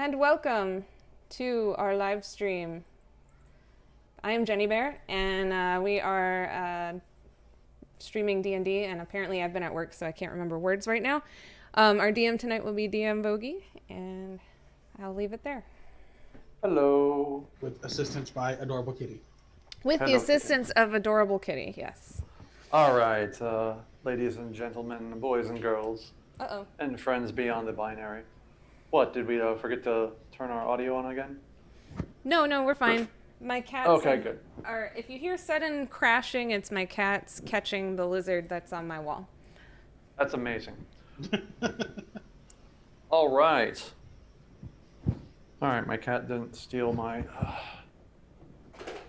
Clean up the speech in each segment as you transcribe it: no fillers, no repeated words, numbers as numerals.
And welcome to our live stream. I am Jenny Bear, and we are streaming D&D, and apparently I've been at work, so I can't remember words right now. Our DM tonight will be DM Vogie, and I'll leave it there. Hello. With assistance by Adorable Kitty. With the assistance of Adorable Kitty, yes. All right, ladies and gentlemen, boys and girls, and friends beyond the binary. What, did we forget to turn our audio on again? No, we're fine. My cats good. If you hear sudden crashing, it's my cats catching the lizard that's on my wall. That's amazing. All right. All right, my cat didn't steal my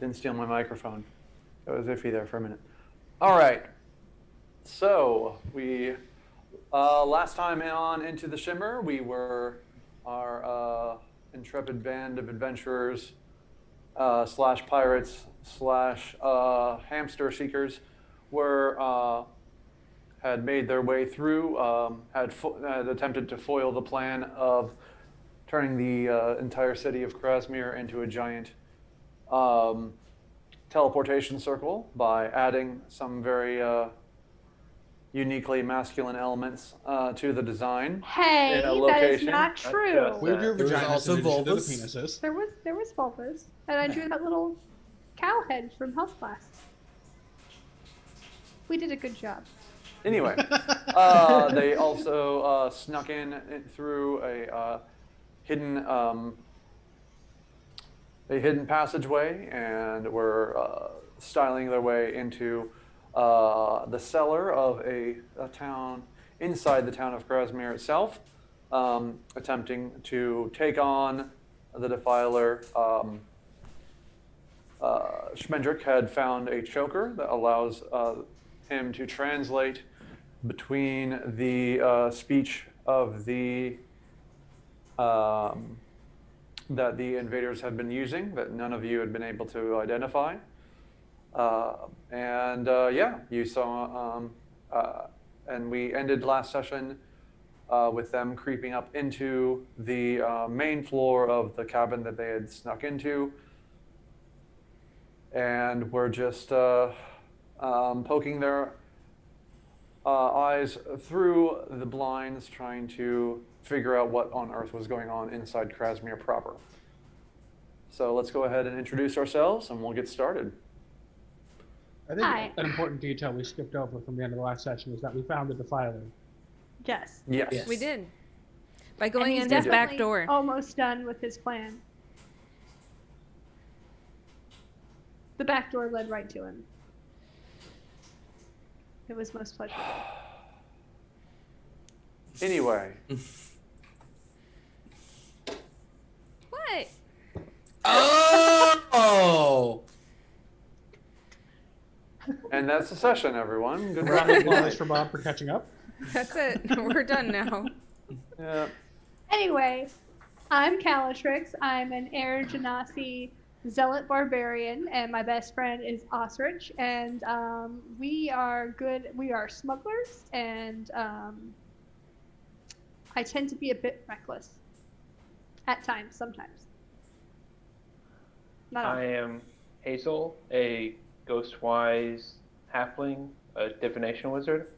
microphone. It was iffy there for a minute. All right. So we last time on Into the Shimmer, we were our intrepid band of adventurers slash pirates slash hamster seekers had made their way through, had attempted to foil the plan of turning the entire city of Krasmir into a giant teleportation circle by adding some very uniquely masculine elements to the design. Hey, in a that is location. not true. With your There was vaginas also and into the vulvas. penises. There was vulvas, and I drew that little cow head from health class. We did a good job. Anyway, they also snuck in through a hidden passageway and were styling their way into the cellar of a town inside the town of Krasmir itself, attempting to take on the Defiler. Schmendrick had found a choker that allows him to translate between the speech of the that the invaders had been using, that none of you had been able to identify. You saw, and we ended last session with them creeping up into the main floor of the cabin that they had snuck into. And we're just poking their eyes through the blinds, trying to figure out what on earth was going on inside Krasmir proper. So let's go ahead and introduce ourselves, and we'll get started. I think Hi. an important detail we skipped over from the end of the last session is that we found the Defiler. Yes. Yes. We did. By going And in he's his back definitely door. almost done with his plan. The back door led right to him. It was most pleasurable. Anyway, What? Oh! and that's the session, everyone. Good Round of night. applause for Bob for catching up. That's it. We're done now. Yeah. Anyway, I'm Calatrix. I'm an Air Genasi zealot barbarian, and my best friend is Osrich, and we are smugglers, and I tend to be a bit reckless at times, sometimes. Not I am Hazel, a ghost-wise halfling, a divination wizard.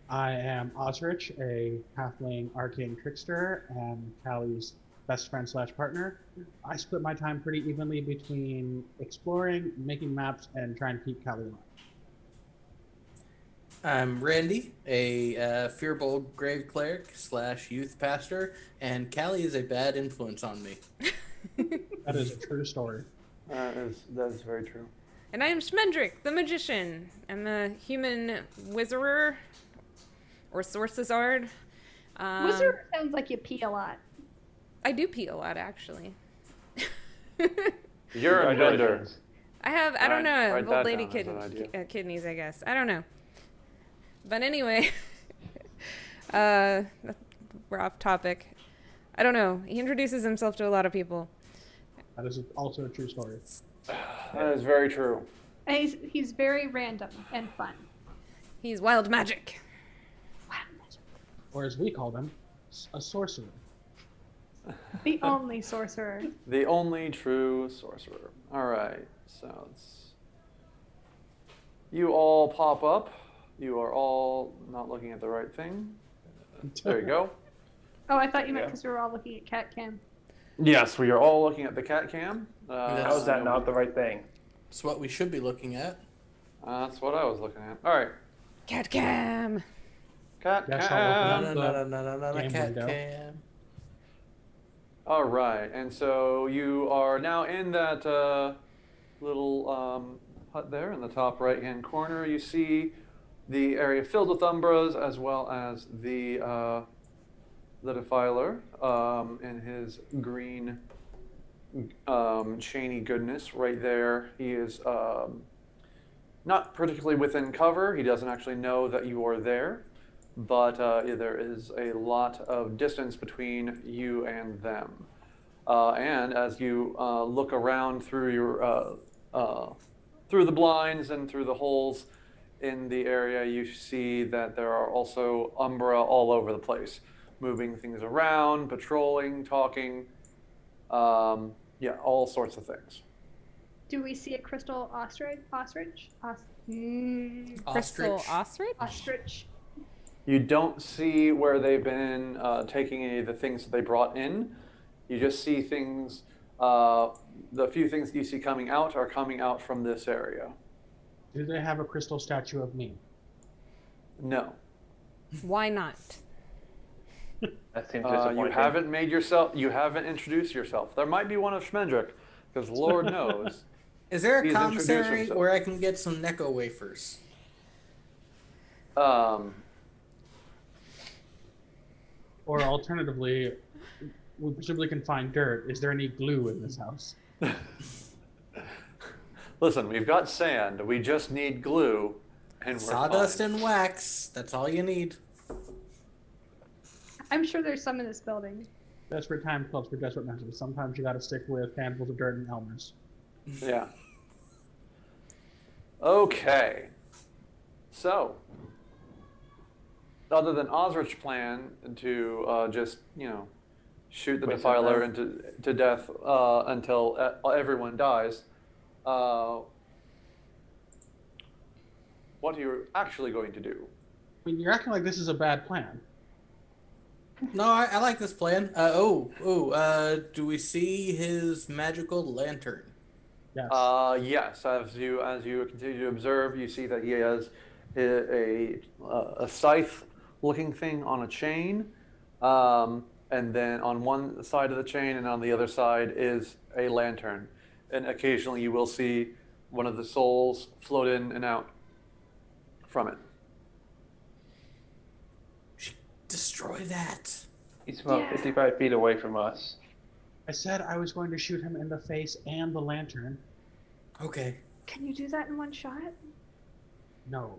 I am Osrich, a halfling arcane trickster and Callie's best friend slash partner. I split my time pretty evenly between exploring, making maps, and trying to keep Callie alive. I'm Randy, a fearful grave cleric / youth pastor, and Callie is a bad influence on me. That is a true story. That is very true. And I am Schmendrick, the magician. I'm a human wizard or sorcerer. Wizard sounds like you pee a lot. I do pee a lot, actually. You're a gender. I don't know, Write old that lady down as an idea. kidneys, I guess. I don't know. But anyway, we're off topic. I don't know. He introduces himself to a lot of people. That is also a true story. That is very true. And he's very random and fun. He's wild magic. Wow, magic. Or as we call them, a sorcerer. The only sorcerer. The only true sorcerer. All right, so you all pop up. You are all not looking at the right thing. There you go. Oh, I thought you meant Yeah. because we were all looking at cat cam. Yes, we are all looking at the cat cam. How is that not the right thing? It's what we should be looking at. That's what I was looking at. All right, Cat cam. cat Yes, I'll cam. open up. Game cat window. cam. All right, and so you are now in that little hut there in the top right-hand corner. You see the area filled with umbras as well as the defiler in his green chainy goodness right there. He is not particularly within cover. He doesn't actually know that you are there, but there is a lot of distance between you and them. And as you look around through your through the blinds and through the holes in the area, you see that there are also umbra all over the place, moving things around, patrolling, talking, yeah, all sorts of things. Do we see a crystal ostrich? Ostrich. Crystal ostrich? Ostrich. You don't see where they've been taking any of the things that they brought in. You just see things, the few things that you see coming out are coming out from this area. Do they have a crystal statue of me? No. Why not? That seems disappointing. You haven't introduced yourself. There might be one of Schmendrick, because Lord knows. Is there a He's introduced commissary himself. where I can get some Necco wafers? Or alternatively, we presumably can find dirt. Is there any glue in this house? Listen, we've got sand. We just need glue, and we're Sawdust fine. and wax. That's all you need. I'm sure there's some in this building. Desperate time calls for desperate measures. Sometimes you got to stick with handfuls of dirt and Elmer's. Yeah. Okay. So, other than Osrich's plan to just, shoot the Wait, defiler so to death until everyone dies, what are you actually going to do? I mean, you're acting like this is a bad plan. No, I like this plan. Do we see his magical lantern? Yes. Yes, as you continue to observe, you see that he has a scythe-looking thing on a chain, and then on one side of the chain and on the other side is a lantern. And occasionally you will see one of the souls float in and out from it. Destroy that. He's about 55 feet away from us. I said I was going to shoot him in the face and the lantern. Okay. Can you do that in one shot? No.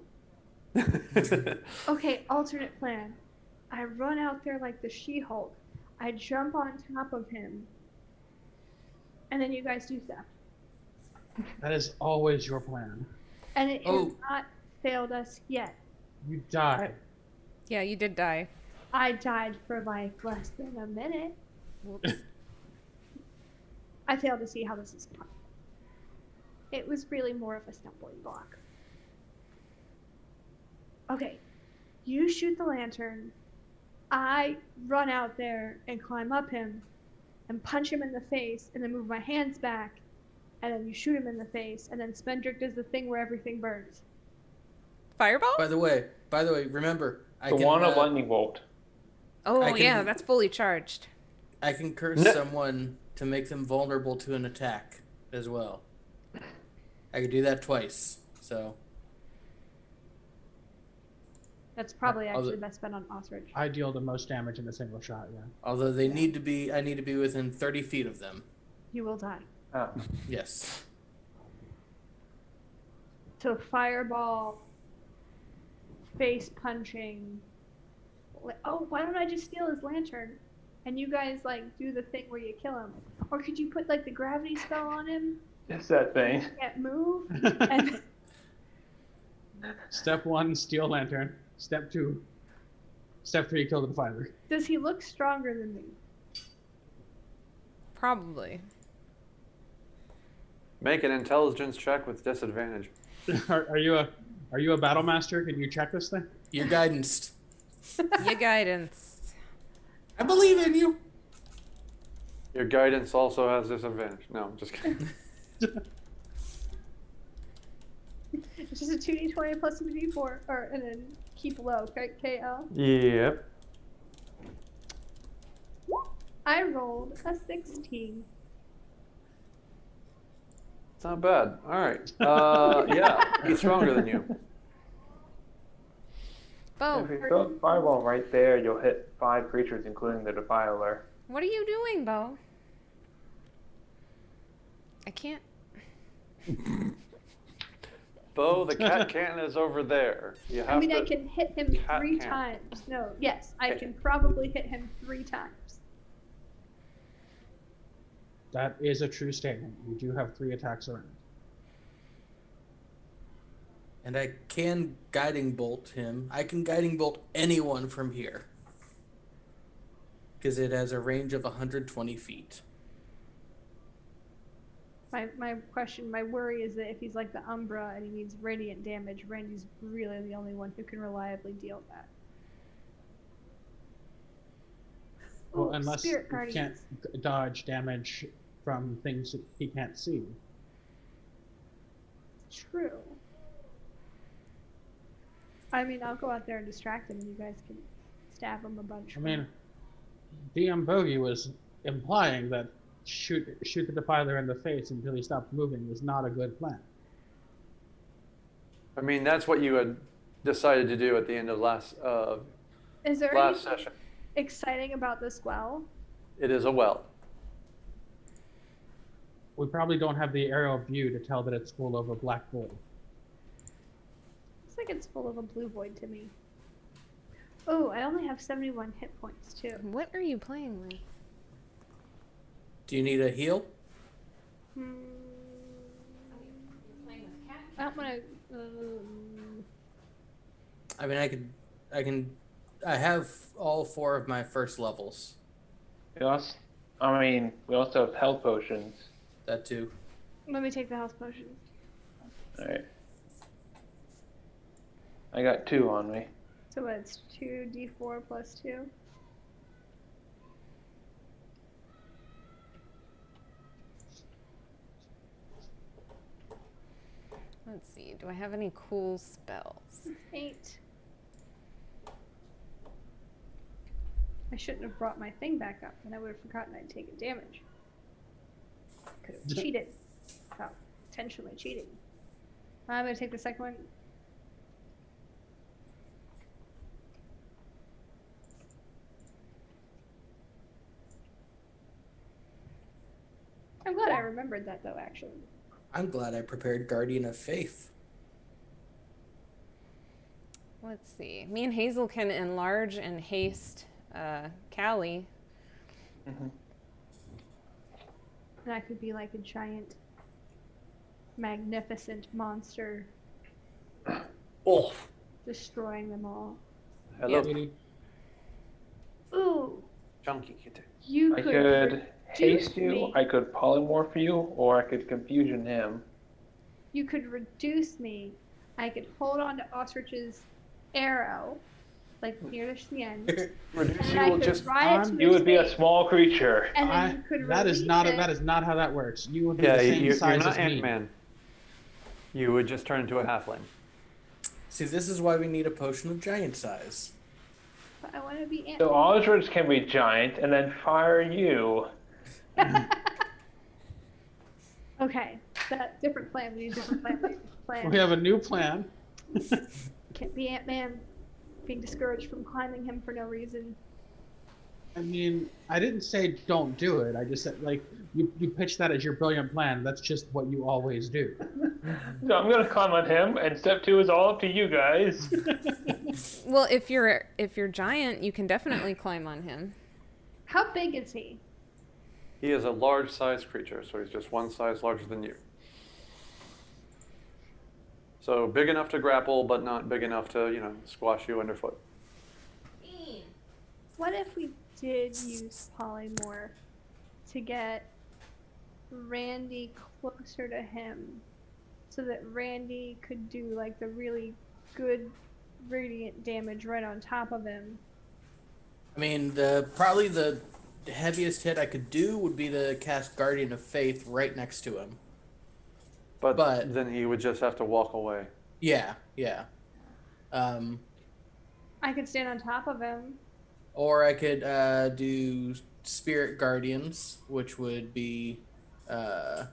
Okay, alternate plan. I run out there like the She-Hulk. I jump on top of him. And then you guys do stuff. That is always your plan. And it has not failed us yet. You die. Yeah, you did die. I died for like less than a minute. Whoops. I fail to see how this is fun. It was really more of a stumbling block. Okay, you shoot the lantern. I run out there and climb up him and punch him in the face and then move my hands back and then you shoot him in the face and then Spendrick does the thing where everything burns. Fireball? By the way, remember, I The can one of lightning bolt. Oh, I can- yeah, that's fully charged. I can curse No. someone to make them vulnerable to an attack as well. I could do that twice. So That's probably Although- actually best bet on Ostrich. I deal the most damage in a single shot, yeah. although I need to be within 30 feet of them. You will die. Oh. Yes. So fireball, face punching. Oh, why don't I just steal his lantern? And you guys like do the thing where you kill him. Or could you put like the gravity spell on him? It's that thing. Can't move? And Step 1, steal lantern. Step 2, Step 3, kill the defiler. Does he look stronger than me? Probably. Make an intelligence check with disadvantage. Are you a battle master? Can you check this thing? Your guidance. Your guidance. I believe in you. Your guidance also has disadvantage. No, I'm just kidding. It's just a 2d20 plus a d4, and then keep low, KL. Yep. I rolled a 16. It's not bad. All right. Yeah, he's stronger than you. Bo, If you throw a fireball right there, you'll hit 5 creatures, including the Defiler. what are you doing, Bo? I can't. Bo, the cat cannon is over there. You have I mean, to. I can hit him Cat 3 can't. times. No, yes, I Okay. can probably hit him 3 times. That is a true statement. You do have 3 attacks around. And I can guiding bolt him. I can guiding bolt anyone from here. Because it has a range of 120 feet. My question, my worry is that if he's like the Umbra and he needs radiant damage, Randy's really the only one who can reliably deal that. Well, Ooh, unless Spirit he can't Guardians. dodge damage from things that he can't see. True. I mean, I'll go out there and distract him, and you guys can stab him a bunch. I mean, DM Bogey was implying that shoot the defiler in the face until he stopped moving was not a good plan. I mean, that's what you had decided to do at the end of last is there last anything session. exciting about this well? It is a well. We probably don't have the aerial view to tell that it's full of a black void. Looks like it's full of a blue void to me. Oh, I only have 71 hit points too. What are you playing with? Do you need a heal? Hmm. I don't want to. I mean, I have all 4 of my first levels. We also have health potions. That too. Let me take the health potion. Alright. I got 2 on me. So it's 2d4 plus 2. Let's see. Do I have any cool spells? 8. I shouldn't have brought my thing back up, and I would have forgotten I'd taken damage. Could have cheated. Without intentionally cheating. I'm going to take the second one. I'm glad I remembered that, though, actually. I'm glad I prepared Guardian of Faith. Let's see. Me and Hazel can enlarge and haste Callie. Mm-hmm. And I could be like a giant, magnificent monster, Oh, destroying them all. hello, Lady, Ooh, chunky kitty. you I could could haste reduce you, me. I could polymorph you, or I could confusion him. You could reduce me. I could hold on to Ostrich's arrow, like near the end. Reduce And you I will could just. ride it to You his would be a face, small creature. and then you could that is release not it. that is not how that works. You would be Yeah, the same you're size not as me. Ant-Man. You would just turn into a halfling. See, this is why we need a potion of giant size. But I want to be Ant. So Aldrich can be giant and then fire you. Okay, that different plan. We need a different plan. We need a different plan. We have a new plan. Can't be Ant-Man being discouraged from climbing him for no reason. I mean, I didn't say don't do it. I just said, like, you pitched that as your brilliant plan. That's just what you always do. So I'm gonna climb on him, and step 2 is all up to you guys. Well, if you're giant, you can definitely climb on him. How big is he? He is a large-sized creature, so he's just one size larger than you. So big enough to grapple, but not big enough to, squash you underfoot. what if we did use polymorph to get Randy closer to him so that Randy could do like the really good radiant damage right on top of him? I mean, probably the heaviest hit I could do would be to cast Guardian of Faith right next to him. But then he would just have to walk away. Yeah. I could stand on top of him. Or I could do Spirit Guardians, which would be, as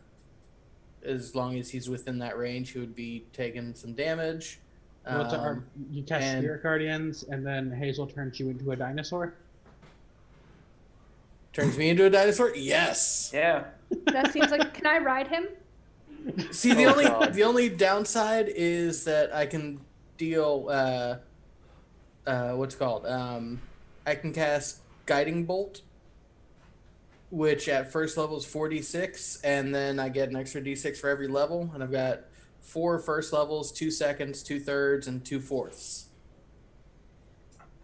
long as he's within that range, he would be taking some damage. You cast and- Spirit Guardians, and then Hazel turns you into a dinosaur. Turns me into a dinosaur? Yes. Yeah. That seems like. Can I ride him? See, God. the only downside is that I can deal what's it called? I can cast Guiding Bolt, which at first level is 4d6, and then I get an extra d6 for every level, and I've got 4 first levels, 2 seconds, 2 thirds, and 2 fourths.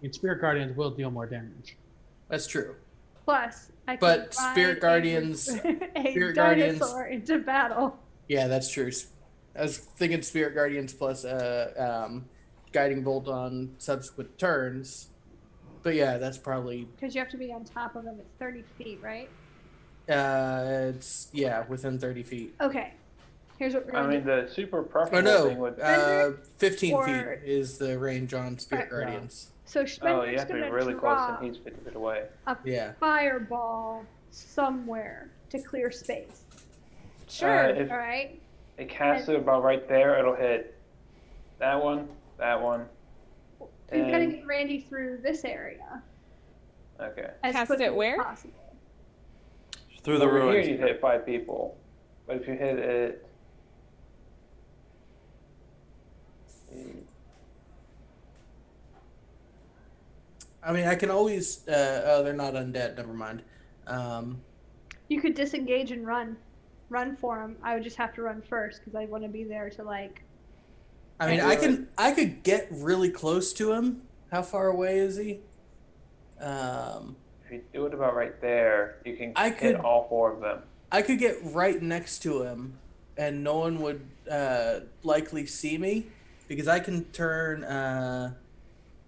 And Spirit Guardians will deal more damage. That's true. Plus, I can But ride Spirit Guardians- a Spirit Guardians- dinosaur into battle. Yeah, that's true. I was thinking Spirit Guardians plus Guiding Bolt on subsequent turns. But yeah, that's probably Because you have to be on top of him. It's 30 feet, right? it's within 30 feet. Okay. Here's what we're I gonna mean, do. the super Oh preferable thing would. no, 15 Or- feet is the range on Spirit Alright. Guardians. So Oh, you Schmender's have to be gonna really close, drop and he's 50 feet away. a Yeah. fireball somewhere to clear space. Sure. If All right. it casts it about right there, it'll hit that one. We've got to And- get Randy through this area Okay. as Cast quickly it where? as possible. Through the Over ruins. here, you hit 5 people, but if you hit it, I mean, I can always. They're not undead. Never mind. You could disengage and run for him. I would just have to run first because I want to be there to like. I mean, I could get really close to him. How far away is he? if you do it about right there, you can I hit could- all 4 of them. I could get right next to him, and no one would likely see me because I can turn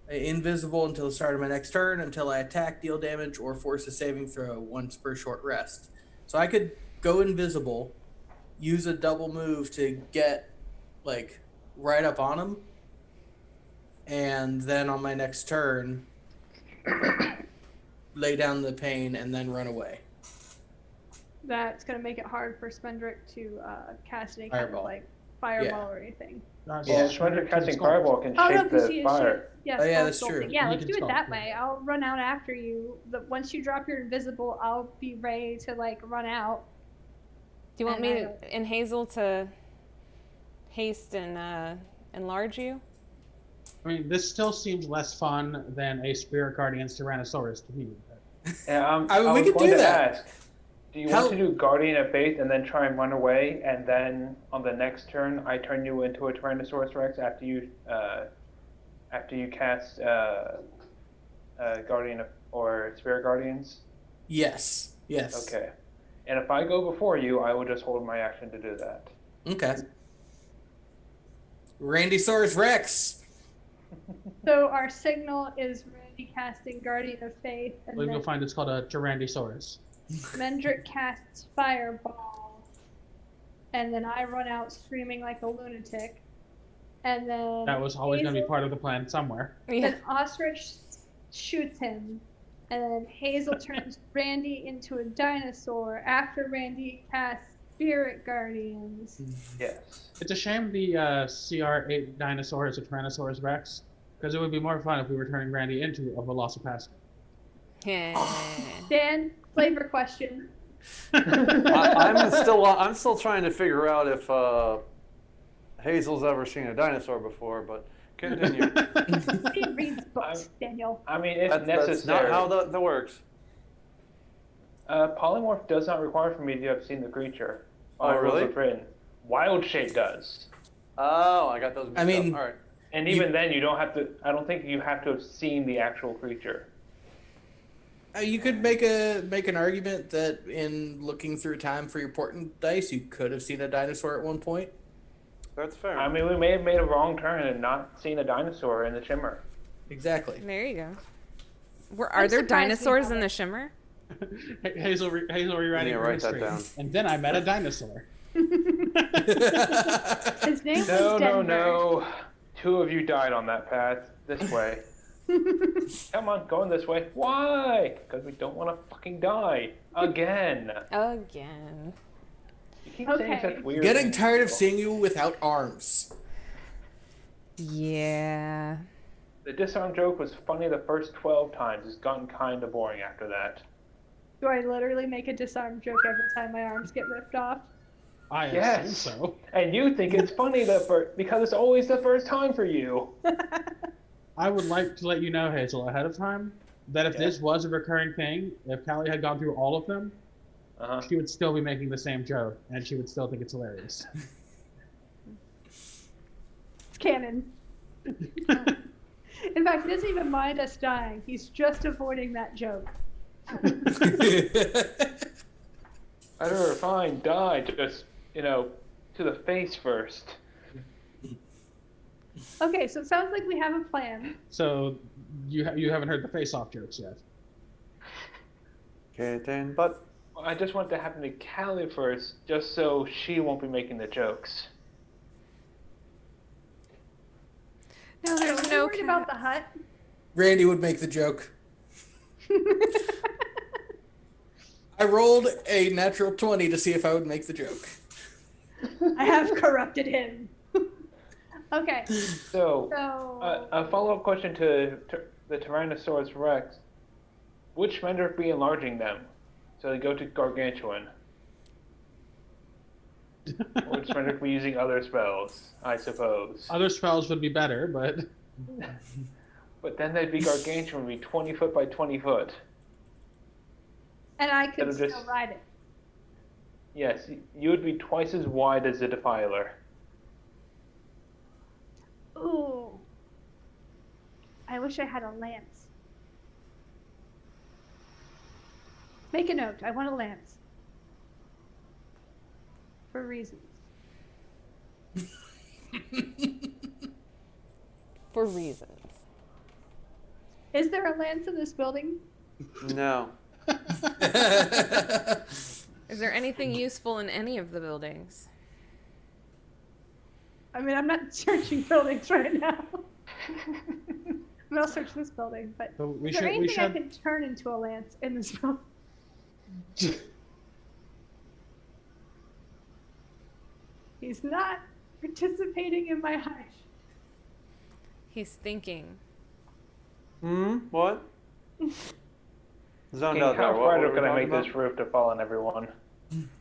invisible until the start of my next turn, until I attack, deal damage, or force a saving throw once per short rest. So I could go invisible, use a double move to get like right up on him, and then on my next turn, lay down the pain and then run away. That's gonna make it hard for Spendrick to cast any kind of Fireball. like fireball or anything. Well, Yeah. Shredder casting Fireball can Oh no, shape because the he is fire. yeah, Oh, yeah, skull that's true. sculpting. Yeah, You let's can do it that sculpt, way. yeah. I'll run out after you. Once you drop your invisible, I'll be ready to like run out. Do you want and me I don't- and Hazel to haste and enlarge you? I mean, this still seems less fun than a Spirit Guardians Tyrannosaurus to me. Yeah, I mean, we was could going do to that. ask, do you How- want to do Guardian of Faith and then try and run away, and then on the next turn I turn you into a Tyrannosaurus Rex after you cast Guardian of, or Spirit Guardians? Yes. Okay. And if I go before you, I will just hold my action to do that. Okay. Randysaurus Rex. So our signal is Randy casting Guardian of Faith, and Well, then you'll find it's called a Tyrannosaurus. Mendrick casts Fireball, and then I run out screaming like a lunatic, and then That was always going to be Hazel- part of the plan somewhere. Yeah. Then Ostrich shoots him, and then Hazel turns Randy into a dinosaur after Randy casts Spirit Guardians. Yes. It's a shame the CR8 dinosaur is a Tyrannosaurus Rex, because it would be more fun if we were turning Randy into a Velocipaster. Dan, flavor question. I'm still trying to figure out if Hazel's ever seen a dinosaur before, but continue. He reads books, Daniel. I mean, if That's necessary. not how that works. Polymorph does not require for me to have seen the creature. Oh, really? Rules of written. Wild shape does. Oh, I got those mixed I mean- up. All right. And even then, you don't have to. I don't think you have to have seen the actual creature. You could make an argument that in looking through time for your portent dice, you could have seen a dinosaur at one point. That's fair. I mean, we may have made a wrong turn and not seen a dinosaur in the Shimmer. Exactly. There you go. Are I'm there surprised we dinosaurs in haven't. the Shimmer? Hazel rewriting Yeah, her write that history. down. And then I met a dinosaur. His name No, was no, Denver. no. 2 of you died on that path. This way. Come on, going this way. Why? Because we don't want to fucking die. Again. Again. You keep saying Okay. such weird Getting things. tired of seeing you without arms. Yeah. The disarm joke was funny the first 12 times. It's gotten kind of boring after that. Do I literally make a disarm joke every time my arms get ripped off? I assume Yes. so. And you think it's funny because it's always the first time for you. I would like to let you know, Hazel, ahead of time, that if Yeah. this was a recurring thing, if Callie had gone through all of them, Uh-huh. she would still be making the same joke, and she would still think it's hilarious. It's canon. In fact, he doesn't even mind us dying. He's just avoiding that joke. Better, fine, die. Just, to the face first. Okay, so it sounds like we have a plan. So you haven't heard the face-off jokes yet. Kitten, but I just want to happen to Callie first, just so she won't be making the jokes. No, there's Are we no worried about the hut? Randy would make the joke. I rolled a natural 20 to see if I would make the joke. I have corrupted him. Okay, So, so a follow-up question to the Tyrannosaurus Rex. Which Mendrick be enlarging them? So they go to Gargantuan. Or which Mendrick be using other spells, I suppose. Other spells would be better, but But then they'd be Gargantuan, would be 20 foot by 20 foot. and I could Instead of still just- ride it. Yes, you would be twice as wide as the Defiler. Ooh. I wish I had a lance. Make a note. I want a lance. For reasons. For reasons. Is there a lance in this building? no. Is there anything useful in any of the buildings? I mean, I'm not searching buildings right now. I'll search this building, but So we is there should- we anything I should- can turn into a lance in this building? He's not participating in my heist. He's thinking. What? Zoned King, out there. how What far were we can I talking make this about? roof to fall on everyone?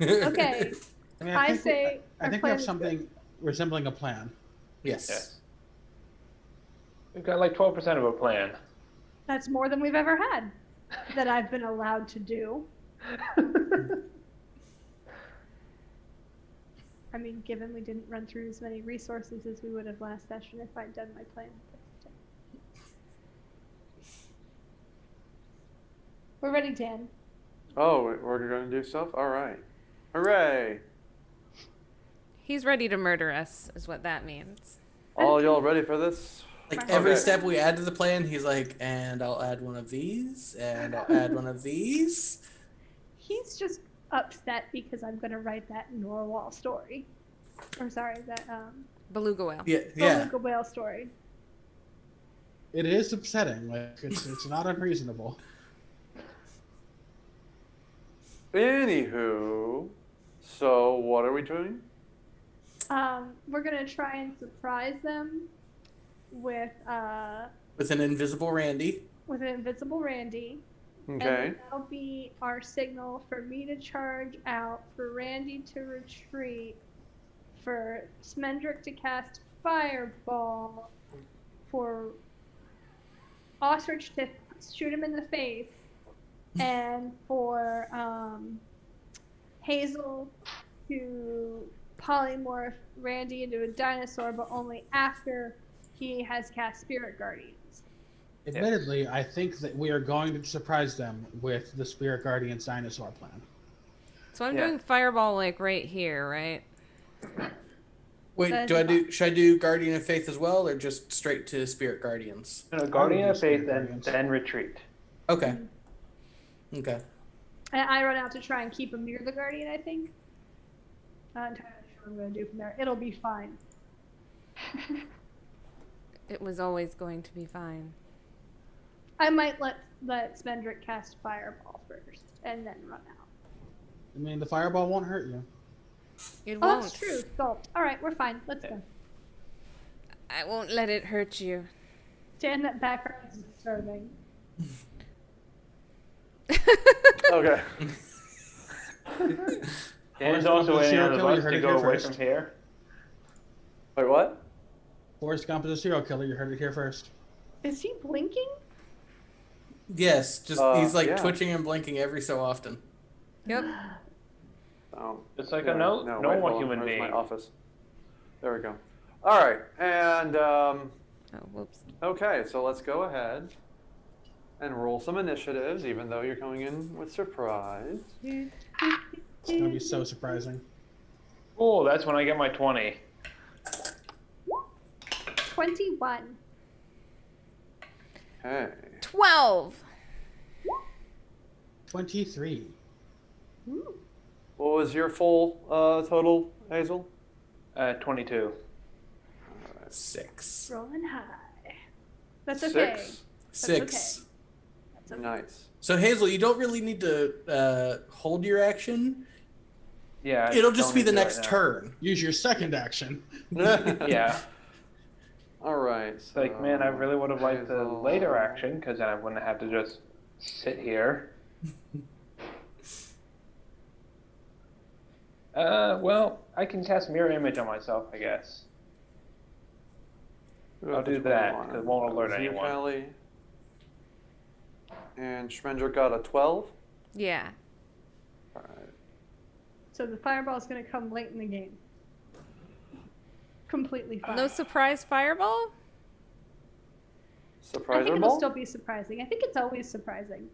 Okay, I mean, I think say I our think we plan have is something resembling a plan. Yes. Yes. We've got like 12% of a plan. that's more than we've ever had that I've been allowed to do. I mean, given we didn't run through as many resources as we would have last session if I'd done my plan. We're ready, Dan. Oh, we're going to do stuff? All right. Hooray. He's ready to murder us, is what that means. All y'all ready for this? Like every Okay. step we add to the plan, he's like, and I'll add one of these, and I'll add one of these. He's just upset because I'm going to write that Norwal story. Or sorry, that Beluga whale. Yeah, yeah. Beluga whale story. It is upsetting. Like it's not unreasonable. Anywho, so what are we doing? We're going to try and surprise them with With an invisible Randy. an invisible Randy. And Okay. then that'll be our signal for me to charge out, for Randy to retreat, for Smendrick to cast Fireball, for Ostrich to shoot him in the face, and for Hazel to polymorph Randy into a dinosaur, but only after he has cast Spirit Guardians. Admittedly, I think that we are going to surprise them with the Spirit Guardian's dinosaur plan. So I'm Yeah. doing fireball like right here, right? Wait, should I do Guardian of Faith as well, or just straight to Spirit Guardians? No, Guardian of Spirit Faith and Guardians. then retreat. Okay. Okay. And I run out to try and keep him near the guardian, I think. Not entirely sure what I'm going to do from there. It'll be fine. It was always going to be fine. I might let Spendrick cast Fireball first and then run out. I mean, the fireball won't hurt you. It Oh, won't. that's true. Gulp. All right, we're fine. Let's go. I won't let it hurt you. Dan, that background is disturbing. Okay. Dan's also waiting on the Serial killer, you bus heard to it go here away first. from here. Wait, what? Forrest Gump is a serial killer. You heard it here first. Is he blinking? Yes, just he's like yeah. twitching and blinking every so often. Yep. Oh, It's like yeah, a normal wait, hold on. human Where's being. my office? There we go. All right, and Oh, whoops. okay, so let's go ahead and roll some initiatives, even though you're coming in with surprise. It's gonna be so surprising. Oh, that's when I get my 20. 21. Okay. 12. 23. Ooh. What was your full total, Hazel? 22. 6. Rolling high. That's okay. 6. That's okay. Nice. So Hazel, you don't really need to hold your action. Yeah. It'll just don't be need the to do it next right now. turn. Use your second action. Yeah. All right. It's like, man, I really would have liked the Hazel. later action because then I wouldn't have to just sit here. Well, I can cast mirror image on myself, I guess. I'll do that, 'cause it won't alert anyone. Callie. And Schmendrick got a 12. Yeah. All right. So the fireball is going to come late in the game. Completely fine. No surprise fireball? I Surpriser think it'll ball? still be surprising. I think it's always surprising.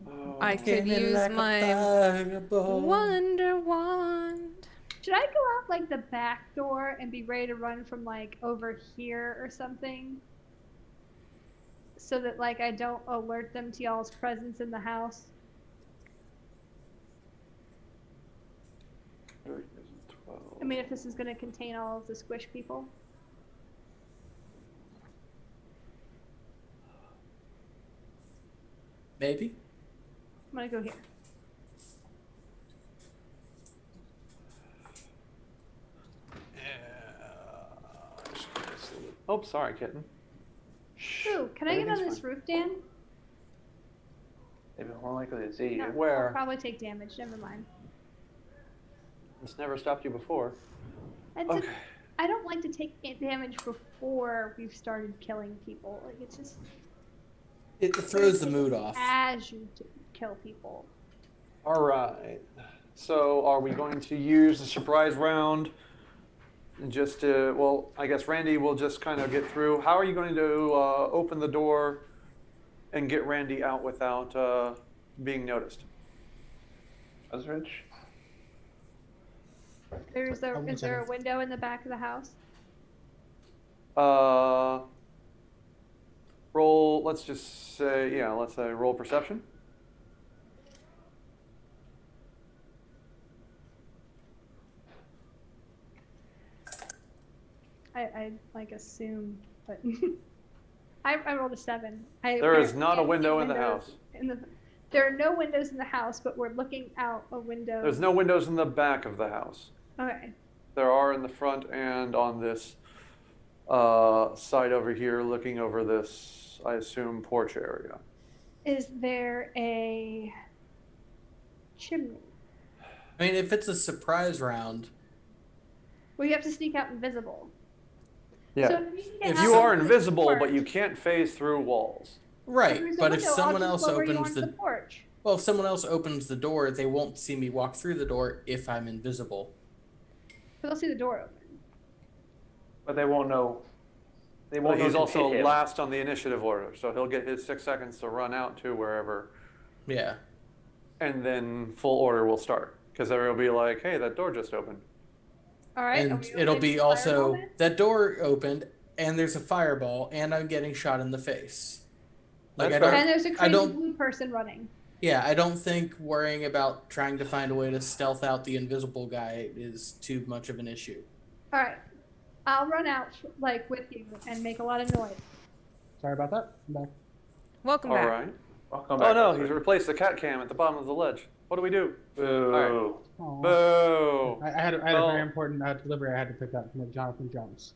Oh. I could use my Wonder Wand. Should I go out like the back door and be ready to run from like over here or something? So that like I don't alert them to y'all's presence in the house? I mean, if this is going to contain all of the squish people. Maybe. I'm going to go here. Oh, sorry, kitten. Ooh, can I get on Everything's this fine. roof, Dan? They'd be more likely to see you. No, Where? I'll probably take damage. Never mind. It's never stopped you before. That's Okay. I don't like to take damage before we've started killing people. Like it's just It throws the mood off. as you kill people. All right. So, are we going to use the surprise round? Just to, well, I guess Randy will just kind of get through. How are you going to open the door and get Randy out without being noticed? Osrich? Is there a window in the back of the house? Roll, let's just say, yeah, let's say roll perception. I like assume, but I rolled a 7. There is not a window in the windows house. There are no windows in the house, but we're looking out a window. There's no windows in the back of the house. Okay. There are in the front and on this side over here, looking over this, I assume, porch area. Is there a chimney? I mean, if it's a surprise round, Well, you have to sneak out invisible. Yeah. So if you, can get If out You are onto the invisible, but porch, you can't phase through walls. right? there's a But if window, I'll someone just else lower you opens onto the porch. well, if someone else opens the door, they won't see me walk through the door if I'm invisible. But they'll see the door open. But they won't know They But won't know he's to also hit him. last on the initiative order, so he'll get his 6 seconds to run out to wherever, Yeah. and then full order will start. Because everyone will be like, hey, that door just opened. All right. are And we it'll opening be the fireball also then? that door opened, and there's a fireball, and I'm getting shot in the face. Like That's I fair. don't. And there's a I crazy don't. blue person running. Yeah, I don't think worrying about trying to find a way to stealth out the invisible guy is too much of an issue. All right. I'll run out like with you and make a lot of noise. Sorry about that. I'm back. Welcome All back. right. Welcome Oh back, no, Oscar. he's replaced the cat cam at the bottom of the ledge. What do we do? Boo. Aw. Boo! I had a Oh. very important delivery I had to pick up from Jonathan Jones.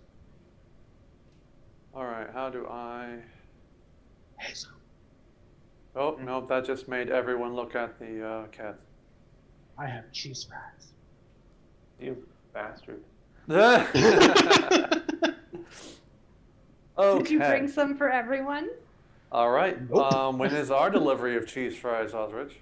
All right, how do I... Hazel. Oh, no, that just made everyone look at the cat. I have cheese fries. You bastard. Okay. Did you bring some for everyone? All right. Nope. When is our delivery of cheese fries, Osrich?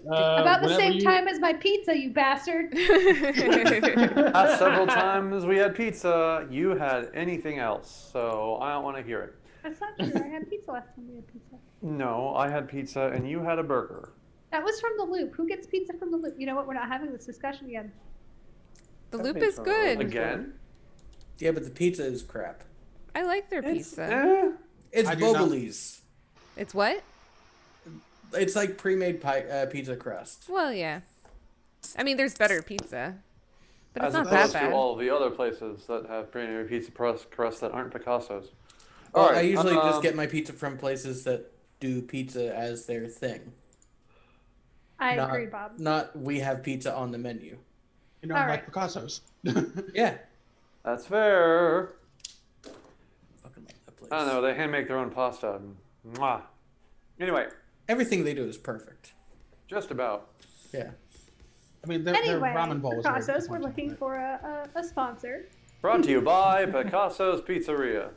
About the whenever same you- time as my pizza, you bastard. Last several times we had pizza, you had anything else, so I don't want to hear it. That's not true. I had pizza last time we had pizza. No, I had pizza and you had a burger. That was from the Loop. Who gets pizza from the Loop? You know what? We're not having this discussion again. The loop is good. Again? Yeah, but the pizza is crap. I like their It's, pizza. It's I do not- Boboli's. It's what? It's like pre-made pizza crust. Well, yeah. I mean, there's better pizza, but it's as not that opposed bad. to all the other places that have premium pizza crust that aren't Picasso's. Well, All right, I usually just get my pizza from places that do pizza as their thing. I Not- agree, Bob. Not we have pizza on the menu. You know, All like right. Picasso's. Yeah. That's fair. Fucking love that place. I don't know, they hand make their own pasta. Mwah. Anyway, Everything they do is perfect. just about. Yeah. I mean, their Anyway, ramen bowl was very Picasso's, we're disappointing, looking but- for a sponsor. Brought to you by Picasso's Pizzeria.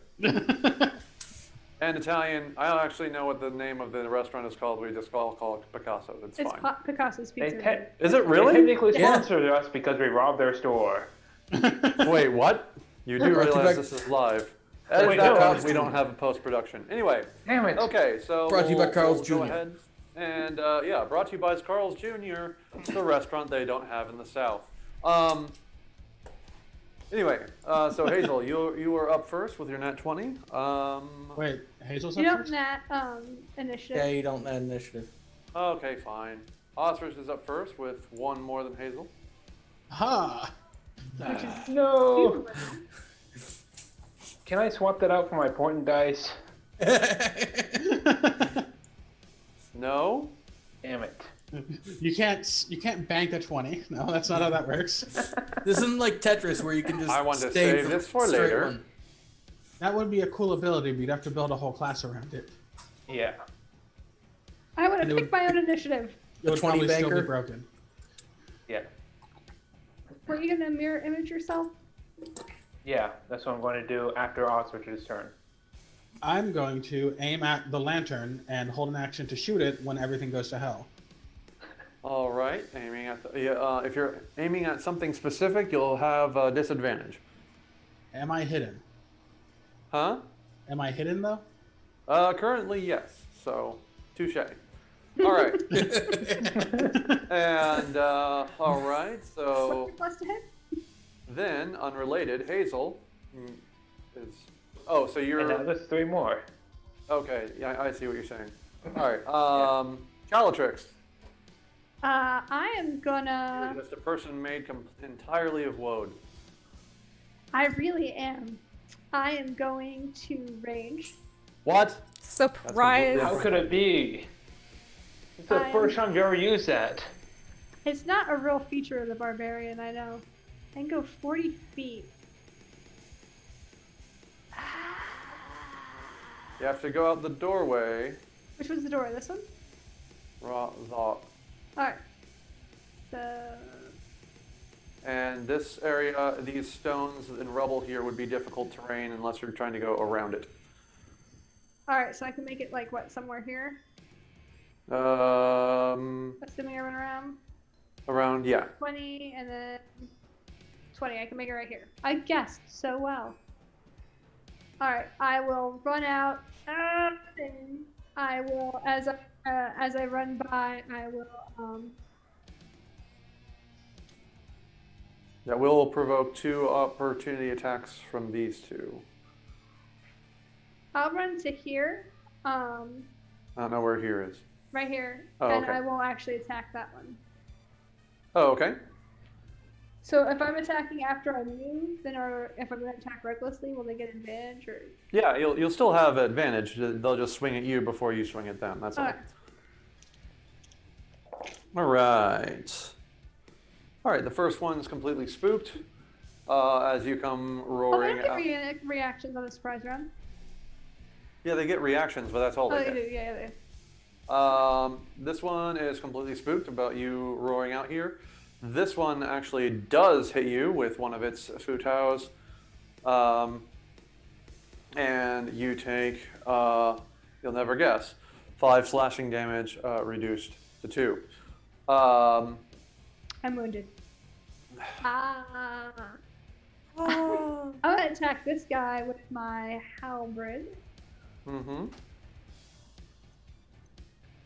And Italian, I don't actually know what the name of the restaurant is called. We just all call it Picasso. It's It's fine. Picasso's They Pizza. Is it They really? technically Yeah. sponsored us because we robbed their store. Wait, what? You do Brought to you realize by- this is live. Edit Wait, that no. out. We don't have a post-production. Anyway, Damn it. okay, so Brought to you by Carl's Go Jr.. ahead. And yeah, brought to you by Carl's Jr., the restaurant they don't have in the South. Anyway, so Hazel, you were up first with your nat 20. Wait, Hazel's You up know first? that initiative. Yeah, you don't add initiative. Okay, fine. Ostrich is up first with one more than Hazel. Ha! No. Can I swap that out for my point and dice? No? Damn it. You can't bank a 20. No, that's not how that works. This isn't like Tetris where you can just I want to save save the this for straight later. one. That would be a cool ability, but you'd have to build a whole class around it. Yeah. I would have And it picked would- my own initiative. It would 20 probably still be banker? broken. Yeah. Were you gonna mirror image yourself? Yeah. That's what I'm going to do after Ostrich's turn. I'm going to aim at the lantern and hold an action to shoot it when everything goes to hell. All right, aiming at the, if you're aiming at something specific, you'll have disadvantage. Am I hidden? Huh? Am I hidden though? Currently, yes. So, touche. All right. And all right. So What's your plus to hit? then, unrelated, Hazel is. Oh, so And you're now there's 3 more. okay. Yeah, I see what you're saying. All right. Calatrix. I am You're gonna. just a person made entirely of woad. I really am. I am going to range. What? Surprise! How could it be? It's the I'm- first time you ever used that. It's not a real feature of the barbarian, I know. I can go 40 feet. You have to go out the doorway. Which was the door? This one? Alright. So. And this area, these stones and rubble here would be difficult terrain unless you're trying to go around it. Alright, so I can make it like what? Somewhere here? Assuming I run around. Yeah. 20 and then 20. I can make it right here. I guessed so well. All right, I will run out, and I will, as I run by, I will. That will provoke 2 opportunity attacks from these 2. I'll run to here, I don't know where here is. right here, Oh, and okay. I won't actually attack that one. Oh, okay. So if I'm attacking after I move, then if I'm going to attack recklessly, will they get advantage or? Yeah, you'll still have advantage. They'll just swing at you before you swing at them. That's all. Alright. All right. All right. The first one's completely spooked. As you come Oh, roaring they out. get reactions on a surprise round. Yeah, they get reactions, but that's all Oh, they they get. do. Yeah, they do. This one is completely spooked about you roaring out here. This one actually does hit you with one of its futos. And you take, you'll never guess, 5 slashing damage reduced to 2. I'm wounded. I'm gonna attack this guy with my halberd. Mm-hmm.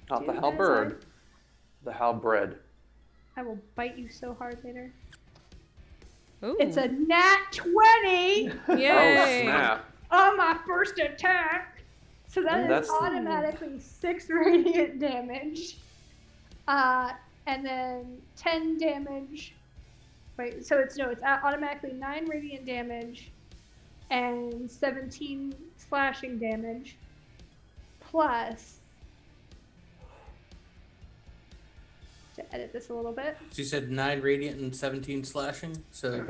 Not the Dude, halberd. The halberd. I will bite you so hard later. Ooh. It's a nat 20 Oh, Yay! snap. on my first attack. So that is That's- automatically 6 radiant damage. And then 10 damage. Wait, so it's automatically 9 radiant damage and 17 slashing damage. Plus, to edit this a little bit, So you said 9 radiant and 17 slashing, so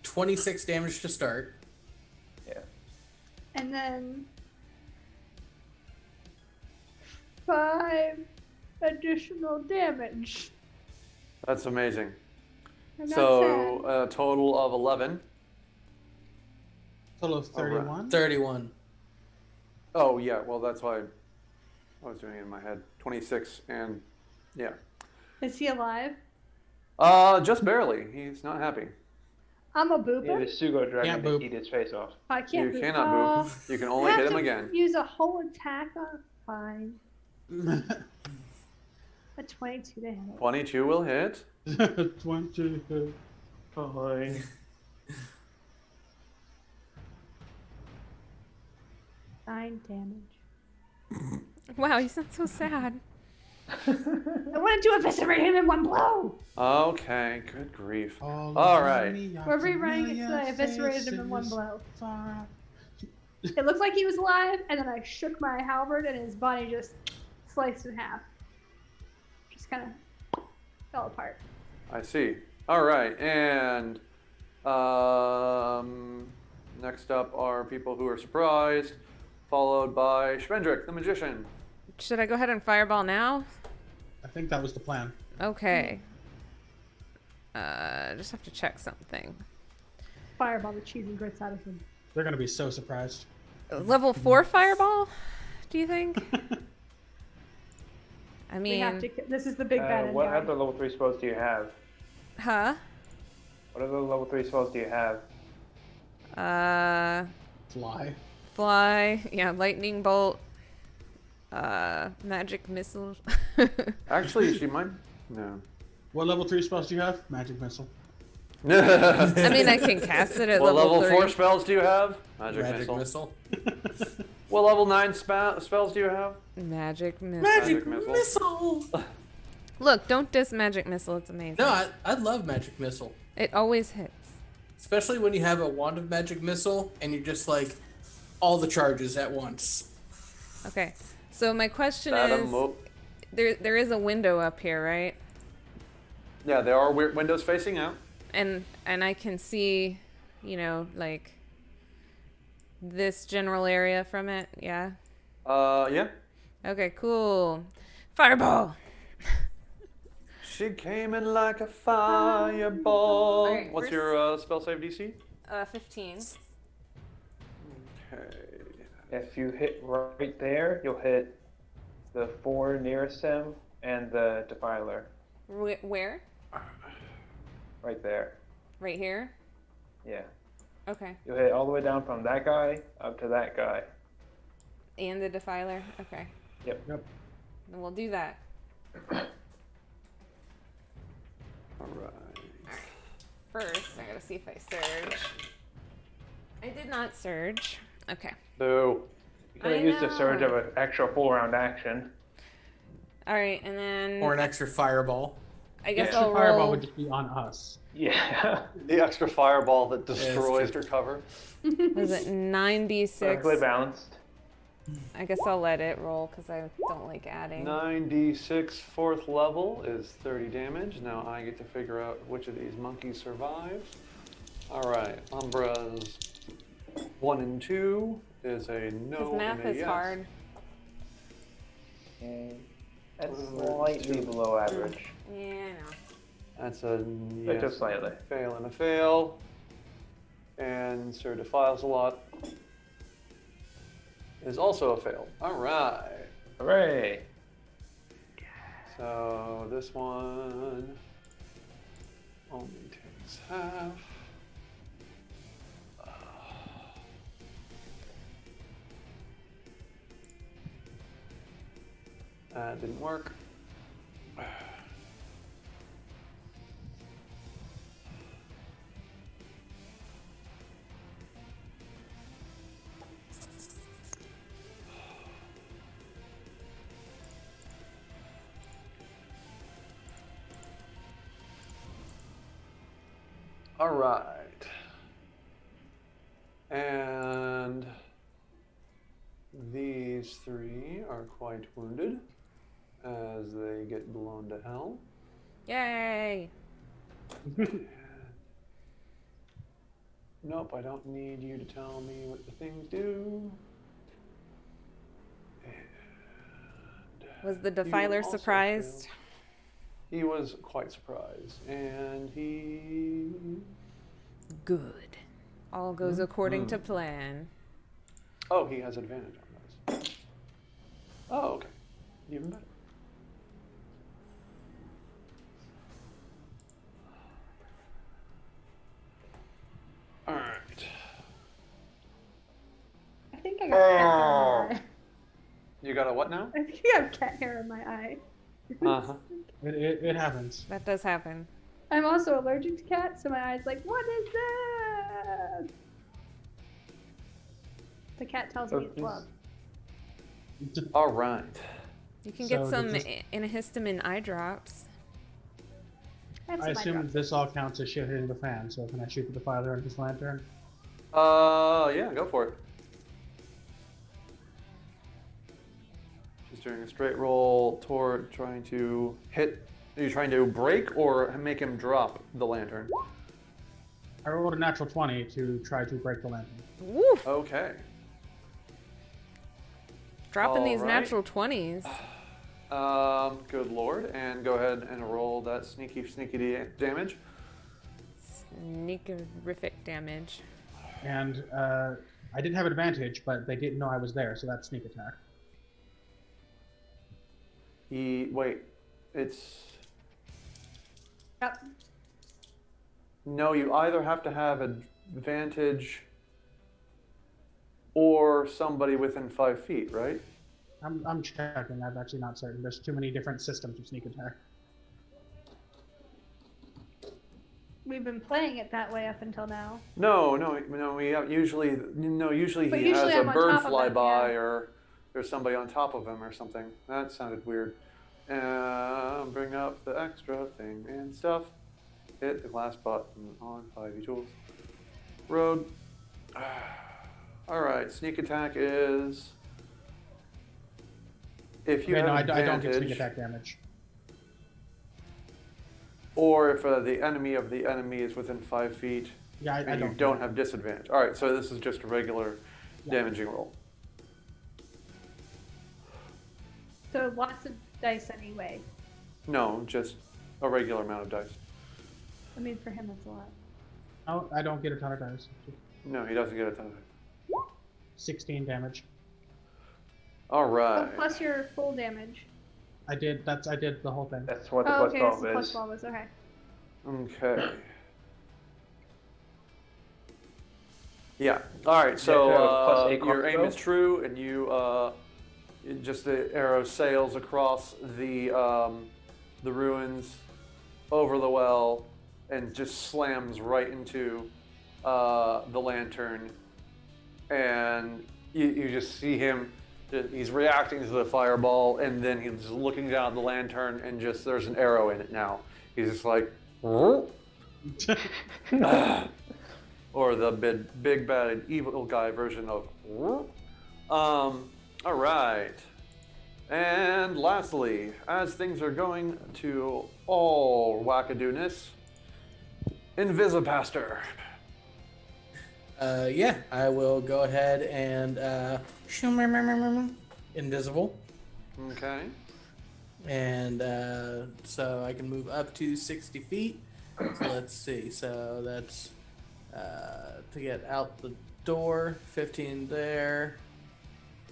26 damage to start. Yeah. and then 5 additional damage. That's amazing. I'm not So sad. a total of 11. Total of 31. 31. Oh, yeah. Well, that's why I was doing it in my head. 26 and yeah. Is he alive? Just barely. He's not happy. I'm a Yeah, booper. the Sugo dragon Can't to boop. eat his face off. I can't You boop. cannot boop. You can only I have hit him to again. Use a whole attack on. Fine. A 22 to hit. 22 will hit. 20. Fine. 9 damage. Wow, you sound so sad. I wanted to eviscerate him in one blow. Okay, good grief. All right. We're rerunning it so I eviscerated him in one blow. It looked like he was alive, and then I shook my halberd, and his body just sliced in half. Just kind of fell apart. I see. All right, and next up are people who are surprised, followed by Schmendrick, the magician. Should I go ahead and fireball now? I think that was the plan. Okay. Just have to check something. Fireball the cheese and grits out of him. They're gonna be so surprised. Level 4 fireball? Do you think? I We have mean, to. This is the big bad end What guy. other level 3 spells do you have? huh? What other level 3 spells do you have? Fly. Fly. Yeah, lightning bolt. Magic missile. Actually, she might. No. What level 3 spells do you have? Magic missile. I mean, I can cast it at What level 3. 4 spells do you have? Magic missile. What level 9 spells do you have? Magic missile. Magic missile. Look, don't diss magic missile. It's amazing. No, I love magic missile. It always hits. Especially when you have a wand of magic missile and you're just like all the charges at once. Okay. So my question That is, mo- there is a window up here, right? Yeah, there are weird windows facing out. And I can see, you know, like this general area from it. Yeah. Yeah. Okay, cool. Fireball. She came in like a fireball. Alright, What's first- your spell save DC? 15. Okay. If you hit right there, you'll hit the 4 nearest him and the defiler Where? right there. Right here. Yeah. Okay. You'll hit all the way down from that guy up to that guy. And the defiler. Okay. Yep. Yep. Then we'll do that. All right. First, I gotta see if I surge. I did not surge. Okay. Boo. You could have used a surge know. of an extra full round action. All right, and then Or an extra fireball. I guess Extra I'll fireball roll. would just be on us. Yeah. The extra fireball that it's destroys true. your cover. Was it 9d6? Perfectly balanced. I guess I'll let it roll because I don't like adding. 9d6 4th level is 30 damage. Now I get to figure out which of these monkeys survive. All right, Umbra's 1 and 2 is a no Because math and a is yes. hard. And that's slightly below average. Yeah, I know. That's a But yes, just slightly. fail and a fail. And Sir Defiles a lot is also a fail. All right. Hooray! So this one only takes half. That didn't work. All right. And these three are quite wounded as they get blown to hell. Yay! Nope, I don't need you to tell me what the things do. And Was the you defiler also surprised? failed. He was quite surprised, and he. Good. All goes according to plan. Oh, he has advantage on those. Oh, okay. Even better. All right. I think I got cat hair in my eye. You got a what now? I think I have cat hair in my eye. Uh-huh. It happens. That does happen. I'm also allergic to cats, so my eye's like, what is that? The cat tells me it's love. All right. You can So get some does antihistamine eye drops. I assume this all counts as shit hitting the fan, so can I shoot the defiler and his lantern? Yeah, go for it. She's doing a straight roll toward trying to hit. Are you trying to break or make him drop the lantern? I rolled a natural 20 to try to break the lantern. Woof! Okay. Dropping these All right. natural 20s. Good lord. And go ahead and roll that sneaky damage. Sneakerific damage. And I didn't have advantage, but they didn't know I was there, so that's sneak attack. It's. Yep. No, you either have to have advantage or somebody within 5 feet, right? I'm checking. I'm actually not certain. There's too many different systems of sneak attack. We've been playing it that way up until now. No. We have usually But he usually has a I'm on bird top of fly him, by, yeah. or there's somebody on top of him or something. That sounded weird. Bring up the extra thing and stuff. Hit the glass button on 5e tools. Road. All right. Sneak attack is. If you Okay, have no, I don't get sneak advantage, attack damage. or if the enemy of the enemy is within 5 feet, Yeah, I and you don't. don't have disadvantage. All right, so this is just a regular Yeah. damaging roll. So lots of dice anyway. No, just a regular amount of dice. I mean, for him, it's a lot. Oh, I don't get a ton of dice. No, he doesn't get a ton of it. 16 damage. All Oh, right. plus your full damage. I did the whole thing. That's what the Oh, plus okay, that's 12 the is. plus 12 is okay. Okay. Yeah. All right. So Yeah, plus a your aim is crossbow? true, and you just the arrow sails across the ruins, over the well, and just slams right into the lantern. And you just see him. He's reacting to the fireball, and then he's looking down at the lantern, and just there's an arrow in it now. He's just like, "Whoop." Or the big bad evil guy version of. "Whoop." All right. And lastly, as things are going to all wackadooness, Invisipaster. Yeah, I will go ahead and invisible, Okay. and so I can move up to 60 feet. So let's see. So that's to get out the door. 15 there,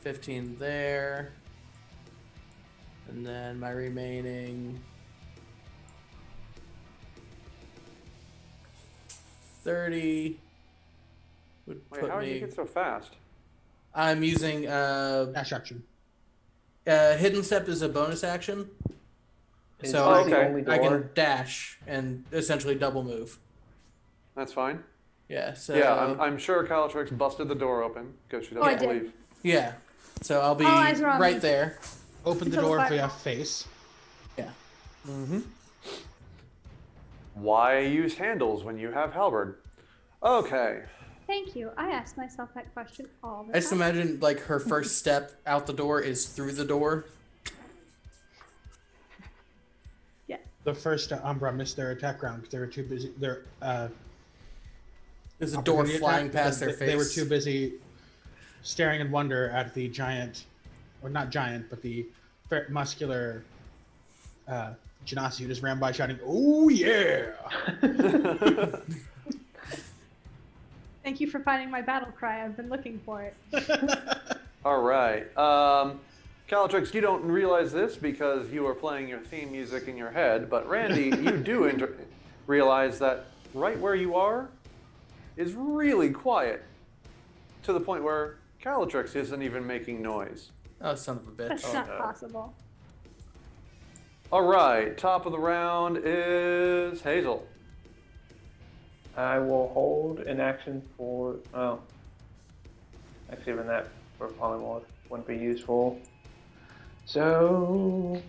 15 there, and then my remaining 30 would Wait, put how did you me. get so fast? I'm using Dash action. hidden step is a bonus action, Is so this I the can only I can door? dash and essentially double move. That's fine. Yeah. So Yeah, I'm sure Calatrix busted the door open because she Oh, I doesn't did. believe. yeah. So I'll be All eyes are on right me. there. Open the Until the door fire- via face. Yeah. Why use handles when you have halberd? Okay. Thank you. I ask myself that question all the I just time. imagine like her first step out the door is through the door. Yeah. The first Umbra missed their attack round because they were too busy. Their There's a door opportunity flying attack, past their because face. They were too busy staring in wonder at the giant, or not giant, but the muscular Genasi who just ran by shouting, "Oh yeah!" Thank you for finding my battle cry. I've been looking for it. All right. Calatrix, you don't realize this because you are playing your theme music in your head, but Randy, you do realize that right where you are is really quiet to the point where Calatrix isn't even making noise. Oh, son of a bitch. That's not possible. All right, top of the round is Hazel. I will hold an action for. Oh. Actually, even that for polymorph wouldn't be useful. So.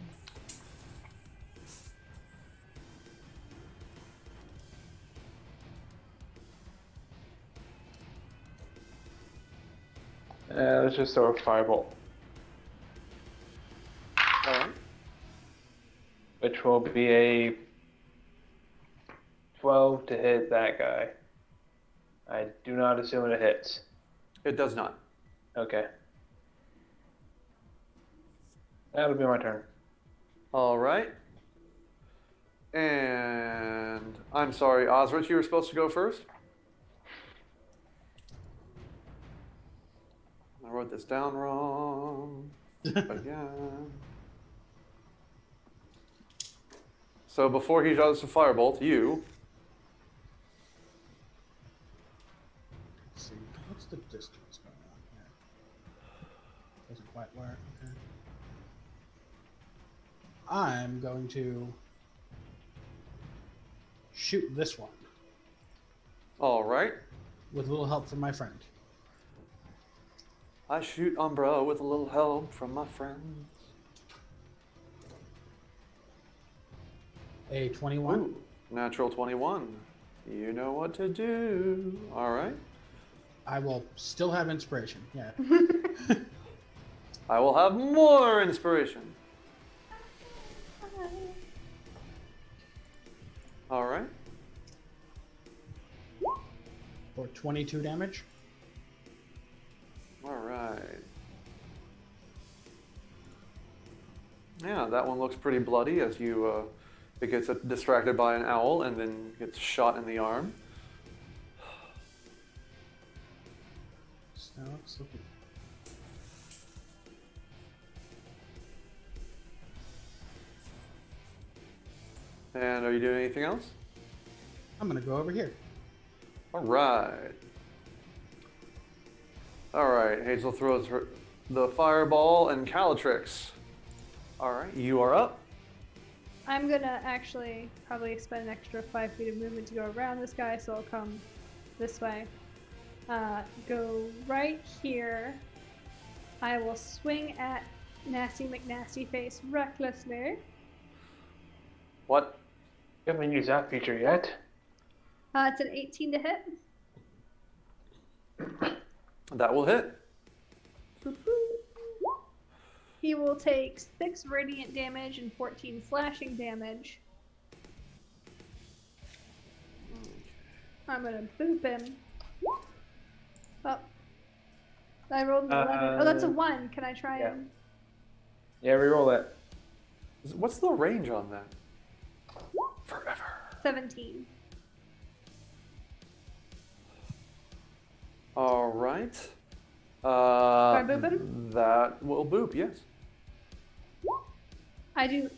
Let's just throw a firebolt, All right. which will be a 12 to hit that guy. I do not assume it hits. It does not. Okay. That'll be my turn. All right. And I'm sorry, Osrich, you were supposed to go first? I wrote this down wrong again. So before he does the firebolt, you. Let's see, what's the distance going on here? Doesn't quite work. Okay. I'm going to shoot this one All right. with a little help from my friend. I shoot Umbra with a little help from my friends. A 21. Ooh, natural 21. You know what to do. All right. I will still have inspiration. Yeah. I will have more inspiration. All right. For 22 damage. All right. Yeah, that one looks pretty bloody as you, it gets distracted by an owl and then gets shot in the arm. So it's looking. And are you doing anything else? I'm gonna go over here. All right. All right, Hazel throws the fireball, and Calatrix. All right, you are up. I'm gonna actually probably spend an extra 5 feet of movement to go around this guy, so I'll come this way. Go right here. I will swing at Nasty McNasty Face recklessly. What? You haven't used that feature yet. It's an 18 to hit. That will hit. He will take 6 radiant damage and 14 slashing damage. I'm gonna boop him. Oh. I rolled an 11. Oh, that's a 1. Can I try yeah. and... Yeah, reroll it. What's the range on that? Forever. 17. All right. I boop him? That will boop, yes. I do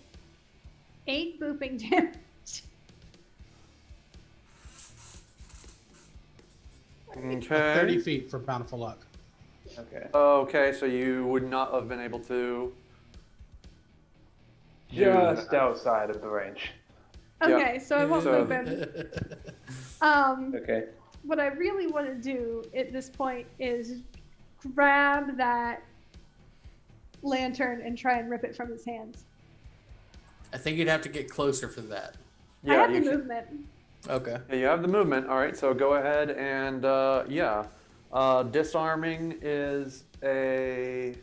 8 booping damage. Okay. 30 feet for bountiful luck. Okay. Okay, so you would not have been able to. do Just that. outside of the range. Okay, so I won't So- boop him. Okay. What I really want to do at this point is grab that lantern and try and rip it from his hands. I think you'd have to get closer for that. I have the you can- movement. Okay. Yeah, you have the movement. All right, so go ahead and disarming is a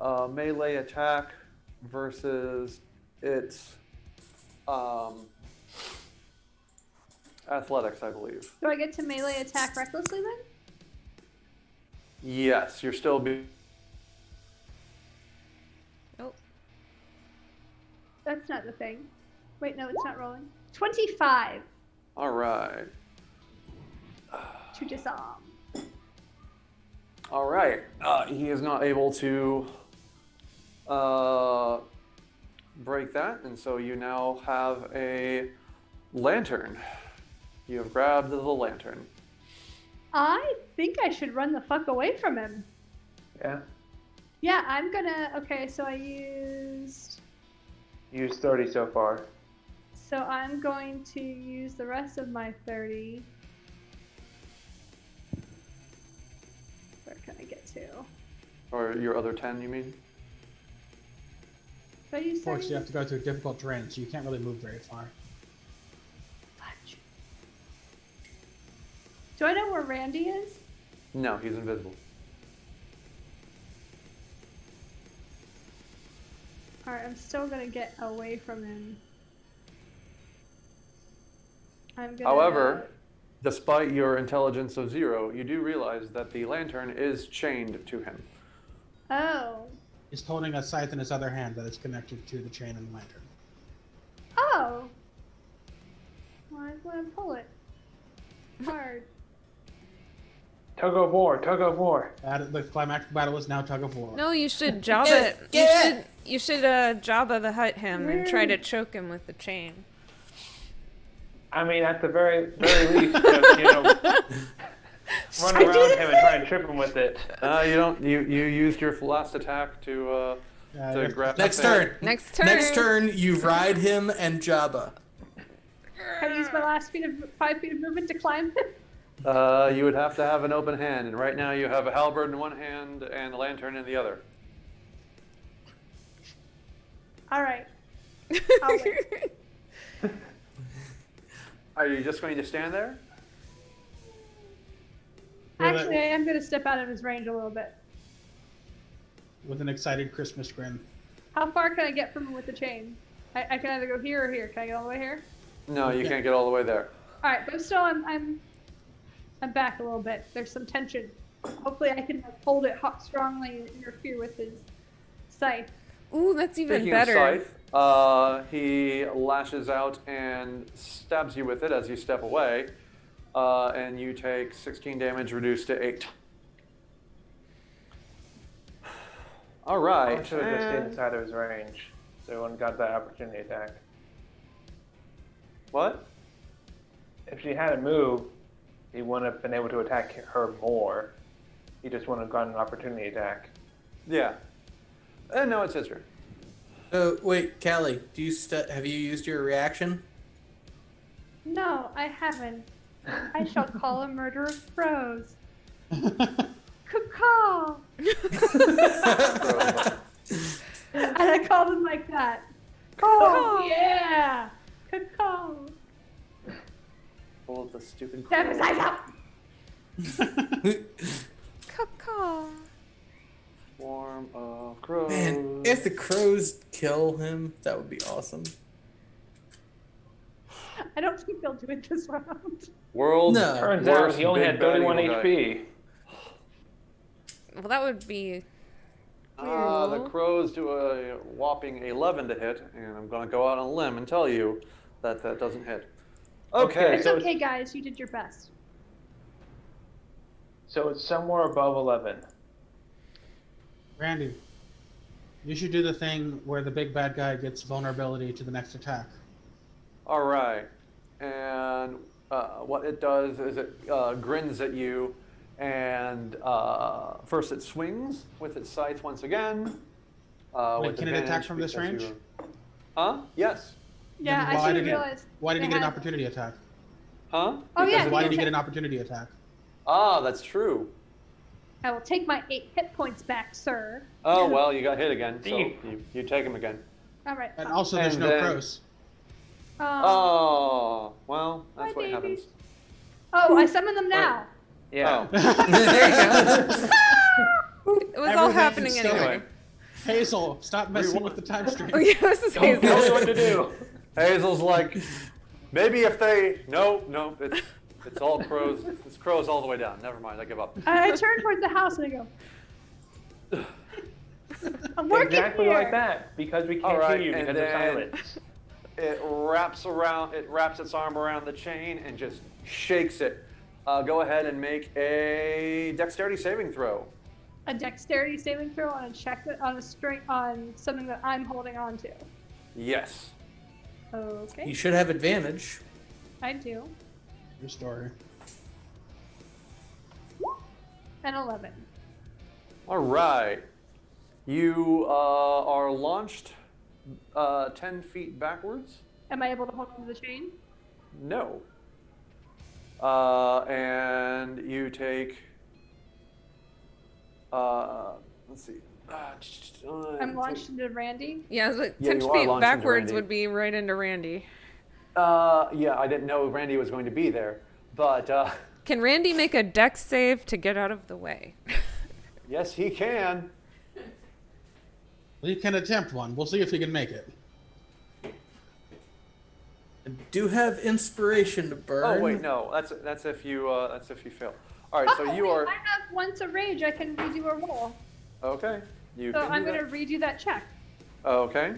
melee attack versus its athletics, I believe. Do I get to melee attack recklessly then? Yes, you're still Oh, That's not the thing. Wait, no, it's not rolling. 25 all right. to disarm. All right. He is not able to break that, and so you now have a lantern. You have grabbed the lantern. I think I should run the fuck away from him. Yeah. Yeah, I'm gonna... Okay, so I used... Used 30 so far. So I'm going to use the rest of my 30. Where can I get to? Or your other 10, you mean? Did I use 30? Forks, you have to go through difficult terrain, so you can't really move very far. Fudge. Do I know where Randy is? No, he's invisible. Alright, I'm still gonna get away from him. I'm gonna... However, despite your intelligence of 0, you do realize that the lantern is chained to him. Oh. He's holding a scythe in his other hand that is connected to the chain and the lantern. Oh! Well, I'm gonna pull it. Hard. Tug of war, tug of war. The climactic battle is now tug of war. no, you should Jabba. Yeah. You should Jabba the Hutt him and try to choke him with the chain. I mean, at the very least, just, run around him and try and trip him with it. You don't. You used your last attack to grab. Next the turn. Next turn. Next turn, you ride him and Jabba. Can I use my last 5 feet of movement to climb him? You would have to have an open hand, and right now you have a halberd in one hand and a lantern in the other. Alright. I'll wait. Are you just going to stand there? Actually, I am gonna step out of his range a little bit. With an excited Christmas grin. How far can I get from him with the chain? I can either go here or here. Can I get all the way here? No, you can't get all the way there. Alright, but still I'm back a little bit. There's some tension. Hopefully I can hold it strongly and interfere with his scythe. Ooh, that's even Speaking better. of scythe, he lashes out and stabs you with it as you step away, and you take 16 damage reduced to 8. All I right. should have just stayed and- inside of his range, so he wouldn't got that opportunity attack. What? If she hadn't moved, he wouldn't have been able to attack her more. He just wouldn't have gotten an opportunity attack. Yeah. No, it's his turn. Oh, wait, Callie, have you used your reaction? No, I haven't. I shall call a murder of crows. Caw. And I called him like that. Oh, yeah. Caw. Pull the stupid Step his eyes out. Caw. swarm of crows. Man, if the crows kill him, that would be awesome. I don't think they'll do it this round. World's No. Turns out worst he only big had bad 31 evil guy. HP. Well, that would be. The crows do a whopping 11 to hit, and I'm going to go out on a limb and tell you that that doesn't hit. Okay. It's okay, guys. You did your best. So it's somewhere above 11. Randy, you should do the thing where the big bad guy gets vulnerability to the next attack. All right. And what it does is it grins at you, and first it swings with its scythe once again. Wait, with can it attack advantage from this because range? Huh? Yes. Yeah, Then I why should did have it- realized. Why did he they get an had- opportunity attack? Huh? Oh, yeah. Because why did he can get an opportunity attack? Ah, that's true. I will take my 8 hit points back, sir. Oh, well, you got hit again, so Deep. you take him again. All right. And also, there's And no then- crows. Oh, well, that's My what happens. babies. Oh, I summon them now. Yeah. Oh. There you go. It was all Everything happening is anyway. Anyway, Hazel, stop messing Rewind. with the time stream. Oh, yeah, this is Don't tell me Hazel. what to do. Hazel's like, maybe if they, no, it's all crows. It's crows all the way down. Never mind, I give up. I turn towards the house and I go. I'm working Exactly here. like that, because we All can't right, hear you and because of then- silence. It wraps its arm around the chain and just shakes it. Go ahead and make a dexterity saving throw. A dexterity saving throw on a check that on a string on something that I'm holding on to. Yes. Okay, You should have advantage. I do. Your story. An 11. All right. You are launched 10 feet backwards. Am I able to hold on to the chain? No. And you take. Let's see. I'm launched into Randy. Yeah, like Yeah, 10 you are feet launched into backwards Randy. would be right into Randy. Yeah, I didn't know Randy was going to be there, but Can Randy make a dex save to get out of the way? yes, he can. We can attempt one. We'll see if he can make it. I do have inspiration to burn. Oh wait, no, that's if you fail. All right, so Oh, you wait, are I have once a rage. I can redo a roll. okay. You So can I'm do going to that. redo that check. Okay.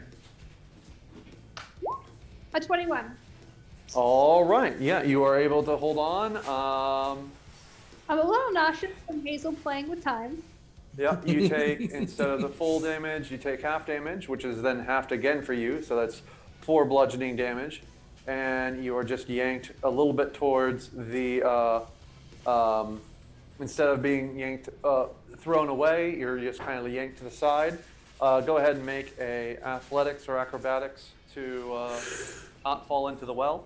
A 21. All right. Yeah, you are able to hold on. I'm a little nauseous from Hazel playing with time. Yeah, you take, instead of the full damage, you take half damage, which is then halved again for you. So that's 4 bludgeoning damage. And you are just yanked a little bit towards the, instead of being yanked, thrown away, you're just kind of yanked to the side. Go ahead and make a athletics or acrobatics to not fall into the well.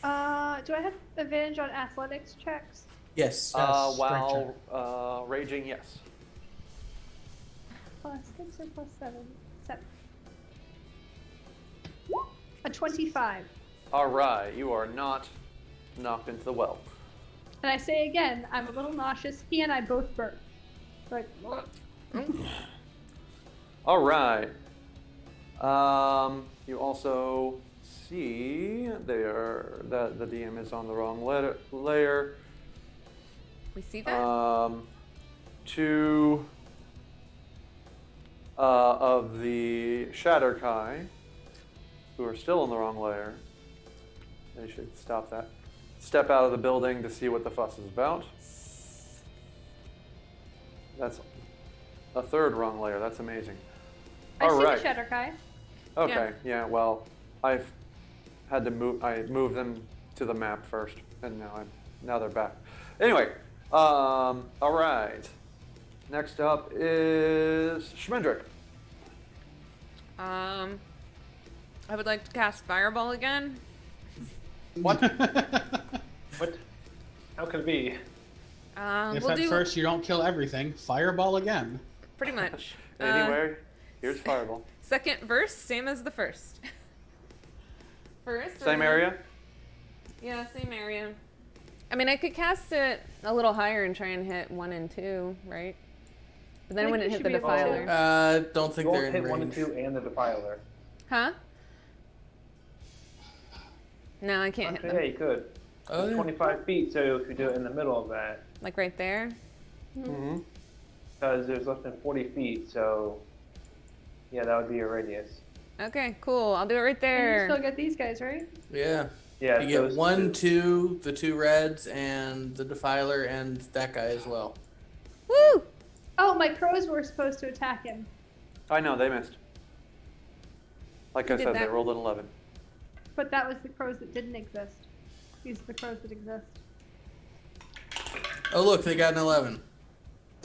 Do I have advantage on athletics checks? Yes. Strength While raging, yes. Plus 6 or plus 7? 7. A 25. All right, you are not knocked into the well. And I say again, I'm a little nauseous. He and I both burp. Like, All right. You also see there that the DM is on the wrong layer. We see that? 2 of the Shatterkai, who are still in the wrong layer. They should stop that. Step out of the building to see what the fuss is about. That's a 3rd wrong layer. That's amazing. I All see right. the Shatterkai. Okay. Yeah. Well, I've had to move. I moved them to the map first, and now they're back. Anyway. All right. Next up is Schmendrick. I would like to cast Fireball again. What? What? How could it be? If We'll at do first you don't kill everything, fireball again. pretty much. Anyway, here's Fireball. Second verse, same as the first. First. Same area? Yeah, same area. I mean, I could cast it a little higher and try and hit 1 and 2, right? But then I it think wouldn't you hit the should be able to. Defiler. Don't think You they're won't in hit 1 and range. 2 and the Defiler. Huh? No, I can't Actually, hit yeah, them. you could. Oh, yeah. 25 feet, so if you do it in the middle of that, Like right there. Mm-hmm. because there's less than 40 feet, so yeah, that would be your radius. Okay, cool. I'll do it right And you there. still get these guys, right? Yeah. Yeah, You get those 1, two. 2, the 2 reds, and the Defiler, and that guy as well. Woo! Oh, my crows were supposed to attack him. I know, they missed. Like Who I did said, they that? rolled an 11. But that was the crows that didn't exist. These are the crows that exist. Oh, look, they got an 11.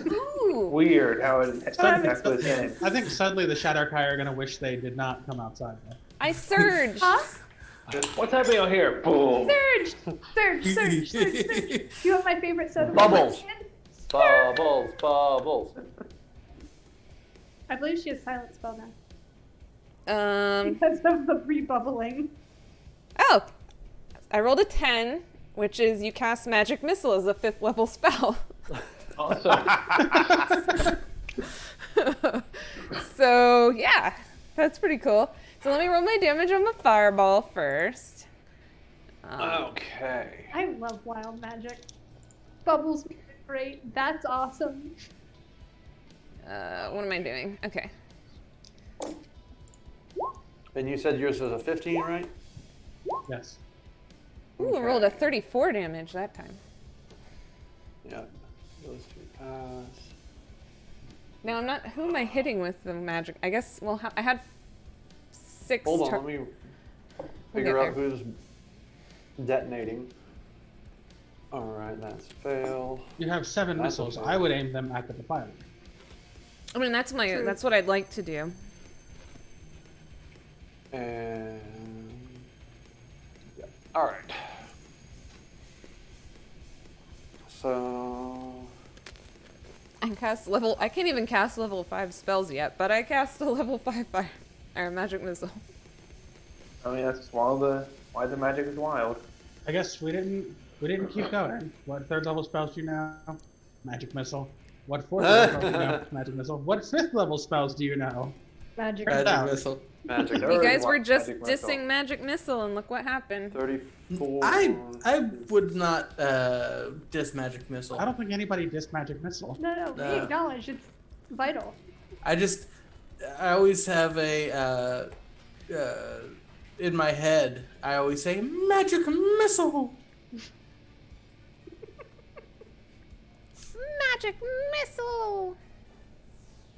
Ooh! Weird how it that's the same. I think suddenly the Shadowkai are gonna wish they did not come outside. Though. I surged. Huh? What's happening out here? Boom! Surge! Surge! Surge! Surge! Surge! You want my favorite soda? Bubbles. Surge! Bubbles, bubbles. I believe she has silent spell now Um. because of the rebubbling. Oh, I rolled a 10, which is you cast Magic Missile as a 5th level spell. Awesome. So yeah, that's pretty cool. So let me roll my damage on the Fireball first. Okay. I love wild magic. Bubbles make it great. That's awesome. What am I doing? Okay. And you said yours was a 15, right? Yes. Ooh, I rolled a 34 damage that time. Yeah. Those two pass. Now I'm not. Who am I hitting with the magic? I guess. Well, I had 6. Hold on, let me figure get out who's detonating. Alright, that's fail. You have 7 That's missiles. okay. I would aim them at the Defiler. I mean, that's my. True. That's what I'd like to do. And yeah. Alright. So I can cast level. I can't even cast level 5 spells yet, but I cast a level 5 fire or magic missile. I mean, that's why the magic is wild. I guess we didn't keep going. What 3rd level spells do you know? Magic missile. What 4th level spells do you know? Magic missile. What 5th level spells do you know? Magic. Right. Magic Missile. magic You Third guys were one, just magic missile. dissing magic missile, and look what happened. 34. I would not diss Magic Missile. I don't think anybody dissed Magic Missile. No, we No. acknowledge it's vital. I always have a in my head. I always say Magic Missile. Magic missile.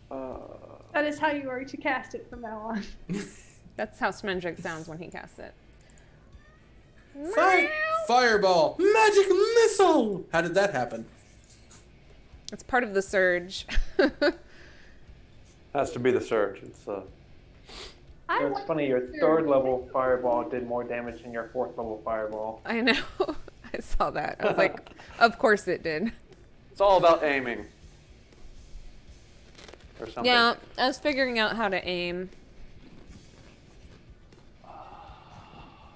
That is how you are to cast it from now on. That's how Smendrick sounds when he casts it. Fireball. Magic Missile. How did that happen? It's part of the surge. Has to be the surge. It's I It's want funny, your to- 3rd level fireball did more damage than your 4th level fireball. I know. I saw that. I was like, of course it did. it's all about aiming. Or something. Yeah, I was figuring out how to aim.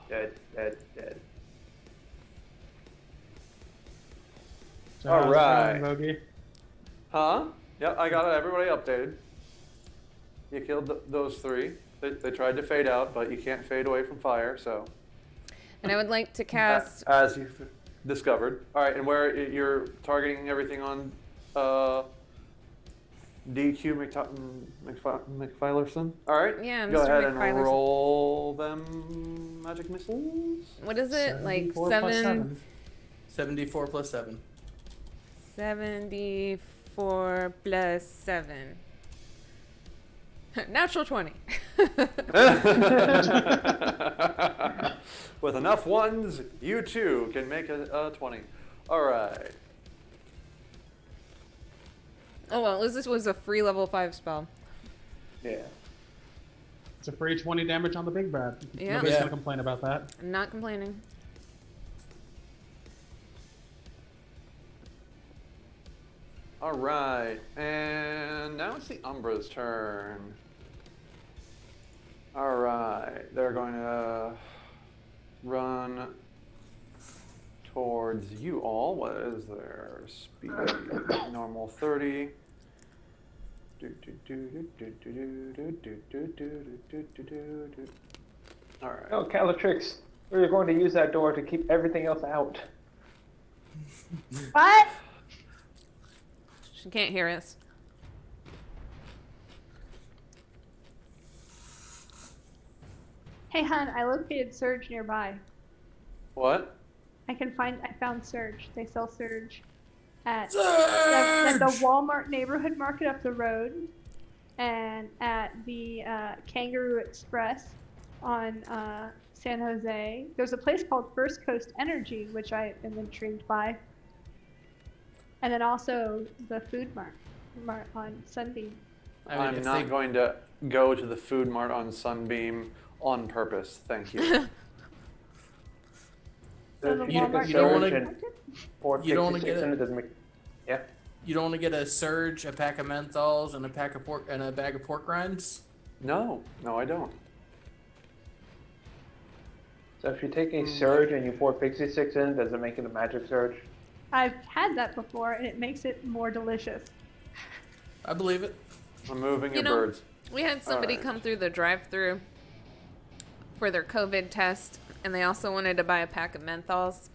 Dead, dead, dead. So All how's it right. going, Bogey? Huh? Yep, I got everybody updated. You killed those 3. They tried to fade out, but you can't fade away from fire, so. And I would like to cast. As you've discovered. Alright, and where you're targeting everything on DQ McFilerson? Alright. Yeah, Go Mr. ahead and McFilerson. roll them magic missiles. What is it? Like 74 plus 7. 74 plus 7. 74 plus 7. Natural 20. With enough ones, you too can make a 20. Alright. Oh well, at least this was a free level 5 spell. Yeah. It's a free 20 damage on the big bad. Yeah. Nobody's Yeah. gonna complain about that. I'm not complaining. All right, and now it's the Umbra's turn. All right, they're going to run towards you all. What is their speed? Normal 30. All right. Oh, Calatrix, we were going to use that door to keep everything else out. What? She can't hear us. Hey, hon, I located Surge nearby. What? I found Surge. They sell Surge at Surge! the Walmart neighborhood market up the road, and at the Kangaroo Express on San Jose. There's a place called First Coast Energy, which I am intrigued by. And then also the Food Mart on Sunbeam. I mean, I'm if not they- going to go to the food mart on Sunbeam on purpose. Thank you. So the You don't- Walmart you don't wanna- neighborhood market? Or You don't wanna 66 get it. and it doesn't make. Yeah. You don't want to get a Surge, a pack of menthols, and a pack of pork and a bag of pork rinds. No, I don't. So if you take a surge and you pour Pixie Sticks in, does it make it a magic surge? I've had that before, and it makes it more delicious. I believe it. I'm moving You your know- birds. We had somebody Alright. come through the drive-through for their COVID test, and they also wanted to buy a pack of menthols.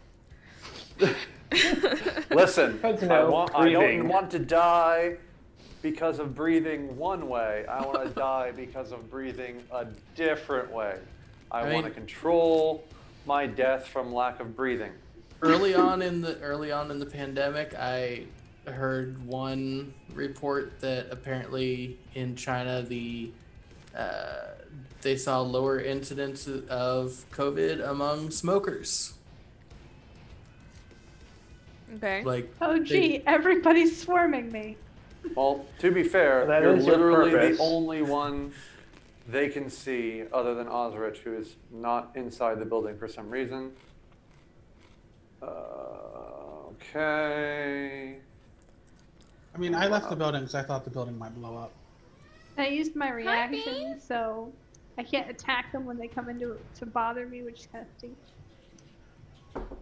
Listen, That's I no don't breathing. want to die because of breathing one way. I want to die because of breathing a different way. I I want to mean- control my death from lack of breathing. Early on in the pandemic, I heard one report that apparently in China they saw lower incidence of COVID among smokers. Okay. Like, Oh, gee, everybody's swarming me. Well, to be fair, That you're is your literally the purpose. only one they can see other than Osrich, who is not inside the building for some reason. Okay. I mean, I left the building because I thought the building might blow up. I used my reaction, so I can't attack them when they come in to bother me, which is kind of stinks.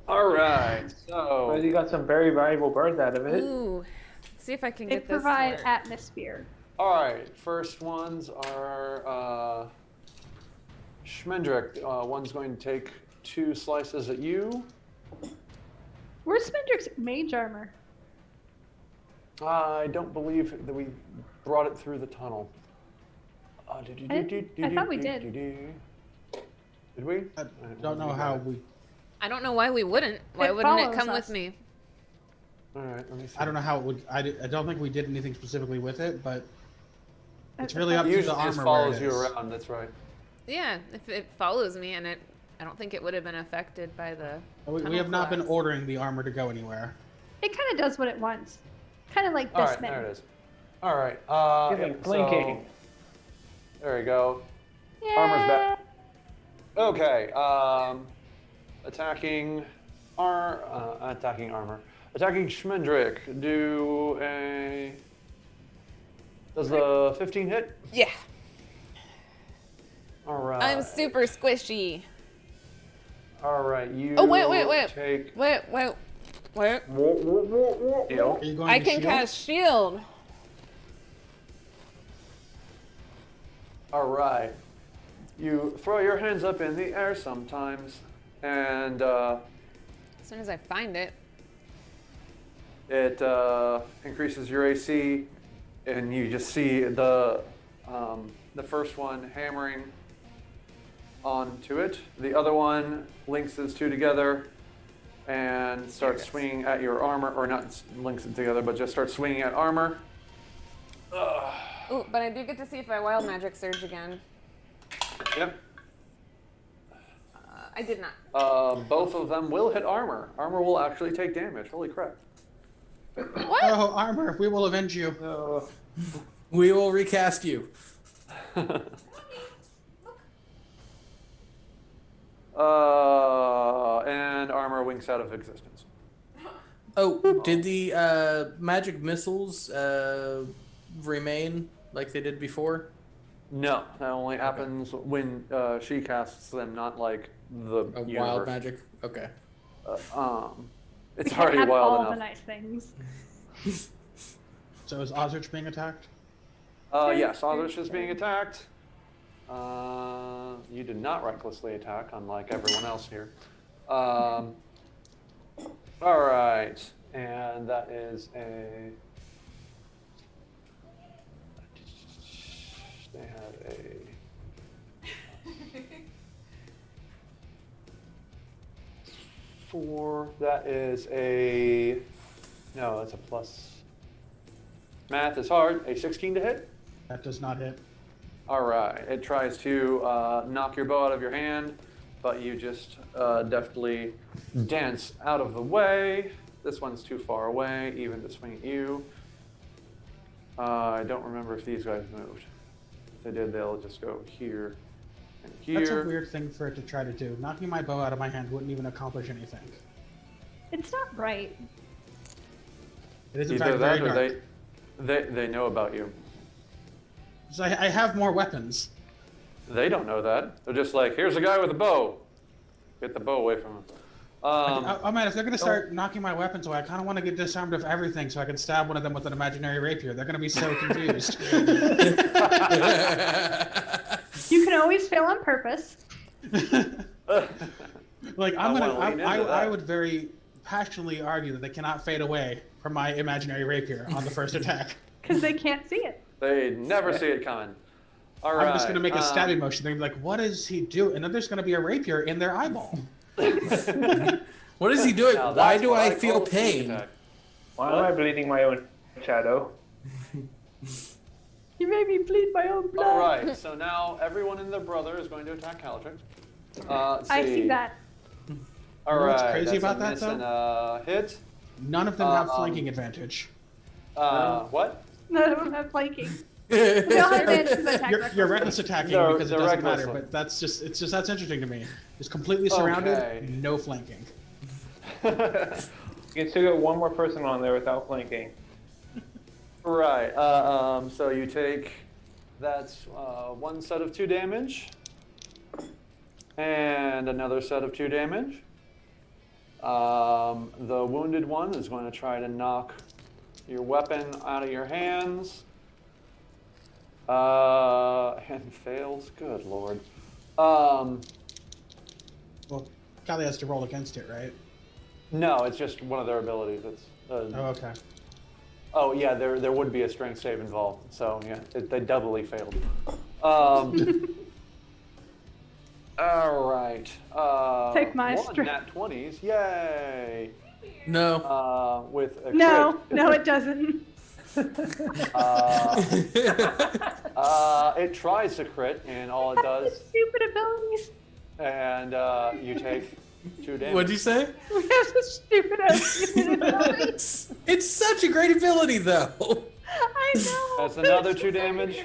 All right. Well, you So got some very valuable birds out of it. Ooh. Let's see if I can They get this to provide work. atmosphere. all right. First ones are Schmendrick. One's going to take 2 slices at you. Where's Spendrick's mage armor? I don't believe that we brought it through the tunnel. I thought we did. Did we? I don't know how we. I don't know why we wouldn't. Why It wouldn't it follows come us. with me? All right. Let me see. I don't know how it would. I don't think we did anything specifically with it, but it's That's really okay. up to Usually the just armor where follows it you is. around. That's right. Yeah, if it follows me, and I don't think it would have been affected by the. We have not been collapse. ordering the armor to go anywhere. It kind of does what it wants. Kind of like All this right. man. There it is. All right. Giving yep, blinking. so- there we go. Yeah. Armor's back. Okay. Attacking armor. Attacking Schmendrick. Does the 15 hit? Yeah, All right. I'm super squishy. All right. You. Oh, wait. Take. Wait. Deal. Are you going I to can shield? cast shield. All right. You throw your hands up in the air sometimes, and As soon as I find it. it increases your AC, and you just see the first one hammering onto it. The other one links those two together and starts swinging at your armor, or not links it together, but just starts swinging at armor. Ooh, but I do get to see if I wild magic surge again. Yep. I did not. Both of them will hit armor. Armor will actually take damage. Holy crap. Oh, armor, we will avenge you. No. We will recast you. And armor winks out of existence. Oh, did the magic missiles remain like they did before? No, that only happens when she casts them, not like the A universe. wild magic? Okay. It's We can't already have wild all enough. the nice things. So is Osrich being attacked? Yes, Aldrich is being attacked. You did not recklessly attack, unlike everyone else here. All right, and that is a. They have a. Four. That is a. No, that's a plus. Math is hard. A 16 to hit. That does not hit. All right. It tries to knock your bow out of your hand, but you just deftly dance out of the way. This one's too far away, even to swing at you. I don't remember if these guys moved. If they did, they'll just go here and here. That's a weird thing for it to try to do. Knocking my bow out of my hand wouldn't even accomplish anything. It's not right. It is in Either fact very that or dark. they know about you. So I have more weapons. They don't know that. They're just like, here's a guy with a bow. Get the bow away from him. Oh man, if they're gonna start knocking my weapons away, I kind of want to get disarmed of everything so I can stab one of them with an imaginary rapier. They're gonna be so confused. You can always fail on purpose. Like I wanna lean into I that. would very passionately argue that they cannot fade away from my imaginary rapier on the first attack. Because they can't see it. They never see it coming. All right. I'm just gonna make a stabbing motion. They're gonna be like, "What does he do?" And then there's gonna be a rapier in their eyeball. What is he doing? Now Why that's do what I call feel a sneak pain? attack. Why am I bleeding my own shadow? You made me bleed my own blood. All right. So now everyone and their brother is going to attack Calatrix. Let's I see. see that. All You know what's right. crazy That's about a that, miss though? and a hit. None of them have Um, flanking advantage. What? None of them have flanking. They all have advantage to the attack. You're reckless attacking They're- because it they're doesn't reckless. matter. But that's interesting to me. Just completely surrounded, Okay. no flanking. You can still get one more person on there without flanking. Right. So you take that's one set of 2 damage, and another set of 2 damage. The wounded one is going to try to knock your weapon out of your hands, and fails. Good lord. Well, Callie has to roll against it, right? No, it's just one of their abilities. It's Oh, okay. oh yeah, there would be a strength save involved. So yeah, they doubly failed. All right. Take my one strength. nat 20s. Yay. No. With a No, crit. no, it doesn't. It tries to crit, and all it does, Stupid abilities. and you take 2 damage. What'd you say? We have such stupid abilities. It's such a great ability, though. I know. That's another 2 damage.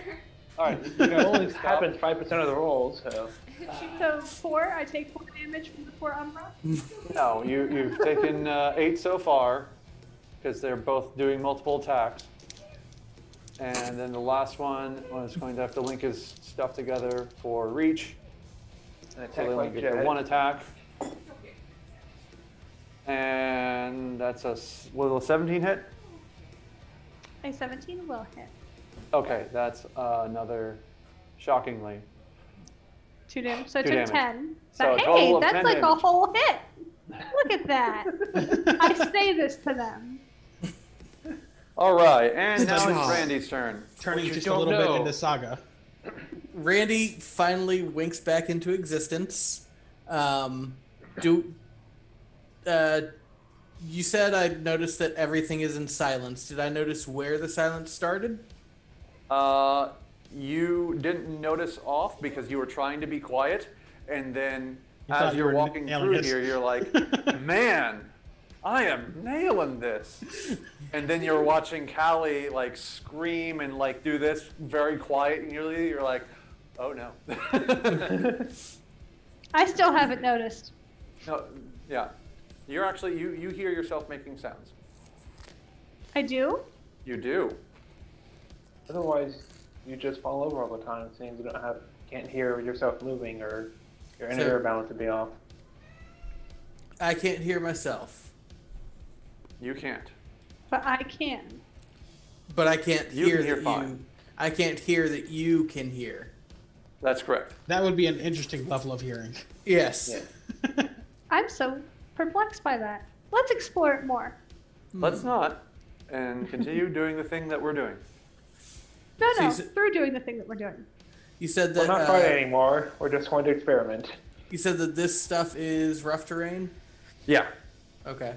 All right, you It guys only stop. happens 5% of the rolls, so. So 4, I take 4 damage from the 4 Umbra. No, you've taken 8 so far, because they're both doing multiple attacks. And then the last one was going to have to link his stuff together for reach. An So attack they only like get their Jet. 1 attack. And that's will a 17 hit? A 17 will hit. Okay, that's another, shockingly. 2 damage. So I 2 took damage. 10. So But a hey, total of that's 10 like a damage. whole hit. Look at that. I say this to them. All right, and now Wow. it's Randy's turn. Turning you just a don't little bit know. into Saga. Randy finally winks back into existence. You said I noticed that everything is in silence. Did I notice where the silence started? You didn't notice off because you were trying to be quiet, and then You thought as you you're were walking through aliens. here, you're like, man, I am nailing this. And then you're watching Callie like scream and like do this very quiet, and you're like, oh no. I still haven't noticed. No, yeah. You're actually you hear yourself making sounds. I do? You do. Otherwise, you just fall over all the time, seeing you can't hear yourself moving or your inner balance would be off. I can't hear myself. You can't. But I can. But I can't You hear can hear that fine. you. I can't hear that you can hear. That's correct. That would be an interesting level of hearing. Yes. Yeah. I'm so perplexed by that. Let's explore it more. Let's not, and continue doing the thing that we're doing. No, So no, you said- through doing the thing that we're doing. You said We're that. not fighting anymore. We're just going to experiment. You said that this stuff is rough terrain. Yeah. Okay.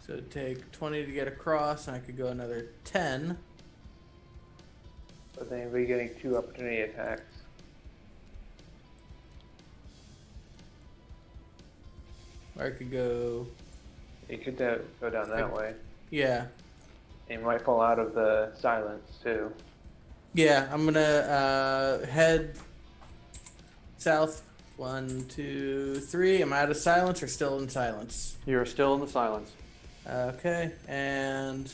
So it'd take 20 to get across, and I could go another 10. But then we're getting 2 opportunity attacks. Or I could go. You could go down that way. Yeah. And you might fall out of the silence too. Yeah, I'm gonna head south. 1, 2, 3. Am I out of silence or still in silence? You're still in the silence. Okay, and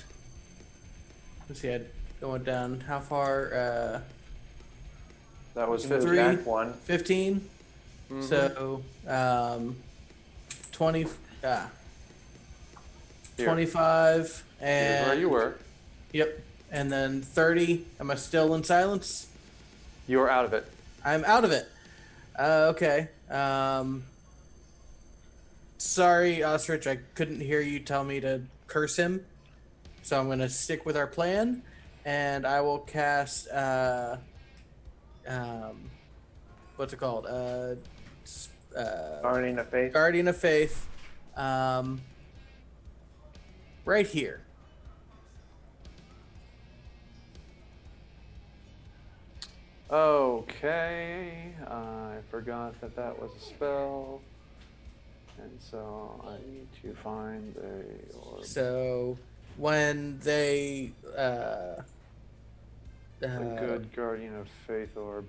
let's see. I going down. How far? That was You can move 15. back 1. 15. Mhm. So 20. Here. 25 and Here's where you were. Yep, and then 30. Am I still in silence? You're out of it. I'm out of it. Okay. Sorry, Ostrich, I couldn't hear you tell me to curse him. So I'm going to stick with our plan, and I will cast, what's it called? Guardian of Faith. Guardian of Faith, right here. Okay. I forgot that was a spell. And so I need to find a orb. So when they, A good Guardian of Faith orb.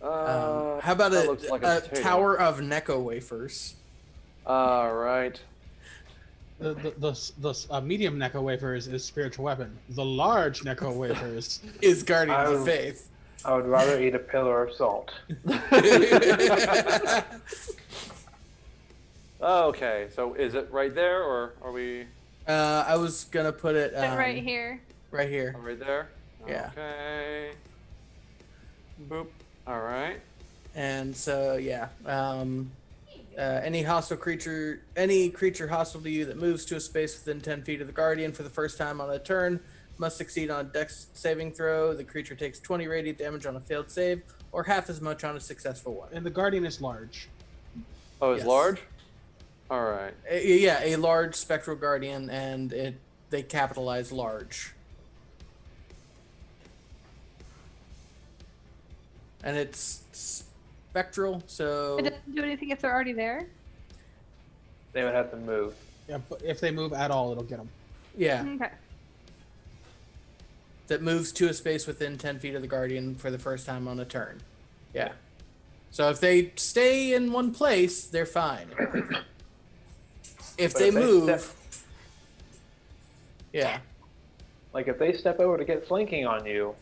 how about that a, looks like a potato. tower of Necco wafers? All right. The medium Necco wafers is spiritual weapon. The large Necco wafers. Is Guardian of Oh. Faith. I would rather eat a pillar of salt. Okay, so is it right there, or are we I was gonna put it right here. right here. right there? Yeah. Okay. Boop. All right. And so yeah, any creature hostile to you that moves to a space within 10 feet of the Guardian for the first time on a turn must succeed on a Dex saving throw. The creature takes 20 radiant damage on a failed save, or half as much on a successful one. And the Guardian is large. Oh, it's Yes. large. All right. Yeah, a large spectral Guardian, and they capitalize large. And it's spectral, so It doesn't do anything if they're already there. They would have to move. Yeah, but if they move at all, it'll get them. yeah, Okay. that moves to a space within 10 feet of the Guardian for the first time on a turn. Yeah. So if they stay in one place, they're fine. If But they if they move, step- yeah. Like if they step over to get flanking on you,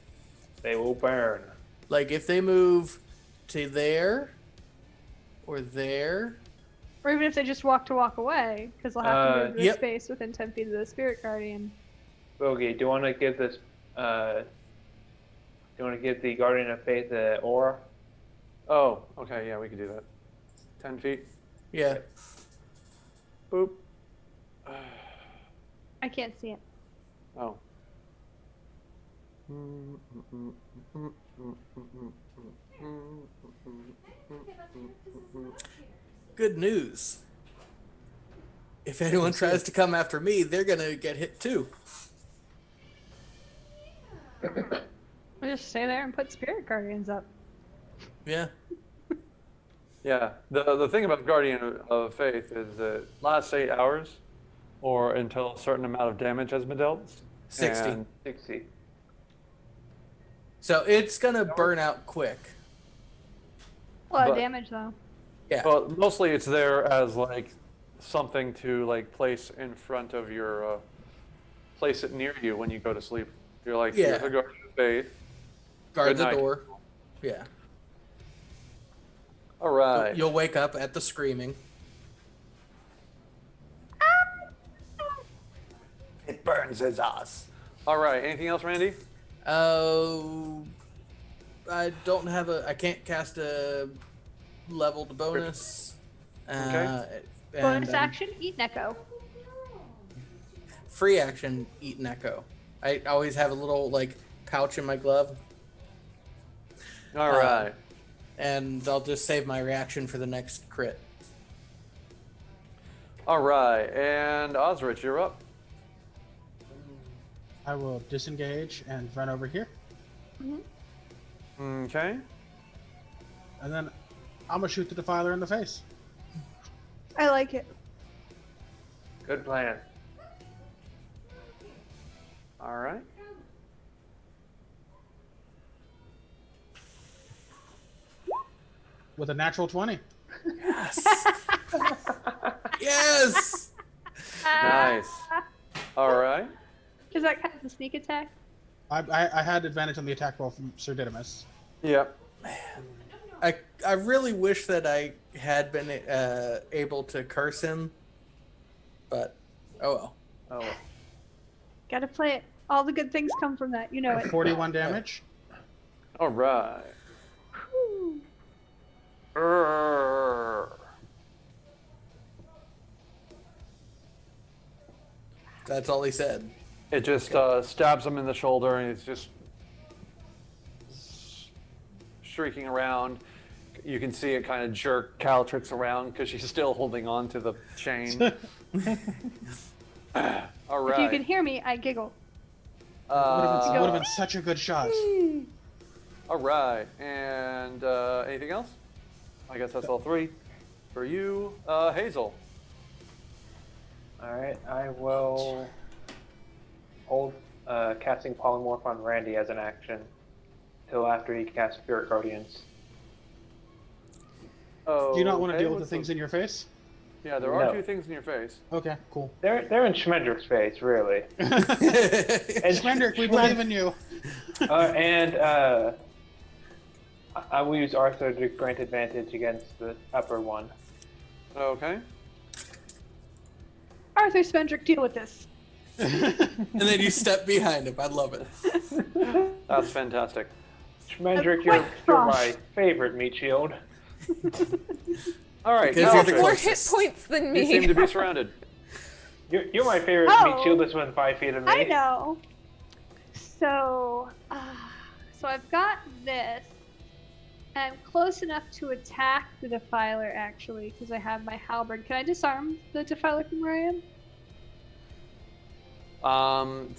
they will burn. Like if they move to there or there. Or even if they just walk away, because they'll have to move to a Yep. space within 10 feet of the Spirit Guardian. Bogey, do you want to give this? Do you want to give the Guardian of Faith the aura? Oh, okay. Yeah, we could do that. 10 feet. Yeah. Boop. I can't see it. Oh. Good news. If anyone tries to come after me, they're gonna get hit too. We just stay there and put spirit guardians up. Yeah. Yeah. The thing about Guardian of Faith is it lasts 8 hours, or until a certain amount of damage has been dealt. 60. And 60. So it's gonna burn out quick. A lot of But- damage though. Yeah. Well, mostly it's there as like something to like place in front of your, place it near you when you go to sleep. You're like, Yeah. here's a Guardian of Faith. Guard Good the night. door. Yeah. All right. You'll wake up at the screaming. It burns his ass. All right. Anything else, Randy? Oh, I don't have a. I can't cast a leveled bonus. Okay. Bonus and, action, eat an echo. Free action, eat an echo. I always have a little like pouch in my glove, All right. and I'll just save my reaction for the next crit. All right. And Osrich, you're up. I will disengage and run over here, Okay. and then I'm gonna shoot the Defiler in the face. I like it. Good plan. All right. With a natural 20. Yes. Yes. Nice. All right. Does that count as a sneak attack? I had advantage on the attack roll from Sir Didymus. Yep. I really wish that I had been able to curse him, but oh well. Oh. Well. Gotta play it. All the good things come from that. You know it. 41 damage. All right. Whew. That's all he said. It just stabs him in the shoulder, and he's just shrieking around. You can see it kind of jerk Calatrix around because she's still holding on to the chain. All right. If you can hear me, I giggle. Would have Uh, been such a good shot. all right. And anything else? I guess that's all three. For you, Hazel. Alright, I will hold casting Polymorph on Randy as an action till after he casts Spirit Guardians. Oh, Do you not want to okay, deal with the what's things in your face? Yeah, there are No. two things in your face. Okay, cool. They're in Schmendrick's face, really. And Schmendrick, we believe in you. I will use Arthur to grant advantage against the upper one. Okay. Arthur Spendrick, deal with this. And then you step behind him. I love it. That's fantastic. Schmendrick, What you're my gosh. favorite meat shield. All right. Because you're the Calatrix, More closest. hit points than you seem to me. be surrounded. You're my favorite Oh. meat shield that's within 5 feet of me. I know. So I've got this. I'm close enough to attack the Defiler, actually, because I have my halberd. Can I disarm the Defiler from where I am?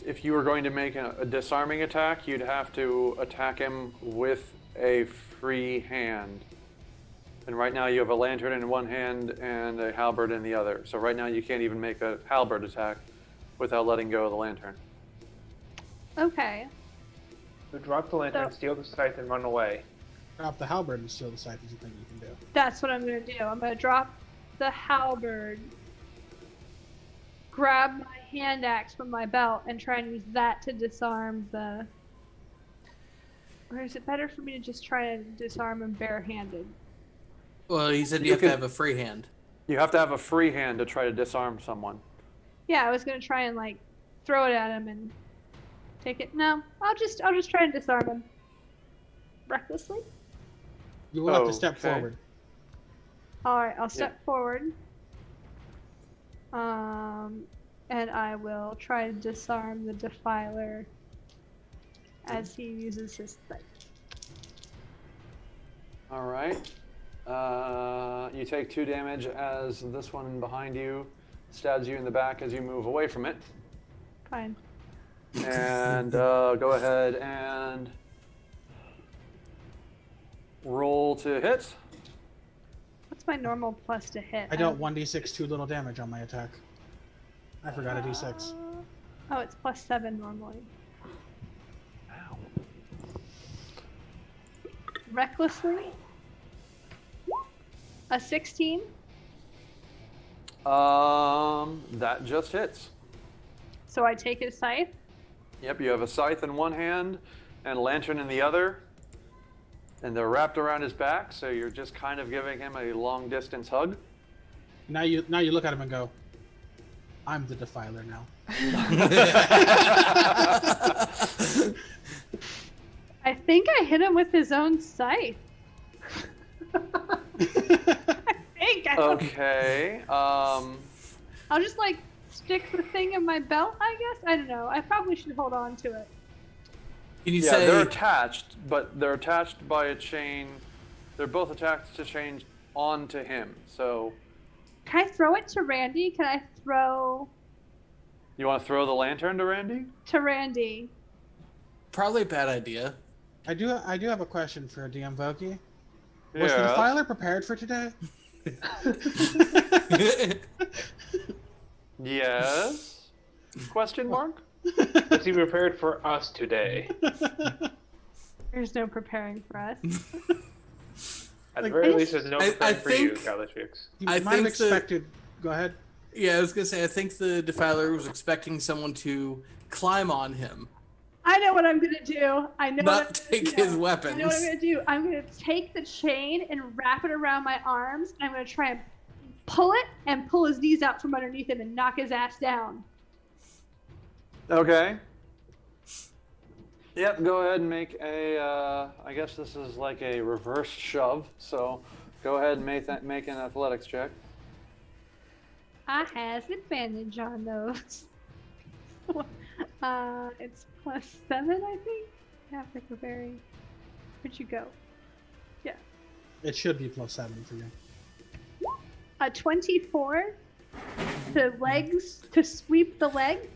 If you were going to make a disarming attack, you'd have to attack him with a free hand. And right now you have a lantern in one hand and a halberd in the other. So right now you can't even make a halberd attack without letting go of the lantern. Okay. So drop the lantern, So- steal the scythe, and run away. Drop the halberd and steal the scythe is a thing you can do. That's what I'm going to do. I'm going to drop the halberd, grab my hand axe from my belt, and try and use that to disarm the... Or is it better for me to just try and disarm him barehanded? Well, he said you, You have can- to have a free hand. You have to have a free hand to try to disarm someone. Yeah, I was going to try and, like, throw it at him and take it. No, I'll just try and disarm him. Recklessly? You will have to step Okay. forward. Alright, I'll step forward. And I will try to disarm the Defiler as he uses his thing. All right. You take 2 damage as this one behind you stabs you in the back as you move away from it. Fine. And go ahead and roll to hit. What's my normal plus to hit? I dealt 1d6 too little damage on my attack. I forgot a d6. Oh, it's +7 normally. Ow. Recklessly. A 16. That just hits. So I take his scythe. Yep, you have a scythe in one hand and a lantern in the other. And they're wrapped around his back, so you're just kind of giving him a long distance hug. Now you look at him and go, I'm the defiler now. I think I hit him with his own scythe. I don't- Okay. I'll just like stick the thing in my belt, I guess. I don't know. I probably should hold on to it. Can you Yeah, say they're attached, but they're attached by a chain. They're both attached to chains onto him. So Can I throw it to Randy? Can I throw you want to throw the lantern to Randy? to Randy? probably a bad idea? I do have a question for DM Voki. Was the Yeah. defiler prepared for today? Yes. Question mark? Was he prepared for us today? There's no preparing for us. At the Like, very I least, just- there's no I preparing for you, think- Galatrix. You I might have think the- expected. Go ahead. Yeah, I was gonna say I think the defiler was expecting someone to climb on him, I know what I'm gonna do. I know what I'm not gonna take do. his weapons. I know what I'm gonna do. I'm gonna take the chain and wrap it around my arms, and I'm gonna try and pull it and pull his knees out from underneath him and knock his ass down. Okay. Yep, go ahead and make a, I guess this is like a reverse shove, so go ahead and make an athletics check. I has advantage on those. It's +7, I think. Yeah, like a very. Where'd you go? Yeah, It should be +7 for you. a 24. The legs to sweep the leg.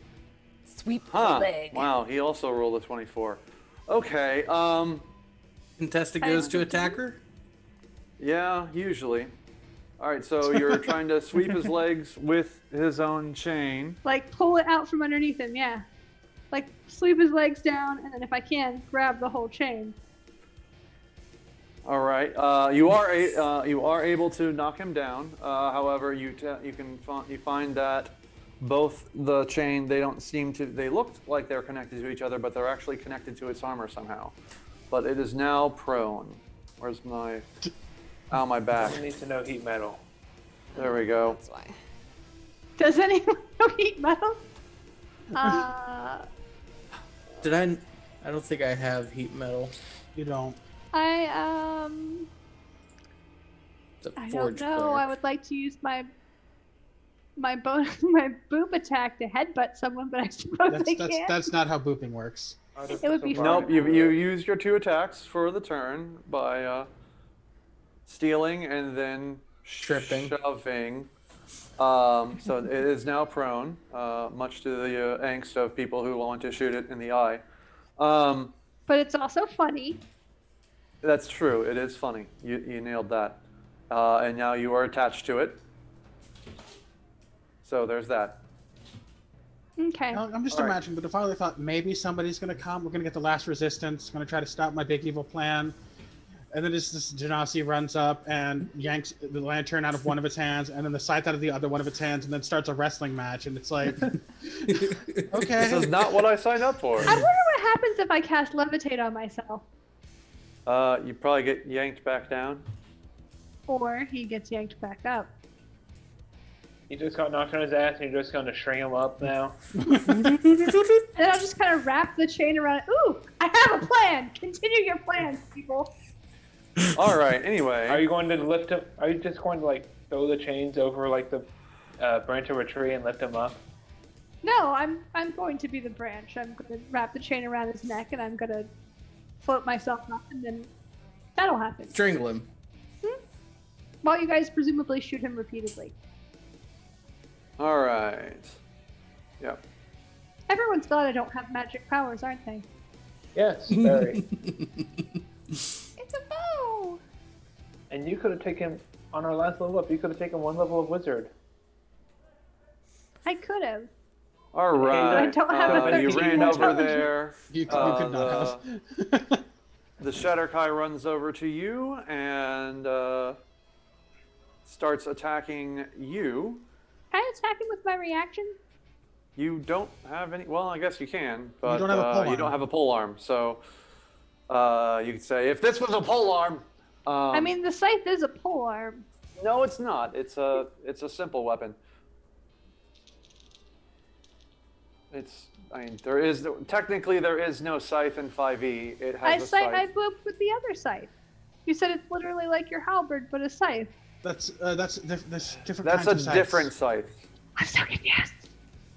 Sweep Huh. the leg. Wow, he also rolled a 24. Okay, Contested goes to attacker. yeah, usually. All right, so you're trying to sweep his legs with his own chain. Like pull it out from underneath him. Yeah, like sweep his legs down, and then if I can, grab the whole chain. All right, you are able to knock him down. However, you find that both the chain, they looked like they're connected to each other, but they're actually connected to its armor somehow. But it is now prone. Where's my my back? Someone needs to know heat metal. There we go. That's why. Does anyone know heat metal? Did I? I don't think I have heat metal. You don't. I It's a I don't forge know. cleric. I would like to use my my boob attack to headbutt someone, but I suppose they can't. That's not how booping works. It would be fun. Nope, you used your 2 attacks for the turn by stealing and then Tripping. shoving. So it is now prone, much to the angst of people who want to shoot it in the eye. But it's also funny. That's true. It is funny. You nailed that. And now you are attached to it. So there's that. Okay. I'm just All right. imagining the defiler thought maybe somebody's gonna come. We're gonna get the last resistance. Gonna try to stop my big evil plan. And then this Genasi runs up and yanks the lantern out of one of its hands, and then the scythe out of the other one of its hands, and then starts a wrestling match. And it's like, This okay, is not what I signed up for. I wonder what happens if I cast levitate on myself, You probably get yanked back down. or he gets yanked back up. He just got knocked on his ass, and you're just going to string him up now. And then I'll just kind of wrap the chain around it. Ooh, I have a plan. Continue your plans, people. All right. Anyway. Are you going to lift him? Are you just going to like throw the chains over like the branch of a tree and lift him up? No, I'm going to be the branch. I'm going to wrap the chain around his neck, and I'm going to float myself up, and then that'll happen. Strangle him. While you guys presumably shoot him repeatedly. All right. Yep. Everyone's glad I don't have magic powers, aren't they? Yes, very. It's a bow. And you could have taken, on our last level up, you could have taken 1 level of wizard. I could have. All right. I don't have a you 13 ran over intelligence. there. You could not have. The Shatterkai runs over to you and starts attacking you. Can I attack him with my reaction? You don't have any. Well, I guess you can, but don't have a pole you don't arm. have a pole arm. So you could say, if this was a pole arm. I mean, the scythe is a pole arm. No, it's not. It's a simple weapon. Technically there is no scythe in 5e. It has a scythe. I blew up with the other scythe. You said it's literally like your halberd, but a scythe. That's different That's kinds a of scythes. different scythe. I'm so confused.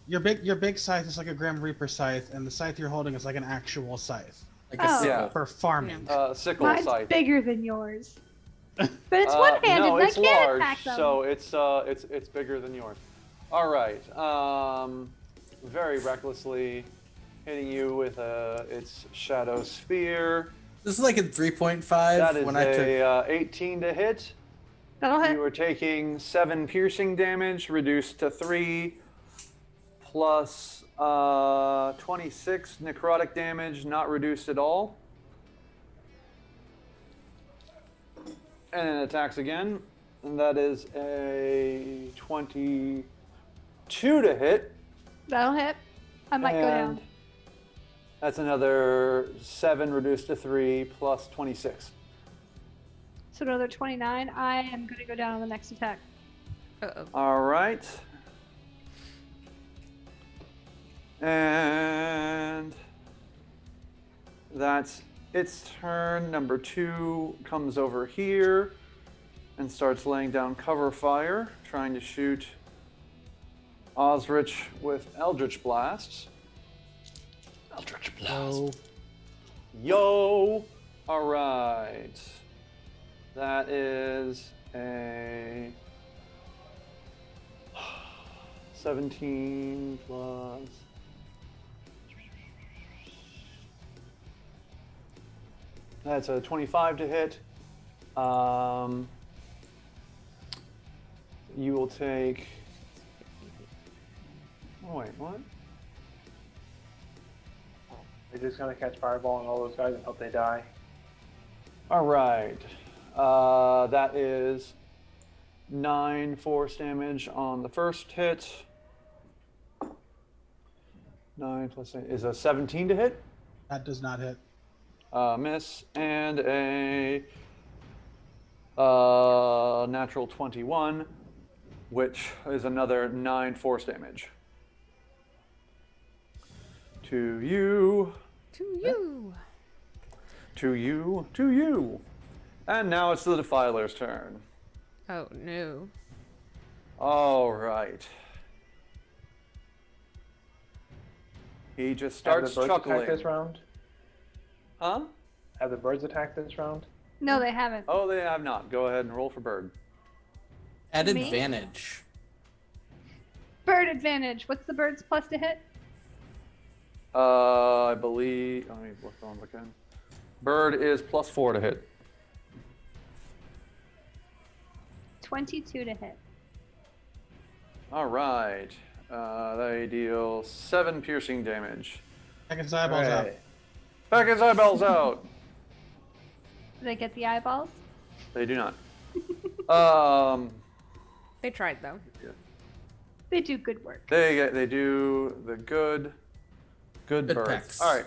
Your big scythe is like a Grim Reaper scythe, and the scythe you're holding is like an actual scythe Like a Oh. sickle. Yeah. for farming. Sickle Mine's scythe. bigger than yours. But it's one-handed, no, and I it's can't large, attack them. so it's bigger than yours. All right. Very recklessly hitting you with its shadow sphere. This is like a 3.5 That is when I took. a 18 to hit. That'll hit. You are taking 7 piercing damage, reduced to 3, plus 26 necrotic damage, not reduced at all. And it attacks again, and that is a 22 to hit. That'll hit. I might go down. And that's another 7 reduced to 3 plus 26. So another 29. I am going to go down on the next attack. Uh-oh. All right. And that's its turn. Number 2 comes over here and starts laying down cover fire, trying to shoot Osrich with Eldritch Blasts. Eldritch Blast. So Yo! All right. That is a 17 plus. That's a 25 to hit. You will take. Oh, wait, what? They're just gonna catch fireball on all those guys and hope they die. All right. That is 9 force damage on the first hit. 9 plus 8 is a 17 to hit. that does not hit. Miss, and a natural 21, which is another 9 force damage. To you, To you. to you, to you. And now it's the Defiler's turn. Oh no. All right. He just Have starts the birds chuckling. attack this round? Huh? Have the birds attack this round? No, they haven't. Oh, they have not. Go ahead and roll for bird. At Me? advantage. Bird advantage. What's the bird's plus to hit? I believe. Let me look on again. Bird is plus 4 to hit. 22 to hit. All right. They deal 7 piercing damage. Check his eyeballs out. Hooray. Back his eyeballs out. Do they get the eyeballs? They do not. Um, They tried though. They do good work. they do the good Good birds. pecks. All right.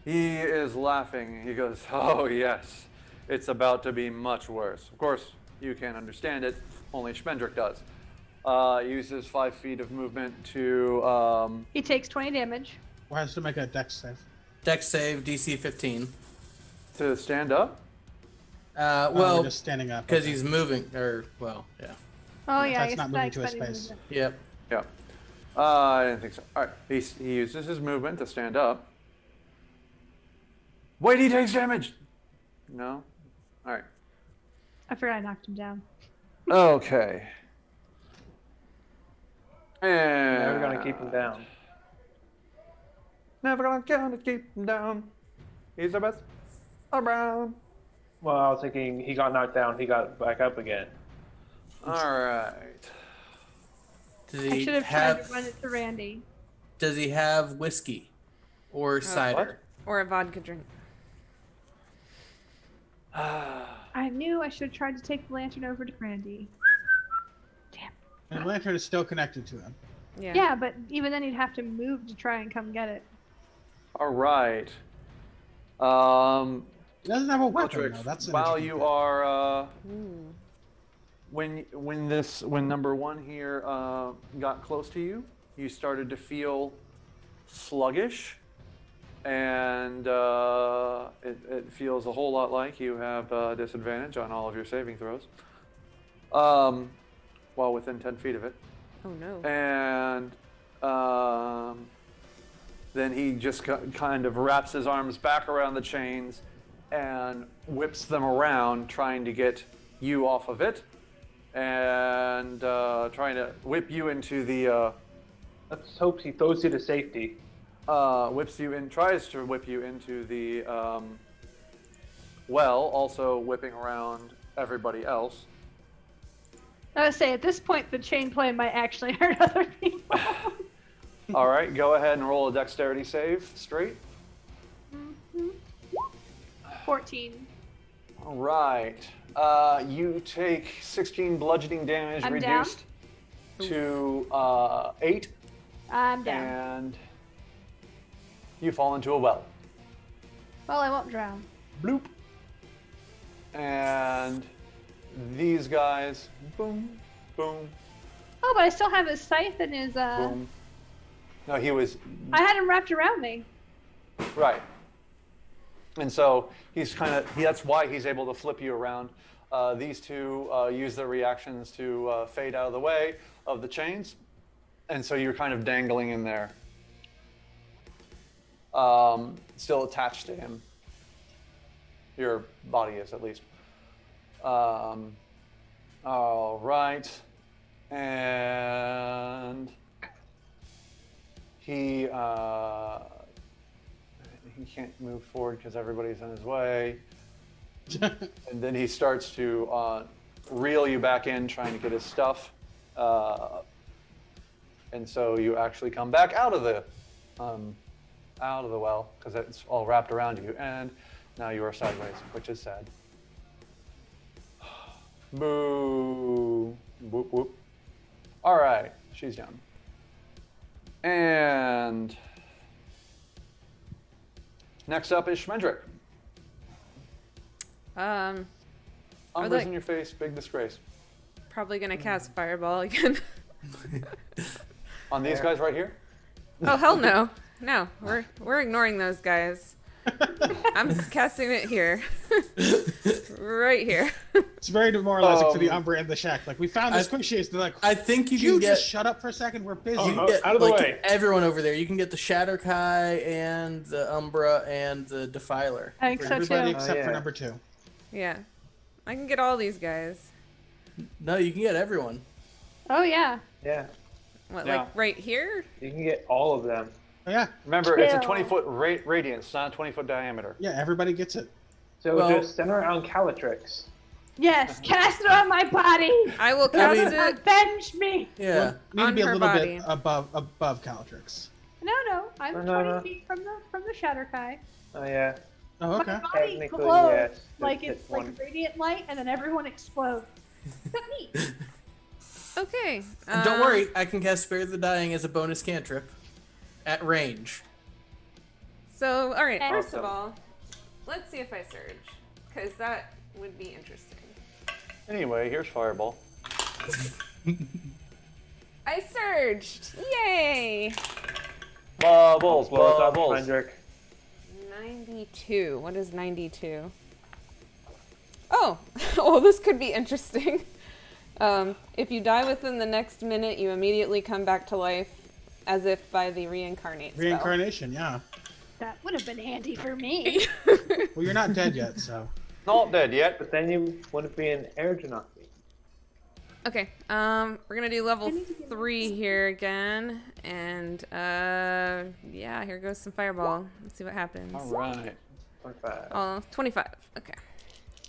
He is laughing. He goes, "Oh yes, it's about to be much worse." Of course, you can't understand it. Only Schmendrick does. Uses 5 feet of movement to. He takes 20 damage. Or has to make a dex save. Dex save DC 15. To stand up. Oh, Well, just standing up. because okay. he's moving, or well, yeah. Oh yeah, I That's guess not that moving to his extended space. movement. Yep. Yeah. I didn't think so. All right. He uses his movement to stand up. Wait, he takes damage. No. All right. I forgot I knocked him down. Okay. And Never gonna keep him down. Never gonna keep him down. He's the best around. Well, I was thinking he got knocked down, he got back up again. All right. Does I he should have tried to have? run it to Randy. Does he have whiskey or cider? Or a vodka drink. I knew I should have tried to take the lantern over to Randy. And the lantern is still connected to him. Yeah. Yeah, but even then he'd have to move to try and come get it. All right. He doesn't have a weapon, Patrick, though. That's an while interesting you thing. are Ooh. when number one here got close to you, you started to feel sluggish, and it feels a whole lot like you have disadvantage on all of your saving throws. While within 10 feet of it. Oh no. And then he just kind of wraps his arms back around the chains and whips them around, trying to get you off of it, and trying to whip you into the Let's hope he throws you to safety. tries to whip you into the well, also whipping around everybody else. I would say at this point the chain play might actually hurt other people. All right, go ahead and roll a dexterity save straight. 14. All right. You take 16 bludgeoning damage, I'm down. reduced to 8, I'm down. and you fall into a well. Well, I won't drown. Bloop. And these guys, boom, boom, Oh, but I still have his scythe and his boom. No, he was I had him wrapped around me. right. And so he's that's why he's able to flip you around. These two use their reactions to fade out of the way of the chains. And so you're kind of dangling in there. Still attached to him. Your body is, at least. All right. And he can't move forward because everybody's in his way. And then he starts to reel you back in, trying to get his stuff. And so you actually come back out of the well because it's all wrapped around you, and now you are sideways, which is sad. Boo! Whoop whoop. All right, she's done. And next up is Schmendrick. Are Umbra's they- in your face, big disgrace. Probably gonna cast fireball again. On these guys right here? Oh hell no. No, we're ignoring those guys. I'm casting it here. Right here. It's very demoralizing for the Umbra in the shack. Like, we found this quick chase. They're like, I think you "Could you can get just shut up for a second? We're busy. you can get, out of the like, way. everyone over there. You can get the Shatterkai and the Umbra and the Defiler. I think so Everybody too. except for yeah. number 2. Yeah. I can get all these guys. No, you can get everyone. Oh yeah. Yeah, What, Yeah. like right here? you can get all of them. Oh, yeah. Remember, it's a Chill. 20-foot radius, not a 20-foot diameter. Yeah, everybody gets it. So Well- just center it on Calatrix. Yes, cast it on my body. I will cast mean- it. Avenge me. Yeah. Need to On be a her little body. bit above Calatrix. No, I'm No, 20 no. feet from the Shatterkai. Oh yeah. Oh, okay. My body Technically, glows yes. like Just it's one. like radiant light, and then everyone explodes. Except me. Okay. And don't worry, I can cast Spare the Dying as a bonus cantrip at range. So, all right. First of Awesome. all, let's see if I surge, because that would be interesting. Anyway, here's Fireball. I surged! Yay! Bubbles, Blows up bubbles. Schmendrick. 92. What is 92? Oh, oh, this could be interesting. If you die within the next minute, you immediately come back to life as if by the reincarnate spell. Reincarnation, yeah. That would have been handy for me. Well, you're not dead yet, so. Not dead yet. But then you wouldn't be an air genasi. Okay. We're gonna do level I need to get 3 here again, and yeah, here goes some fireball. Let's see what happens. All right. 25. Oh, 25. Okay.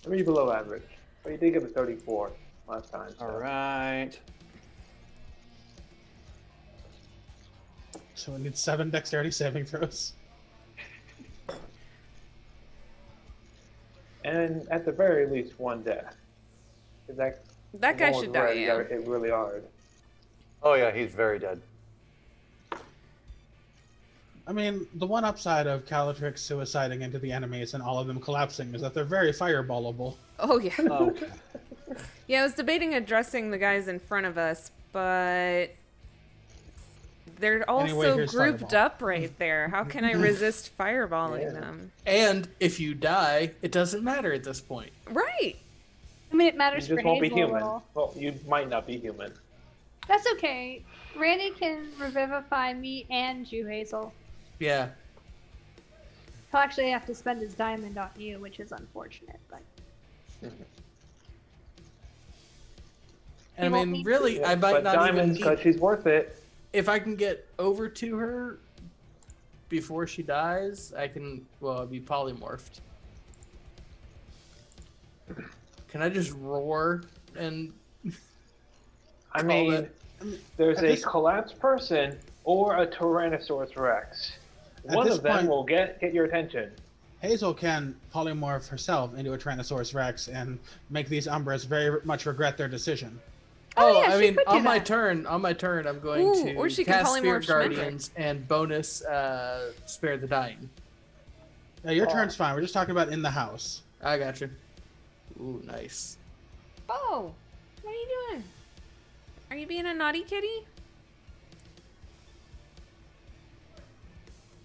3 below average. But you did give a 34 last time. So. All right. So we need 7 dexterity saving throws. And at the very least, 1 death. 'Cause That guy one was should die. red, you Yeah. gotta hit really hard. Oh yeah, he's very dead. I mean, the one upside of Calatrix suiciding into the enemies and all of them collapsing is that they're very fireballable. Oh yeah. Okay. Yeah, I was debating addressing the guys in front of us, but they're also Anyway, here's grouped fireball. up right there. How can I resist fireballing Yeah. them? And if you die, it doesn't matter at this point. Right. I mean, it You matters for just won't be Hazel a human. little. Well, you might not be human. That's okay. Randy can revivify me and you, Hazel. Yeah. He'll actually have to spend his diamond on you, which is unfortunate, but And I You won't mean, need really, Yeah, I might but not diamonds, even because she's worth it. if I can get over to her before she dies, I can, well, be polymorphed. Can I just roar and I call mean, it- there's At a this- collapsed person or a Tyrannosaurus Rex. At One this of them point- will get your attention. Hazel can polymorph herself into a Tyrannosaurus Rex and make these Umbras very much regret their decision. Oh, yeah, I she mean, could do on my that. turn, I'm going Ooh, to or she can cast polymorph Spirit Shimmer. Guardians and bonus Spare the Dying. Your turn's fine. We're just talking about in the house. I got you. Ooh, nice. Oh, what are you doing? Are you being a naughty kitty?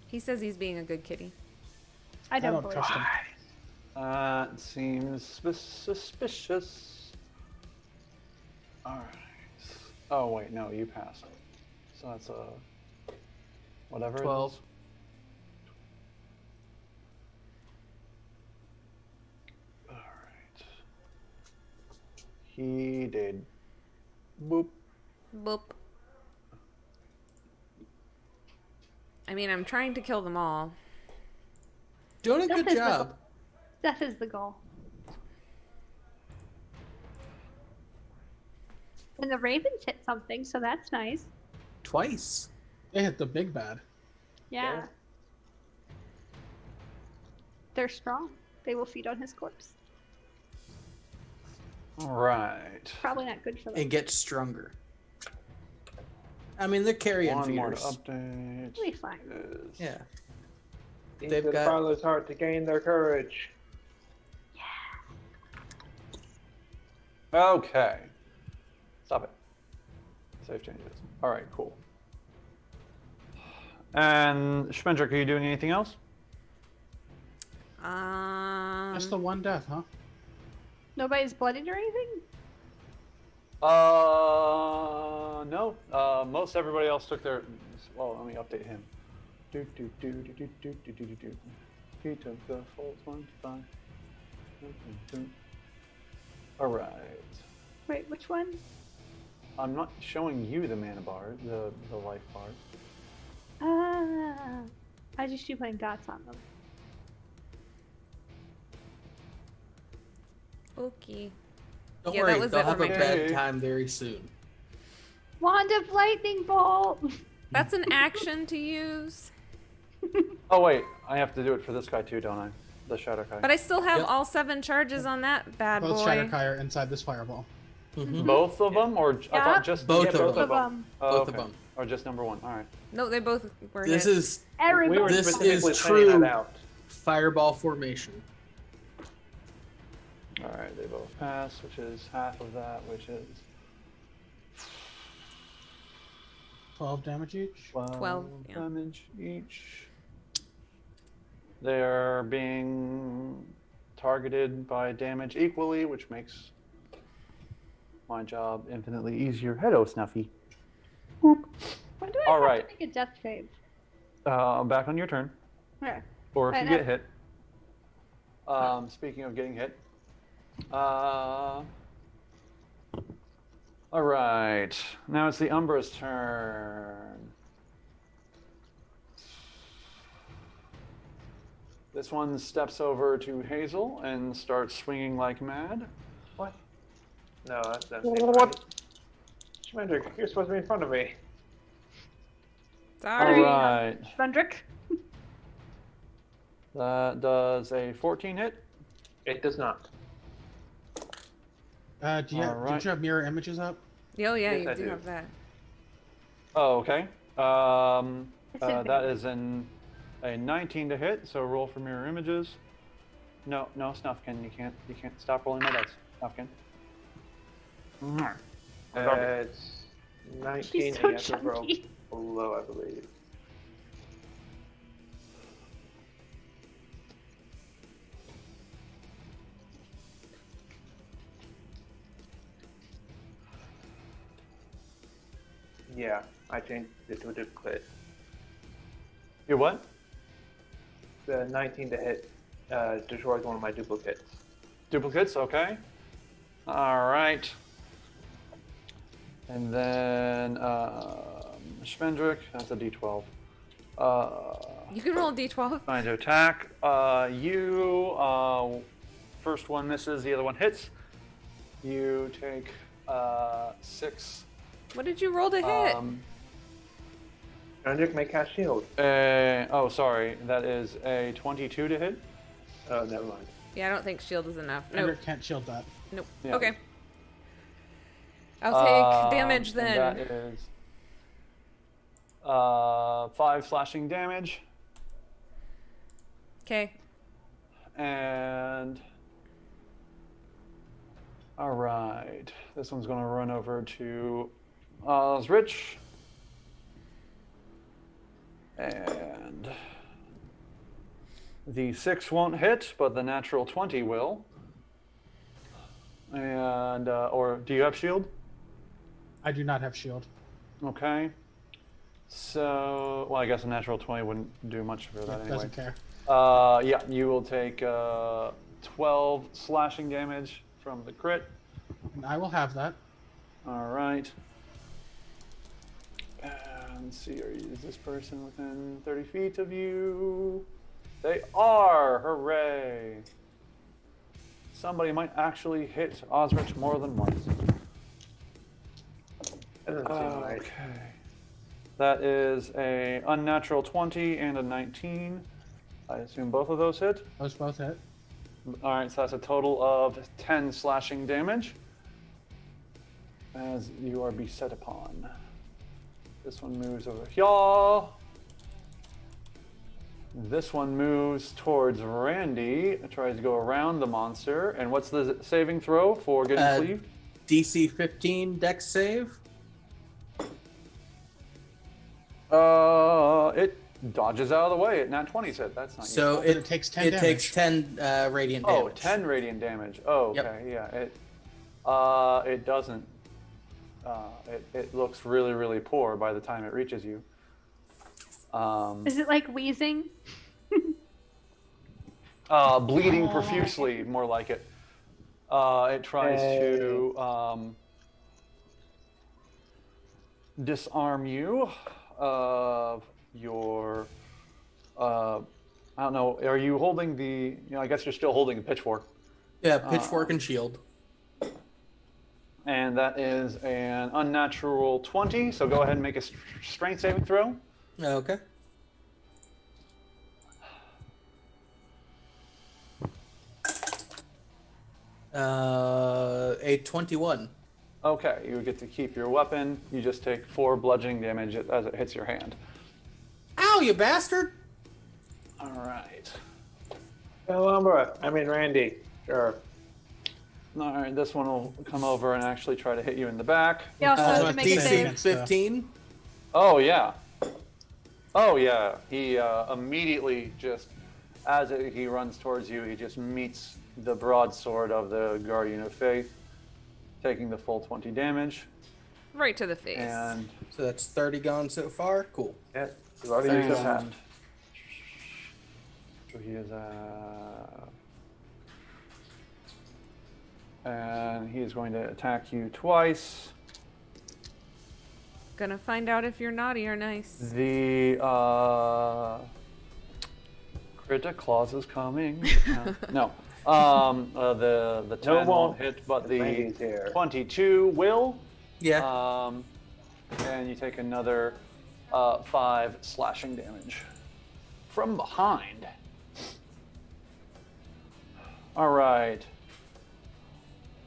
He says he's being a good kitty. I don't, believe trust it. him. That seems suspicious. All right. Oh wait, no, you passed. So that's a whatever. it is. 12. All right. He did. Boop. Boop. I mean, I'm trying to kill them all. Doing a Death good is the job. goal. Death is the goal. And the Ravens hit something, so that's nice. Twice. They hit the big bad. Yeah. Yeah. They're strong. They will feed on his corpse. All right. Probably not good for them. And get stronger. I mean, they're carrying One more to fears. update. It'll be fine. Is- Yeah. They've They've the got- Father's heart to gain their courage. Okay. Stop it. Save changes. All right, cool. And Schmendrick, are you doing anything else? Just the one death, huh? Nobody's bloodied or anything? No. Most everybody else took their. Well, let me update him. Do do do do do do do do do do. He took the full 25. All right. Wait, which one? I'm not showing you the mana bar, the life bar. Ah, I just keep putting dots on them. Okay. Don't Yeah, that worry, was they'll it have for a my bad turn. time very soon. Wand of lightning bolt. That's an action to use. Oh wait, I have to do it for this guy too, don't I? The Shadow Kai. But I still have Yep. all 7 charges on that bad Both boy. Shatterkai are inside this fireball. Mhm. Both of them, or I Yeah. thought just Both Yeah, of both them. of them. Oh, Both okay. of them. Or just number one. All right. No, they both were This hit. is We were Everybody. This specifically is pointing true. that out. fireball formation. All right, they both pass, which is half of that, which is 12 damage each. 12, yeah. damage each. They are being targeted by damage equally, which makes my job infinitely easier. Hello, Snuffy. When do I All have right. to make a death save? Back on your turn, Okay. or if I you know. get hit. Speaking of getting hit, All right. Now it's the Umbra's turn. This one steps over to Hazel and starts swinging like mad. What? No, that's right. Shimmer, you're supposed to be in front of me. Sorry. All right. Svendrick. That does a 14 hit. It does not. Did you Alright. have mirror images up? Oh, yeah, Yes, you I do do. have that. Oh, okay. It's That advantage. is a 19 to hit, so roll for mirror images. No, Snuffkin, you can't stop rolling my dice. Snuffkin. It's 19 He's and so you have to roll chunky. below, I believe. Yeah, I changed it to a duplicate. You what? The 19 to hit destroys one of my duplicates. Duplicates, okay. All right. And then Schmendrick, that's a d12. You can roll a d12. Trying to attack. First one misses, the other one hits. You take 6. What did you roll to hit? Shimmer may cast shield. Oh, sorry. That is a 22 to hit. Oh, never mind. Yeah, I don't think shield is enough. Ender Nope. can't shield that. Nope. Yeah. Okay. I'll take damage And then. that is 5 slashing damage. Okay. And all right, this one's going to run over to Osrich. And the 6 won't hit, but the natural 20 will. And or do you have shield? I do not have shield. Okay. So, well, I guess a natural 20 wouldn't do much for that It anyway. doesn't care. Yeah, you will take 12 slashing damage from the crit. And I will have that. All right. And let's see, is this person within 30 feet of you? They are! Hooray! Somebody might actually hit Osrich more than once. Doesn't seem right. Okay. That is a unnatural 20 and a 19. I assume both of those hit. Those both hit. All right, so that's a total of 10 slashing damage as you are beset upon. This one moves over here. This one moves towards Randy. It tries to go around the monster. And what's the saving throw for getting cleaved? DC 15 Dex save. It dodges out of the way at nat 20's hit. That's not So useful. it takes 10 It damage. takes 10 radiant damage. Oh, 10 radiant damage. Oh, okay, Yep. yeah. It doesn't. It looks really, really poor by the time it reaches you. Is it like wheezing? Bleeding profusely, more like it. It tries to disarm you of your. I don't know. Are you holding the? I guess you're still holding the pitchfork. Yeah, pitchfork and shield. And that is an unnatural 20. So go ahead and make a strength saving throw. Okay. A 21. Okay, you get to keep your weapon. You just take 4 bludgeoning damage as it hits your hand. Ow, you bastard! All right. Randy. Sure. All right, this one will come over and actually try to hit you in the back. He also has Also to make a DC save. against, 15. Oh, yeah. Oh, yeah. He immediately just, as he runs towards you, he just meets the broadsword of the Guardian of Faith, taking the full 20 damage. Right to the face. And So that's 30 gone so far. Cool. Yeah, you've already used up half. So he is and he is going to attack you twice. Gonna find out if you're naughty or nice. The critic clause is coming. No. The 10 No, it won't won't. hit, but the Randy's here. 22 will. Yeah. And you take another 5 slashing damage from behind. All right.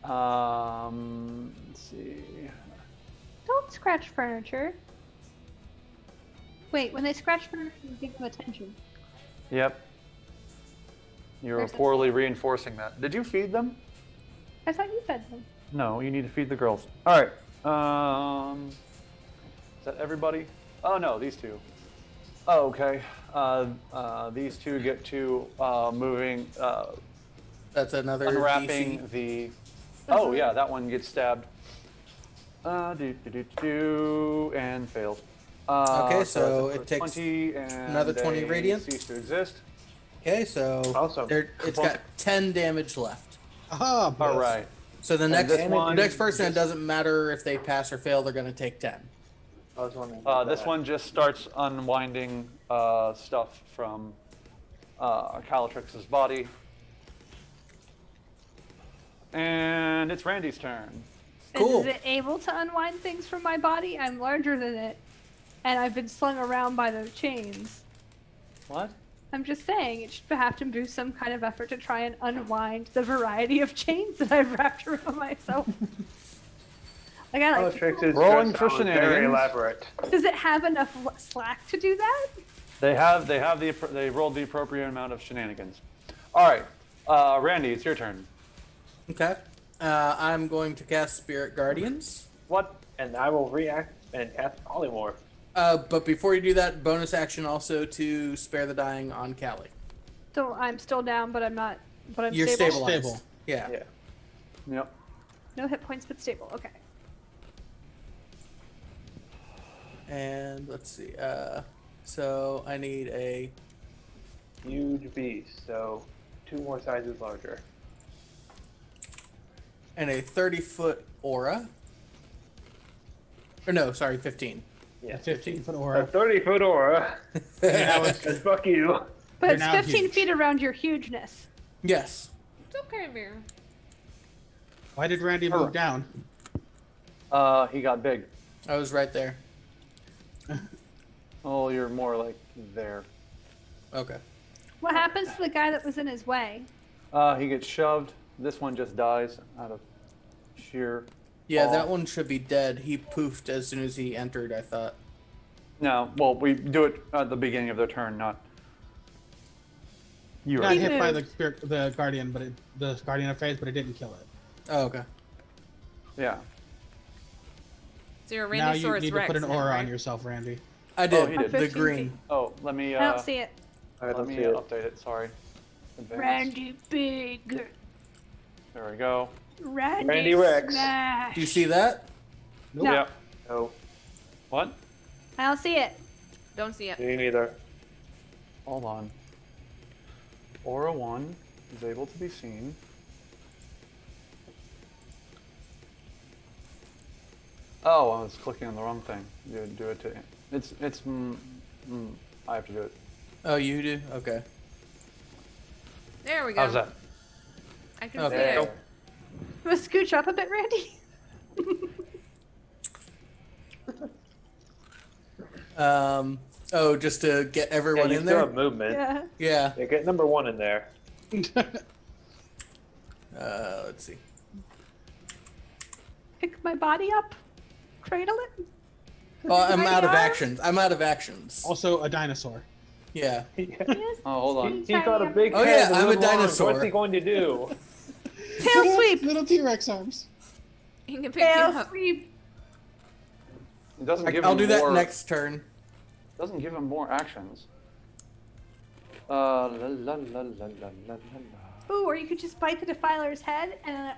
Let's see. Don't scratch furniture. Wait, when they scratch furniture, you give them attention. Yep. You're There's a- poorly reinforcing that. Did you feed them? I thought you fed them. No, you need to feed the girls. All right. Is that everybody? Oh no, these two. Oh, okay. These two get to moving, That's another unwrapping DC. the. Oh yeah, that one gets stabbed. And failed. Okay, so that's it takes 20 and another 20 they radiant. cease to exist. Okay, so Awesome. it's got 10 damage left. Ah, All right. So the And next this one next person, it just- doesn't matter if they pass or fail, they're going to take 10. I was wondering. This one just starts unwinding stuff from Calatrix's body. And it's Randy's turn. Cool. Is it able to unwind things from my body? I'm larger than it, and I've been slung around by the chains. What? I'm just saying, it should have to do some kind of effort to try and unwind the variety of chains that I've wrapped around myself. Like I like. Tricks is Rolling just for sounds very shenanigans. elaborate. Does it have enough slack to do that? They rolled the appropriate amount of shenanigans. All right, Randy, it's your turn. Okay. I'm going to cast Spirit Guardians. What? And I will react and cast Polymorph. But before you do that, bonus action also to spare the dying on Callie. So I'm still down, but I'm not. But I'm You're stable. stabilized. Stable. Yeah. Yeah. Yep. No hit points, but stable. Okay. And let's see. So I need a. Huge beast, so 2 more sizes larger. And a 30-foot aura. Or no, sorry, 15. Yeah. A 15-foot A aura. 30-foot aura. Now it's And fuck you. But You're it's now 15 huge. feet around your hugeness. Yes. It's okay, Bear. Why did Randy move down? He got big. I was right there. Oh, you're more like there. Okay. What happens to the guy that was in his way? He gets shoved. This one just dies out of sheer. Yeah, fall. that one should be dead. He poofed as soon as he entered, I thought. No, well, we do it at the beginning of their turn, not. You Got are. hit by moved. the guardian, but the guardian of phase, but it didn't kill it. Oh, okay. Yeah. So you're a Now you Randysaurus need to Rex. put an then, aura right? on yourself, Randy. I did. Oh, he did. The 15 green. feet. Oh, let me. I don't see it. I Let don't me see it. update it. Sorry. Advance. Randy Big. There we go. Randy Rex. Smash. Do you see that? No. Yep. No, What? I don't see it. Don't see it. me neither. Hold on. Aura 1 is able to be seen. Oh, I was clicking on the wrong thing. You do it to. It's. I have to do it. Oh, you do? Okay. There we go. How's that? I can Okay. see it. Nope. You want to scooch up a bit, Randy? Oh, just to get Yeah, everyone you in still there? have movement. Yeah. Yeah. Yeah, get number 1 in there. Let's see. Pick my body up. Cradle it. Oh, I'm Tiny out of arms? actions. I'm out of actions. Also, a dinosaur. Yeah. Yes. Oh, hold on. He's got a big Oh, head. yeah, and I'm a little arms. dinosaur. What's he going to do? Tail sweep. Little T-Rex arms. He can pick you Tail up. sweep. It doesn't give I'll him do that more, next turn. Doesn't give him more actions. La la la la la la la. Ooh, or you could just bite the defiler's head and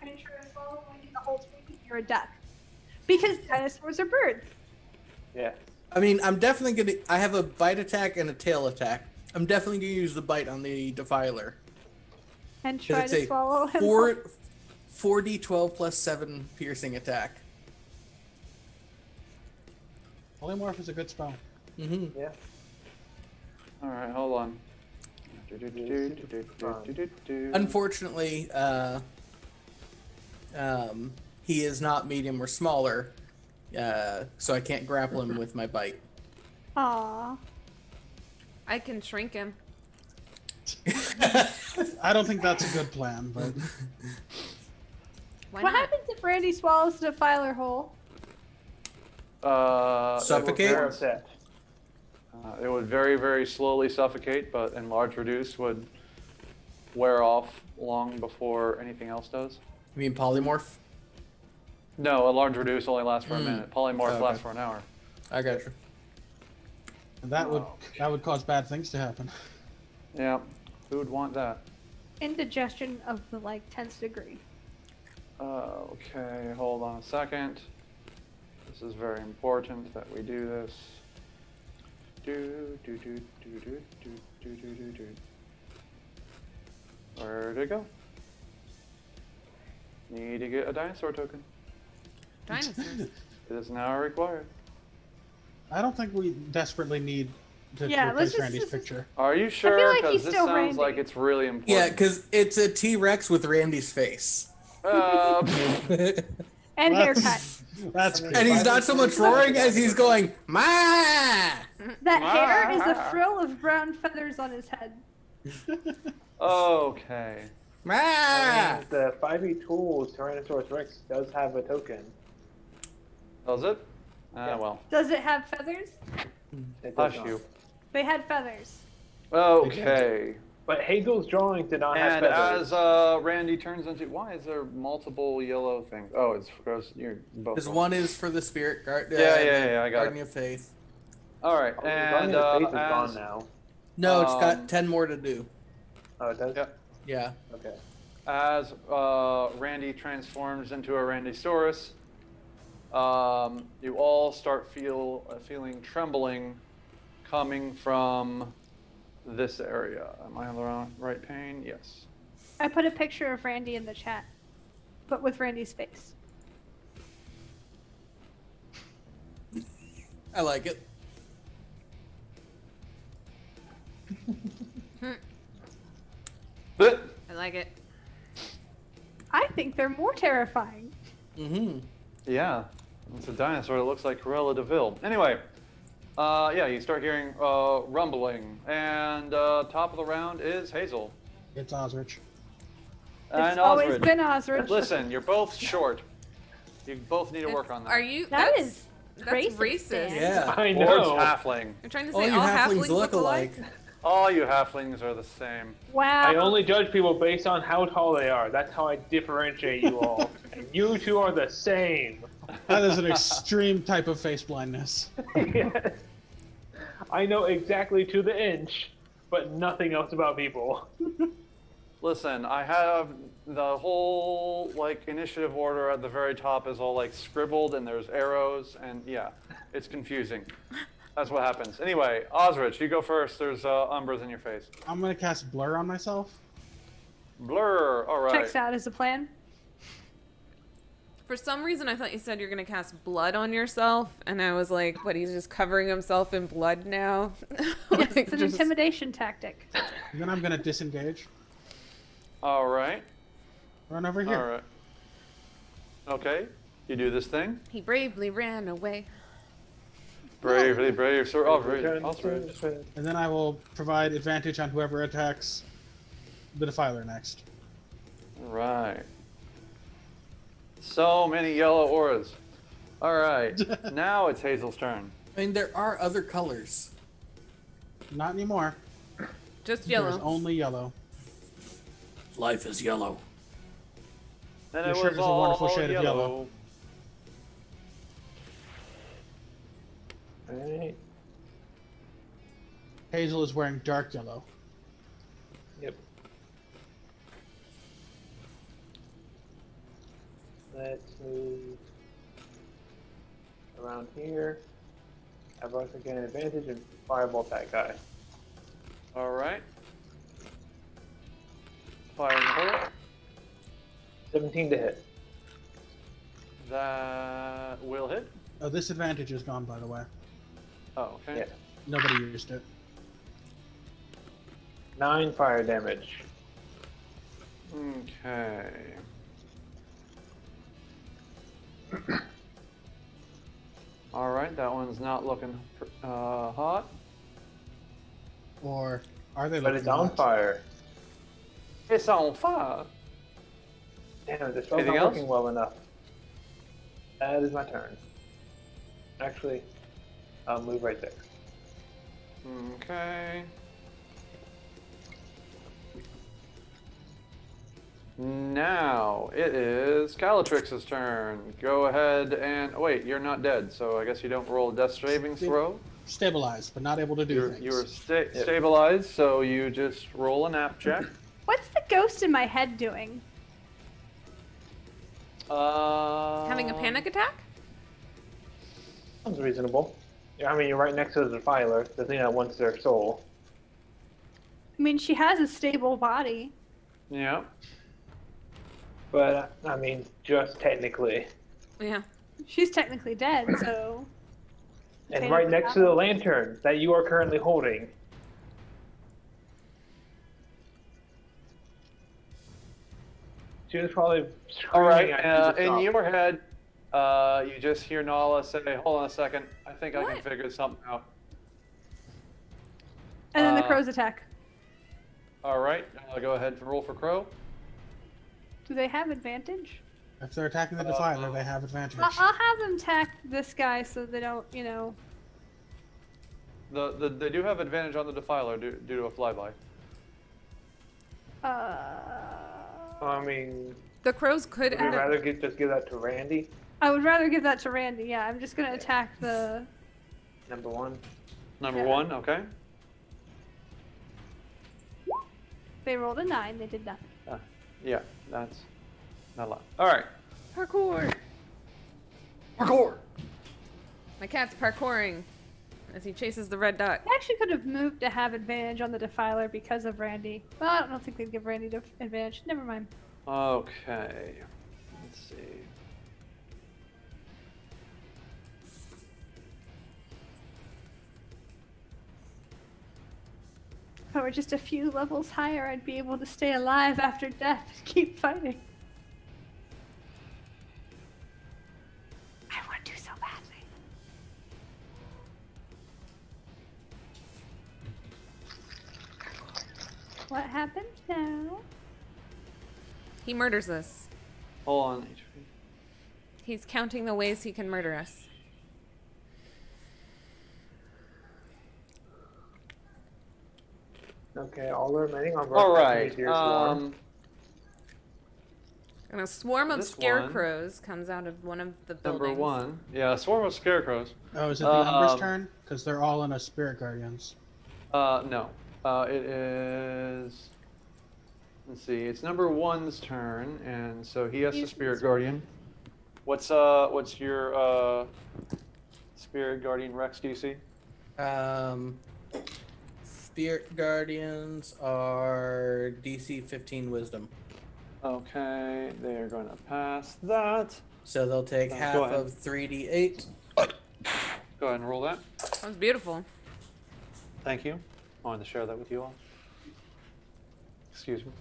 finish her as well when you do the whole sweep. You're a duck. Because dinosaurs are birds. Yeah. I mean, I'm definitely gonna. I have a bite attack and a tail attack. I'm definitely gonna use the bite on the defiler. And 'Cause try it's to a swallow him. 4d12 plus 7 piercing attack. Polymorph is a good spell. Mm-hmm. Yeah. All right, hold on. Unfortunately, he is not medium or smaller, so I can't grapple him with my bite. Aw. I can shrink him. I don't think that's a good plan, but Why What not? happens if Randy swallows the defiler whole? Suffocate? Zero set. It would very, very slowly suffocate, but enlarge reduce would wear off long before anything else does. You mean polymorph? No, enlarge reduce only lasts for a minute. Polymorph Okay. lasts for an hour. I got you. that would cause bad things to happen. Yeah, who would want that? Indigestion of the like 10th degree. Okay, hold on a second. This is very important that we do this. Where'd it go? Need to get a dinosaur token. Dinosaurs. It is now required. I don't think we desperately need to Yeah, let's replace just- Randy's picture. Are you sure? like Because he's this still sounds Randy. like it's really important. Yeah, because it's a T-Rex with Randy's face. And haircut. That's And he's not so much roaring as he's going, "Ma!" That hair is a frill of brown feathers on his head. Okay. Ma! I mean, the 5e tool Tyrannosaurus Rex does have a token. Does it? Yeah. Well. Does it have feathers? It does Hush not. you. They had feathers. Okay. But Hagel's drawing did not have And feathers. as Randy turns into, why is there multiple yellow things? Oh, it's because you're both. Because one is for the spirit guard. Yeah, I got Guardian it. of Faith. All right, Oh, and Guardian of Faith is as, gone now. No, it's got Um, 10 more to do. Oh, it does? Yeah. Yeah. Okay. as Randy transforms into a Randysaurus, you all start feeling trembling coming from this area. Am I on the right pane? Yes. I put a picture of Randy in the chat, but with Randy's face. I like it. I like it. I think they're more terrifying. Mm-hmm. Yeah, it's a dinosaur that looks like Cruella de Vil. Anyway, yeah, you start hearing rumbling, and top of the round is Hazel. It's Osrich. And It's always Osrid. been Osrich. Listen, you're both short. You both need to work on that. Are you? That that's, is that's racist, racist. Dan. Yeah. I Or it's know. halfling. You're trying to All say you all halflings look alike. All you halflings are the same. Wow. I only judge people based on how tall they are. That's how I differentiate you all. And you two are the same. That is an extreme type of face blindness. Yes. I know exactly to the inch, but nothing else about people. Listen, I have the whole like initiative order at the very top is all like scribbled and there's arrows and yeah, it's confusing. That's what happens. Anyway, Osrich, you go first. There's umbras in your face. I'm gonna cast Blur on myself. Blur. All right. Checks out as a plan. For some reason, I thought you said you're gonna cast blood on yourself, and I was like, "What? He's just covering himself in blood now?" Yes, Like, it's an just- intimidation tactic. And then I'm gonna disengage. All right. Run over All here. right. Okay. You do this thing. He bravely ran away. Bravely, brave, Sir Osrich. And then I will provide advantage on whoever attacks the Defiler next. Right. So many yellow auras. All right. Now it's Hazel's turn. I mean, there are other colors. Not anymore. Just There's yellow. only yellow. Life is yellow. And Your it shirt was is a wonderful all shade of yellow. Alright. Hazel is wearing dark yellow. Yep. Let's move around here. Have us gain advantage and fireball that guy. All right. Fire in the hole. 17 to hit. That will hit. Oh, this advantage is gone, by the way. Oh, okay. Yeah. Nobody used it. 9 fire damage. Okay. All right, that one's not looking hot. Or are they But looking it's on hot? fire. It's on fire. Damn, this spell's Anything not else? working well enough. That is my turn. Actually, I'll move right there. Okay. Now it is Calatrix's turn. Go ahead and wait. You're not dead, so I guess you don't roll a death saving throw. Stabilized, but not able to do things. You're stabilized, so you just roll a nap check. What's the ghost in my head doing? Having a panic attack? Sounds reasonable. Yeah, I mean, you're right next to the defiler, the thing that wants their soul. I mean, she has a stable body. Yeah. But, I mean, just technically. Yeah. She's technically dead, so. And right next to the lantern that you are currently holding. She was probably All right. screaming at you to In stop. your head, you just hear Nala say, "Hold on a second. I think I can What? figure something out." And then the Uh, crows attack. All right. Go ahead and roll for Crow. Do they have advantage? If they're attacking the Defiler, they have advantage. I'll have them attack this guy so they don't, you know. They do have advantage on the Defiler due to a flyby. I mean, The crows could would you end up. rather just give that to Randy, I would rather give that to Randy. Yeah, I'm just gonna attack the. number one? Number Yeah. 1. Okay. They rolled a 9. They did nothing. Yeah, that's not a lot. All right. Parkour! Parkour. My cat's parkouring as he chases the red dot. I actually could have moved to have advantage on the Defiler because of Randy. Well, I don't think they'd give Randy advantage. Never mind. Okay. Let's see. If I were just a few levels higher, I'd be able to stay alive after death and keep fighting. I want to so badly. What happens now? He murders us. Hold on. HP. He's counting the ways he can murder us. Okay, all the remaining on All right. And a swarm of This scarecrows comes out of one of the buildings. Number 1. Yeah, swarm of scarecrows. Oh, is it the Umber's Um, turn? Because they're all in a Spirit Guardians. No. It is. Let's see. It's number 1's turn, and so he has to He's- Spirit Guardian. What's your Spirit Guardian Rex DC? Spirit Guardians are DC 15 Wisdom. Okay, they are going to pass that. So they'll take Go half ahead. of 3d8. Go ahead and roll that. That was beautiful. Thank you. I wanted to share that with you all. Excuse me.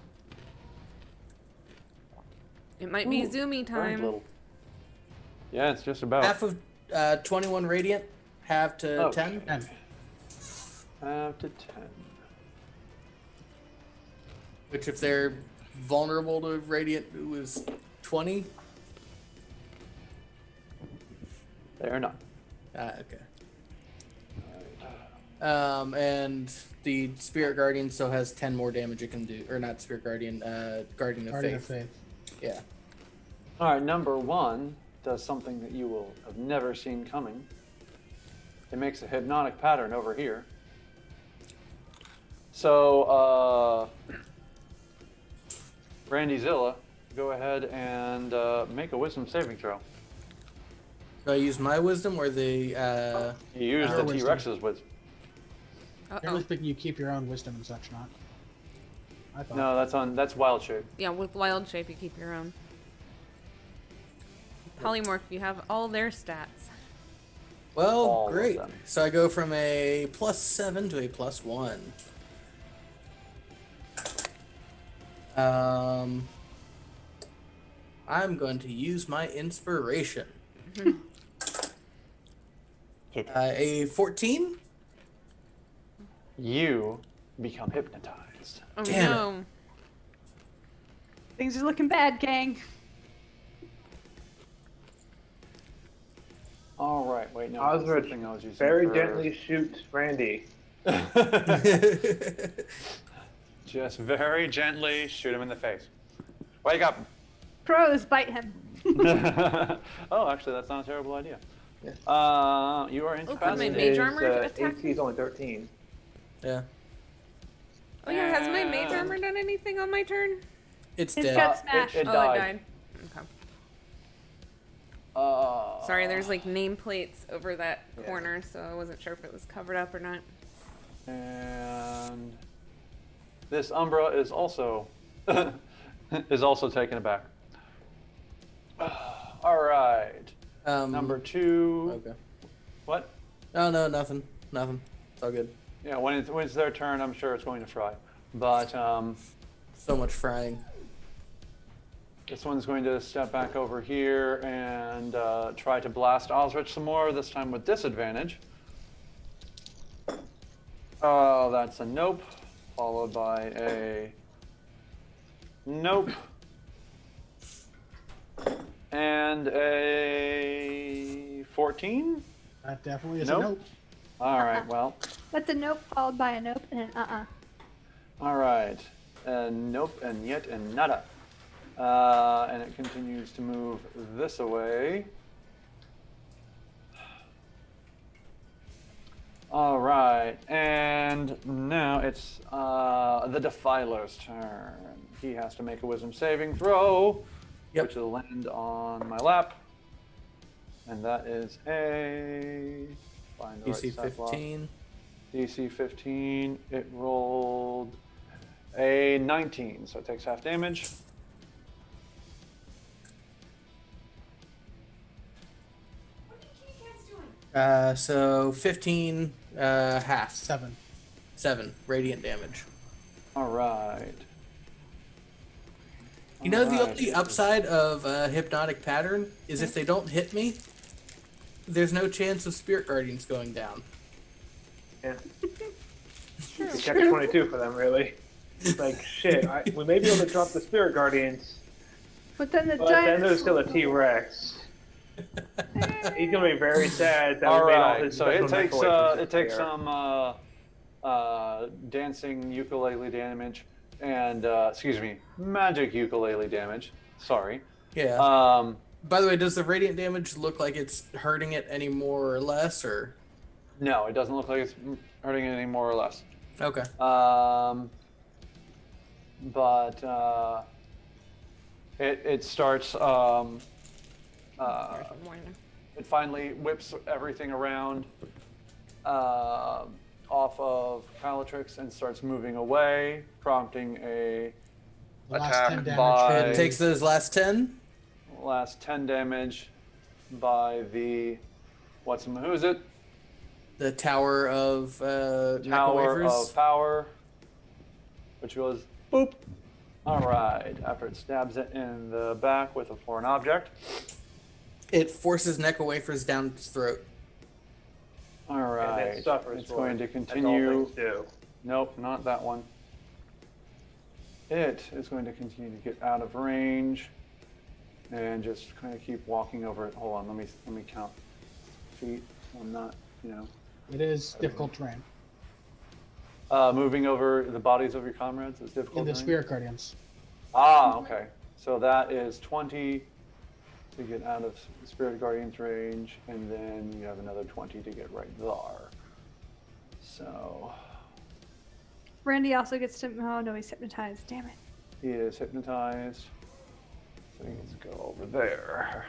It might be Ooh, zoomy Very time. little. Yeah, it's just about. Half of 21 Radiant, half to Okay. 10. 10. Half to 10. Which, if they're vulnerable to Radiant, it was 20. They are not. Okay. And the Spirit Guardian still has 10 more damage it can do. Or not Spirit Guardian, Guardian of Guardian Faith. of Faith. Yeah. All right, number 1 does something that you will have never seen coming. It makes a hypnotic pattern over here. So, Randy Zilla, go ahead and make a wisdom saving throw. Do I use my wisdom or the. You use Your the wisdom. T-Rex's wisdom. Generally Uh-oh. speaking, you keep your own wisdom and such, not. I thought. No, that's wild shape. Yeah, with wild shape, you keep your own. Polymorph, you have all their stats. Well, All of great. them. So I go from a +7 to a +1. I'm going to use my inspiration. A 14? You become hypnotized. Oh Damn it. no. Things are looking bad, gang. All right, wait, no. Osrich that's the thing I was using very for- gently shoots Randy. Just very gently shoot him in the face. Wake up! Crows bite him. Oh, actually, that's not a terrible idea. Yes. You are could my incapacitated. mage His armor attack AC is only 13. Yeah. Oh yeah, has my mage armor done anything on my turn? It's It's dead. got smashed. It Oh, died. it died. Okay. Sorry, there's like nameplates over that Yeah. corner, so I wasn't sure if it was covered up or not. And this Umbra is also taken aback. All right. Number 2. Okay. What? Oh, no, nothing. Nothing. It's all good. Yeah, when it's their turn, I'm sure it's going to fry. But So much frying. this one's going to step back over here and try to blast Osrich some more, this time with disadvantage. Oh, that's a nope, followed by a nope, and a 14? That definitely is Nope. a nope. All right, well, That's a nope followed by a nope and an all right. Nope, and yet and nada. And it continues to move this away. All right, and now it's the Defiler's turn. He has to make a Wisdom saving throw, Yep. which will land on my lap, and that is find the right DC stat block. 15. DC 15. It rolled a 19, so it takes half damage. So 15 half. 7. 7 radiant damage. All right. You know, the All right. only upside of hypnotic pattern is if they don't hit me, there's no chance of spirit guardians going down. Yeah. It's catch 22 for them, really. It's like, shit, we may be able to drop the Spirit Guardians, But then the but then giant. there's still a T-Rex. He's gonna be very sad that All we made all right. his So it special takes decorations it takes there. some dancing ukulele damage and excuse me, magic ukulele damage. Sorry. Yeah. By the way, does the radiant damage look like it's hurting it any more or less, or? No, it doesn't look like it's hurting it any more or less. Okay. But it starts. It finally whips everything around off of Calatrix and starts moving away, prompting a The last attack 10 damage. by It takes those last 10. last 10 damage by the who is it? The Tower of Tower Necrowafers. of Power, which goes boop. All right. After it stabs it in the back with a foreign object. It forces Necrowafers down its throat. All And right. it suffers It's for going it, to as all continue. things do. Nope, not that one. It is going to continue to get out of range and just kind of keep walking over it. Hold on, let me count feet. I'm not, It is difficult terrain. moving over the bodies of your comrades is difficult. In the terrain? Spirit Guardians. Ah, okay. So that is 20 to get out of Spirit Guardian's range, and then you have another 20 to get right there. So Randy also gets to. Oh no, he's hypnotized. Damn it. he is hypnotized. So he needs to go over there.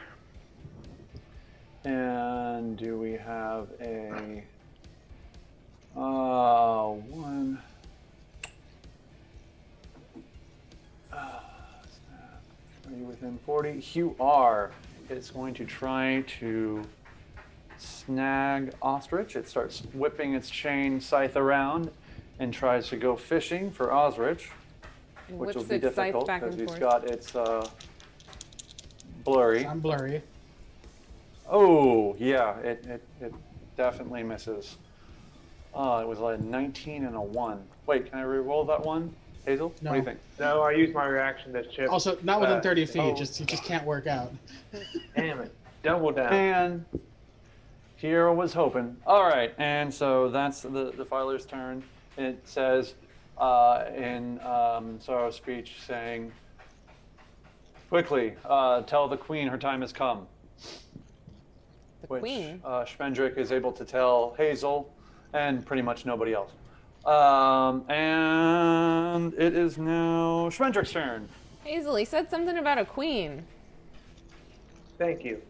And do we have a one? Are you within 40? You are. It's going to try to snag Ostrich. It starts whipping its chain scythe around and tries to go fishing for Osrich, And which will whips be its scythe difficult back because and he's forth. got its blurry. I'm blurry. Oh, yeah, it definitely misses. It was like 19 and a 1. Wait, can I re-roll that one? Hazel, No. what do you think? No, I used my reaction to chip. Also, not within 30 feet. oh. It just can't work out. Damn it. Double down. And Hero was hoping. All right, and so that's the filer's turn. And it says in Sorrow's speech saying, quickly, tell the queen her time has come. The Which queen. Schmendrick is able to tell Hazel and pretty much nobody else. And it is now Schmendrick's turn. Hazel, he said something about a queen. Thank you.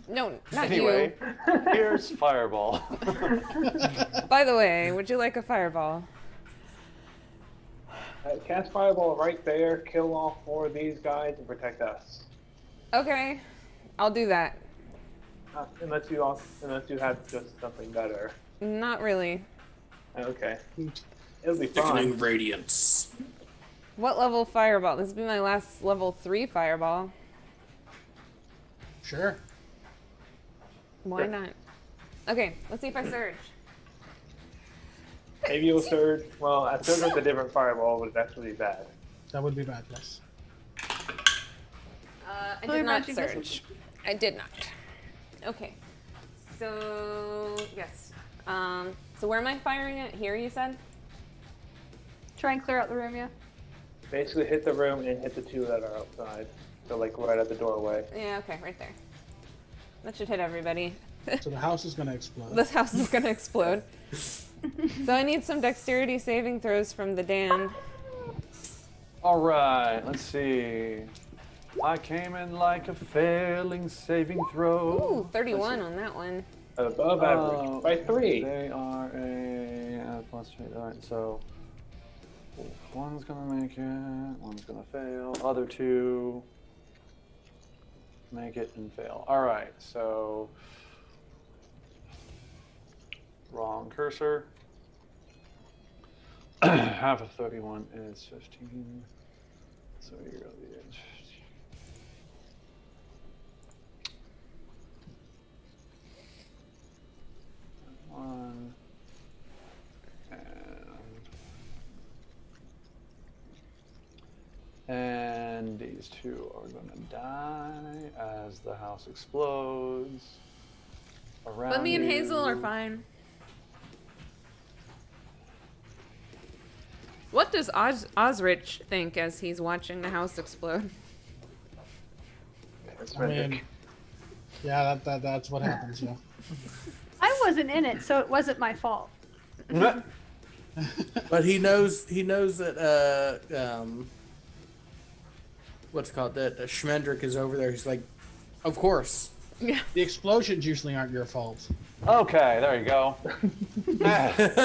No, not Anyway, here's Fireball. you. By the way, would you like a fireball? Cast Fireball right there, kill all 4 of these guys, and protect us. Okay, I'll do that. Unless you have just something better. Not really. Okay. It'll be Thickening fun. radiance. What level fireball? This will be my last level 3 fireball. Sure. Why not? Okay, let's see if I surge. Maybe you'll surge. Well, I surge with a different fireball, but that's really bad. That would be bad, yes. I Really did not magic surge. missile. I did not. Okay. So, yes. So where am I firing at? Here, you said? Try and clear out the room, yeah. Basically, hit the room and hit the 2 that are outside. So, like, right at the doorway. Yeah, okay, right there. That should hit everybody. So the house is going to explode. This house is gonna explode. So I need some dexterity saving throws from the Dan. All right, let's see. I came in like a failing saving throw. Ooh, 31 on that one. Above average. By 3. They are a plus 3. All right, so one's gonna make it, one's gonna fail. Other 2 make it and fail. All right, so wrong cursor. Half of 31 is 15. So you're on the edge. One. And these 2 are going to die as the house explodes around But me and you. Hazel are fine. What does Osrich think as he's watching the house explode? It's I mean, yeah, that's what happens, yeah. I wasn't in it, so it wasn't my fault. But he knows that what's it called, that Schmendrick is over there. He's like, of course. Yeah. The explosions usually aren't your fault. Okay, there you go. The house is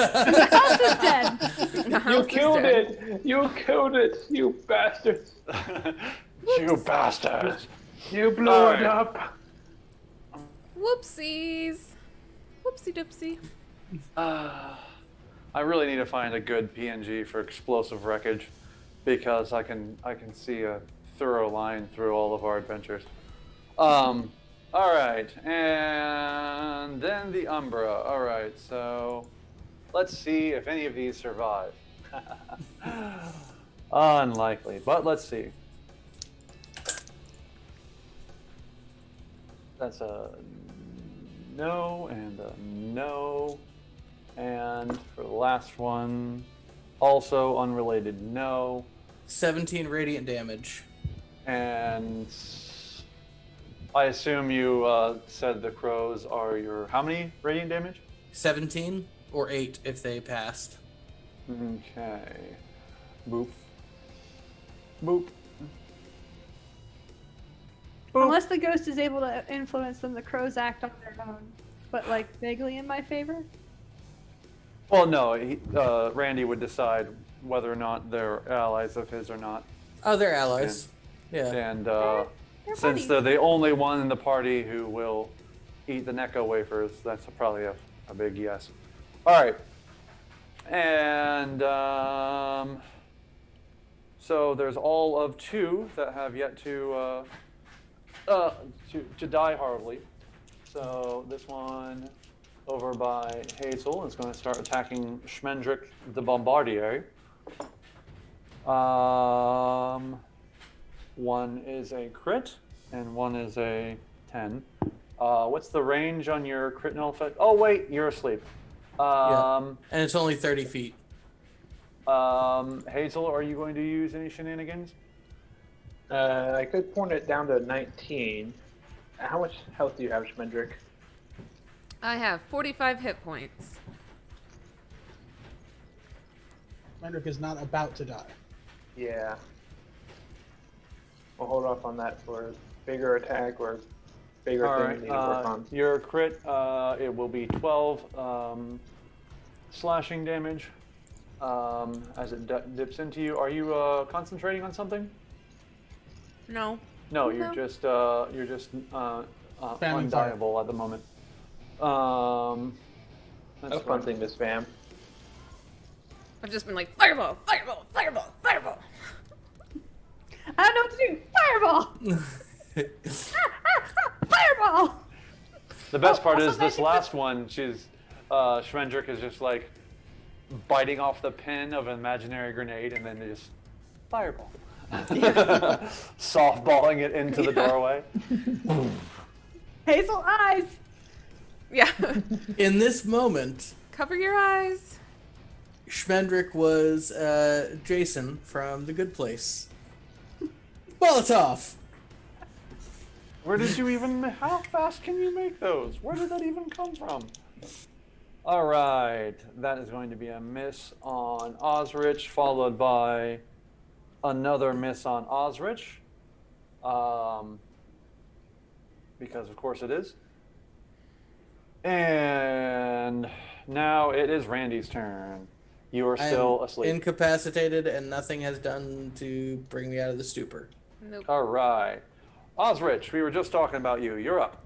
dead. The house You is killed dead. it! You killed it! You bastards! You bastards! You blew Alright. it up! Whoopsies. Whoopsie doopsie. I really need to find a good PNG for explosive wreckage because I can see a thorough line through all of our adventures. All right, and then the Umbra. All right, so let's see if any of these survive. Unlikely, but let's see. That's a no and a no. And for the last one, also unrelated no. 17 radiant damage. And I assume you said the crows are your how many radiant damage? 17 or 8 if they passed. Okay. Boop. Boop. Boop. Unless the ghost is able to influence them, the crows act on their own. But, like, vaguely in my favor? Well, no. Randy would decide whether or not they're allies of his or not. Oh, they're allies. Yeah. And They're since buddies. they're the only one in the party who will eat the Necco wafers. That's probably a big yes. All right. And so there's all of 2 that have yet to die horribly. So this one over by Hazel is going to start attacking Schmendrick the Bombardier. One is a crit, and one is a 10. What's the range on your crit null effect? Oh wait, you're asleep. And it's only 30 feet. Hazel, are you going to use any shenanigans? I could point it down to 19. How much health do you have, Schmendrick? I have 45 hit points. Mendrick is not about to die. Yeah. We'll hold off on that for a bigger attack or bigger All thing right. we need to work on. Your crit, it will be 12 slashing damage as it dips into you. Are you concentrating on something? No. No, you're just undiable at the moment. That's No fun thing to spam. I've just been like, fireball, fireball, fireball, fireball. I don't know what to do. Fireball! Fireball! The best part also is this magic last one. Schmendrick is just like biting off the pin of an imaginary grenade and then just fireball, softballing it into the doorway. Hazel eyes! Yeah. In this moment, Cover your eyes. Schmendrick was Jason from The Good Place. Molotov! Where did you even? How fast can you make those? Where did that even come from? All right, that is going to be a miss on Osrich, followed by another miss on Osrich, because of course it is. And now it is Randy's turn. You are still asleep. Incapacitated, and nothing has done to bring me out of the stupor. Nope. All right, Osrich, we were just talking about you. You're up.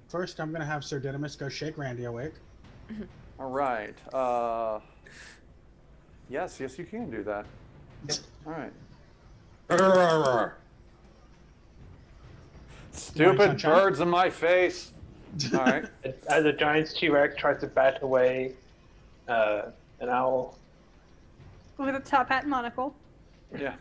First, I'm going to have Sir Didymus go shake Randy awake. All right. Yes, you can do that. All right. Stupid sunshine? birds in my face. All right. As a giant T-Rex tries to bat away an owl. With a top hat and monocle. Yeah.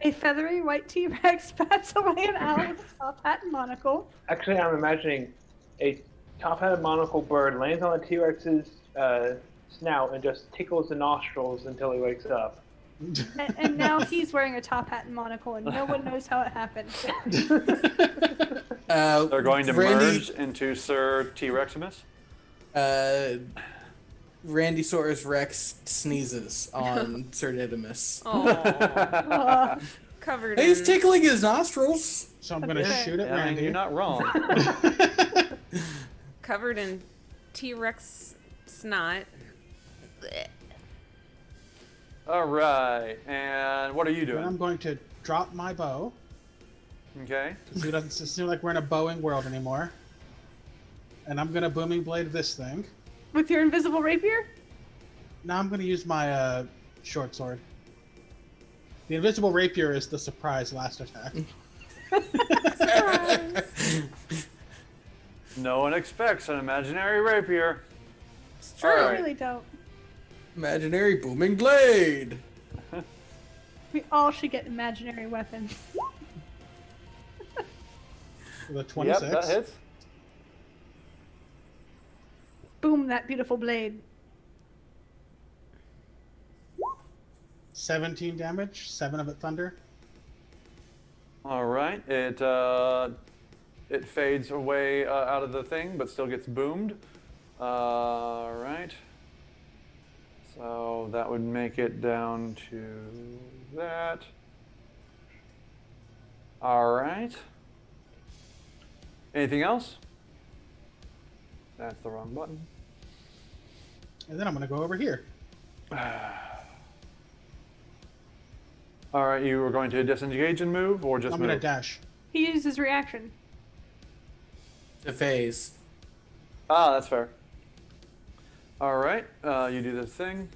A feathery white T-Rex bats away an owl with a top hat and monocle. Actually, I'm imagining a top-hatted monocle bird lands on the T-Rex's snout and just tickles the nostrils until he wakes up. And now he's wearing a top hat and monocle, and no one knows how it happened. They're going to Randy, merge into Sir T-Reximus. Randysaurus Rex sneezes on Sir Didymus. Oh. Covered in. He's tickling his nostrils. So I'm going to Okay. shoot at I mean, Randy. you're not wrong. Covered in T-Rex snot. All right. And what are you Then I'm doing? going to drop my bow. Okay. So it doesn't seem like we're in a bowing world anymore. And I'm going to booming blade this thing. With your invisible rapier? Now I'm going to use my short sword. The invisible rapier is the surprise last attack. No one expects an imaginary rapier. It's All true. right. I really don't. Imaginary booming blade. We all should get imaginary weapons. With a 26. Yep, that hits. Boom, that beautiful blade. 17 damage, 7 of it thunder. All right. It fades away out of the thing, but still gets boomed. All right. So that would make it down to that. All right. Anything else? That's the wrong button. And then I'm going to go over here. All right, you were going to disengage and move, or just I'm move? going to dash. He used his reaction. To phase. Ah, that's fair. All right, you do this thing.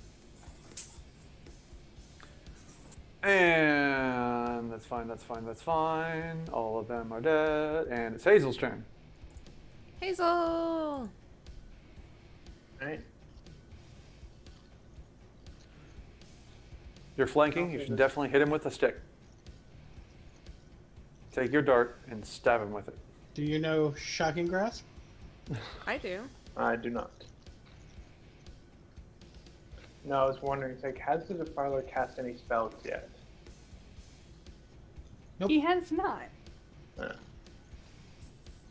And that's fine, that's fine, that's fine. All of them are dead. And it's Hazel's turn. Hazel! Right? You're flanking, you should definitely hit him with a stick. Take your dart and stab him with it. Do you know Shocking Grasp? I do. I do not. No, I was wondering, it's like, has the Defiler cast any spells yet? Nope. He has not.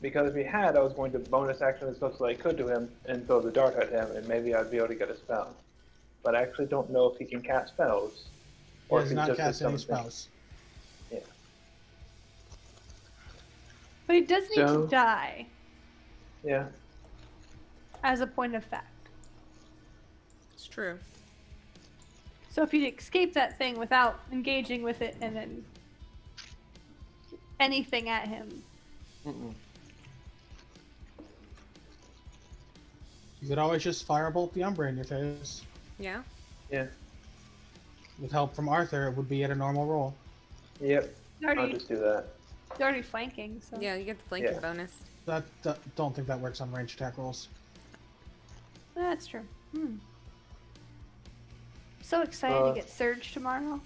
Because if he had, I was going to bonus action as close as I could to him and throw the dart at him, and maybe I'd be able to get a spell. But I actually don't know if he can cast spells. He if has he not just cast any does something. spells. Yeah. But he does need So- to die, Yeah. as a point of fact. It's true. So if you escape that thing without engaging with it and then anything at him, Mm-mm. You could always just firebolt the Umbra in your face. Yeah? Yeah. With help from Arthur, it would be at a normal roll. Yep. he's I'll already, just do that. he's already flanking. So Yeah, you get the flanking Yeah. bonus. Don't think that works on range attack rolls. That's true. So excited to Uh, get Surge tomorrow.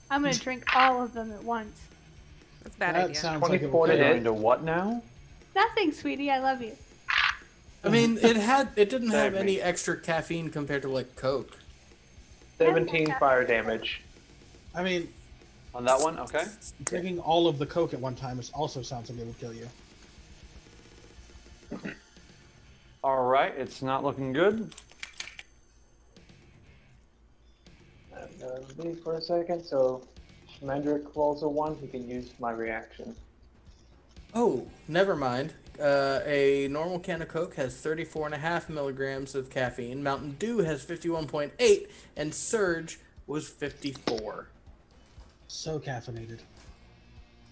I'm gonna drink all of them at once. That's a bad That idea. sounds like it 24 would to You're hit. into what now? Nothing, sweetie. I love you. I mean, it didn't have Stab me. any extra caffeine compared to like Coke. 17 fire damage. I mean, On that one? Okay. drinking all of the Coke at one time also sounds like it would kill you. All right, it's not looking good. I'm gonna leave for a second, so Mendrick rolls a 1, he can use my reaction. Oh, never mind. A normal can of Coke has 34.5 milligrams of caffeine. Mountain Dew has 51.8, and Surge was 54. So caffeinated.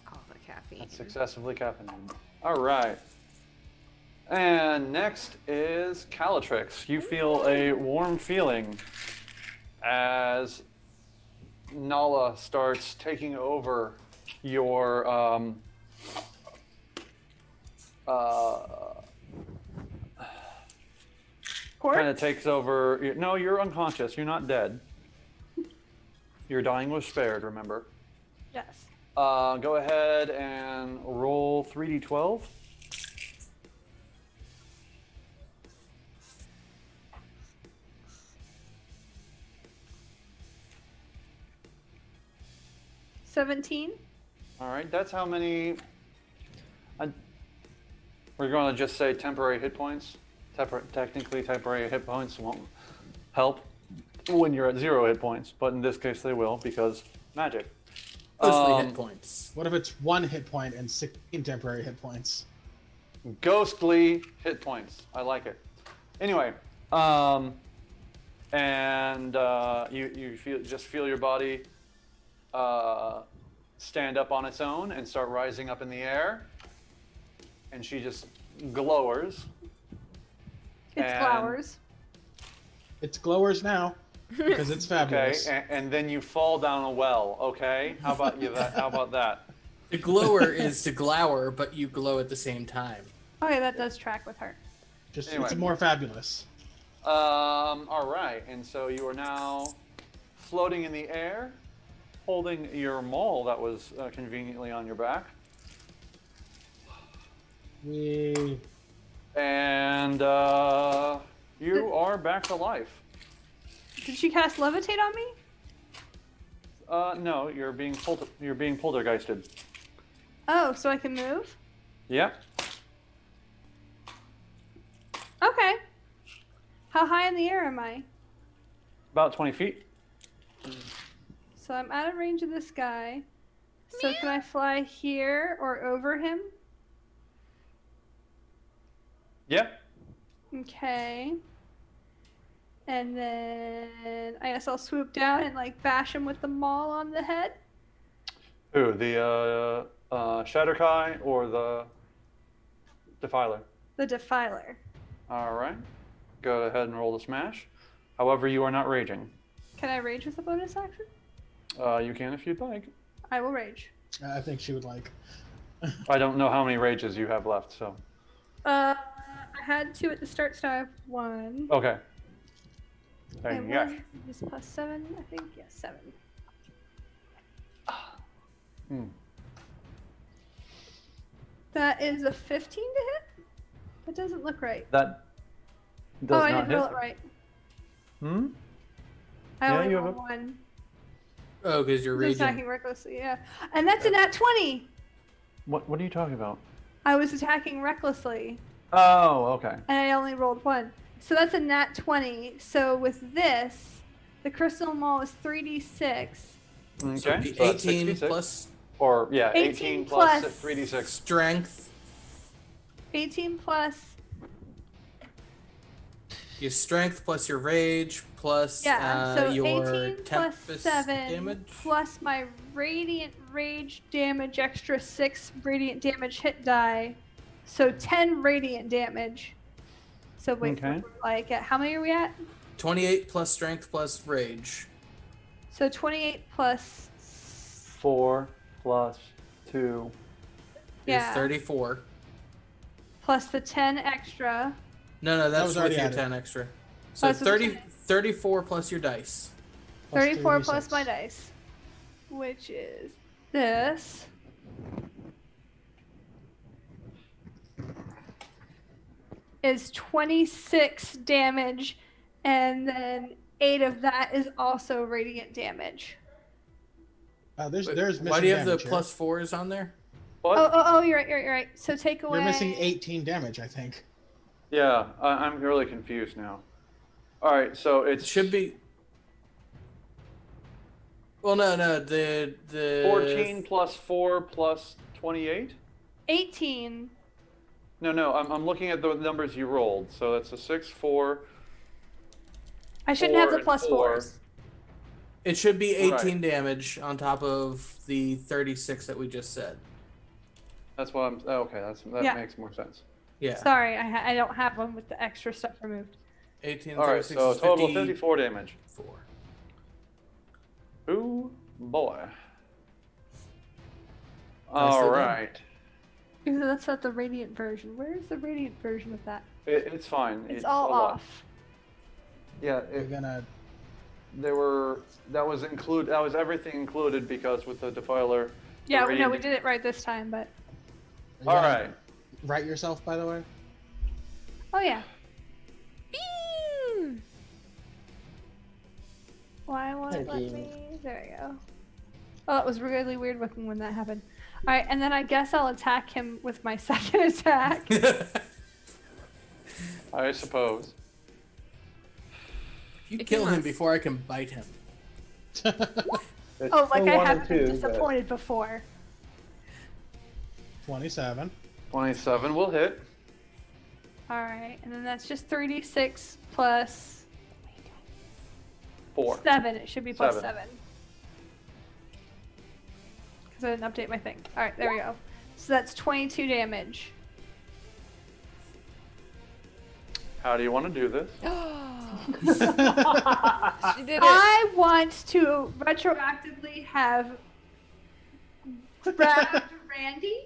All the caffeine. That's excessively caffeinated. All right. And next is Calatrix. You feel a warm feeling as Nala starts taking over your kind of takes over. No, you're unconscious. You're not dead. Your dying was spared, remember. Yes. Go ahead and roll 3d12. $17. All right, that's how many. We're going to just say temporary hit points. Technically, temporary hit points won't help when you're at 0 hit points, but in this case, they will because magic. Mostly hit points. What if it's 1 hit point and 16 temporary hit points? Ghostly hit points. I like it. Anyway, and you feel your body stand up on its own and start rising up in the air, and she just glowers. It's And- flowers. It's glowers now because it's Okay, fabulous. and then you fall down a well. Okay, how about you? How about that? The glower is to glower, but you glow at the same time. Okay, that does track with her. Just Anyway. it's more fabulous. All right, and so you are now floating in the air, holding your maul that was conveniently on your back, We and you are back to life. Did she cast levitate on me? No, you're being poltergeisted. Oh, so I can move? Yep. Okay. How high in the air am I? About 20 feet. So I'm out of range of this guy. So can I fly here or over him? Yep. Okay. And then I guess I'll swoop down and like bash him with the maul on the head. Who? The Shatterkai or the Defiler. The Defiler. All right. Go ahead and roll the smash. However, you are not raging. Can I rage with a bonus action? You can if you'd like. I will rage. I think she would like. I don't know how many rages you have left, so. I had 2 at the start, so I have 1. Okay. There And you go. 1 is plus 7, I think. Yes, 7. Hmm. That is a 15 to hit? That doesn't look right. That does I not didn't hit. roll it right. Hmm? I Yeah, only you have rolled a- 1. Oh, because you're Just raging. attacking recklessly, yeah. And that's a nat 20! What are you talking about? I was attacking recklessly, Oh, okay. and I only rolled 1. So that's a nat 20. So with this, the crystal maul is 3d6. Okay. So it'd be so that's 18 66. plus Or, yeah, 18 18 plus plus 3d6. strength. 18 plus... Your strength plus your rage plus Yeah, so your 18 plus tempest 7 damage. plus my radiant rage damage extra 6 radiant damage hit die. So 10 radiant damage. So wait, Okay. we're like at how many are we at? 28 plus strength plus rage. So 28 plus 4 plus 2. yeah, Is 34. plus the 10 extra. No, that's was with already your added. 10 extra. So Oh, so 30, 34 plus your dice. Plus 34 3d6. plus my dice, which is this. Is 26 damage, and then 8 of that is also radiant damage. There's missing Why do you have the damage here. plus 4s on there? What? Oh, you're right. So take away. You're missing 18 damage, I think. Yeah, I'm really confused now. All right, so It it's should be. Well, no, the 14 plus 4 plus 28? 18. No, I'm looking at the numbers you rolled. So that's a 6, 4. I shouldn't have 4 the and plus 4. 4s. It should be 18 Right. damage on top of the 36 that we just said. That's what I'm. Okay, that Yeah. makes more sense. Yeah. Sorry, I don't have one with the extra stuff removed. 18 All right, 36 so a is total of 54 damage. 54. Ooh, boy. Nicely All done. right. Because that's not the radiant version. Where is the radiant version of that? It's fine. It's all a lot. off. Yeah, You're gonna. that was everything included because with the defiler. Yeah, the no, we radiant- did it right this time, but you All gotta right. Write yourself, by the way. oh yeah. Why won't it let Thank you. me? There we go. Oh, it was really weird looking when that happened. All right, and then I guess I'll attack him with my second attack. I suppose. You If kill you him must. before I can bite him. It's Oh, like the I one and haven't been two that- disappointed before. 27. 27 will hit. All right, and then that's just 3d6 plus 4. 7. It should be plus 7. 7. Because I didn't update my thing. All right, there we go. So that's 22 damage. How do you want to do this? She did it. I want to retroactively have grabbed Randy.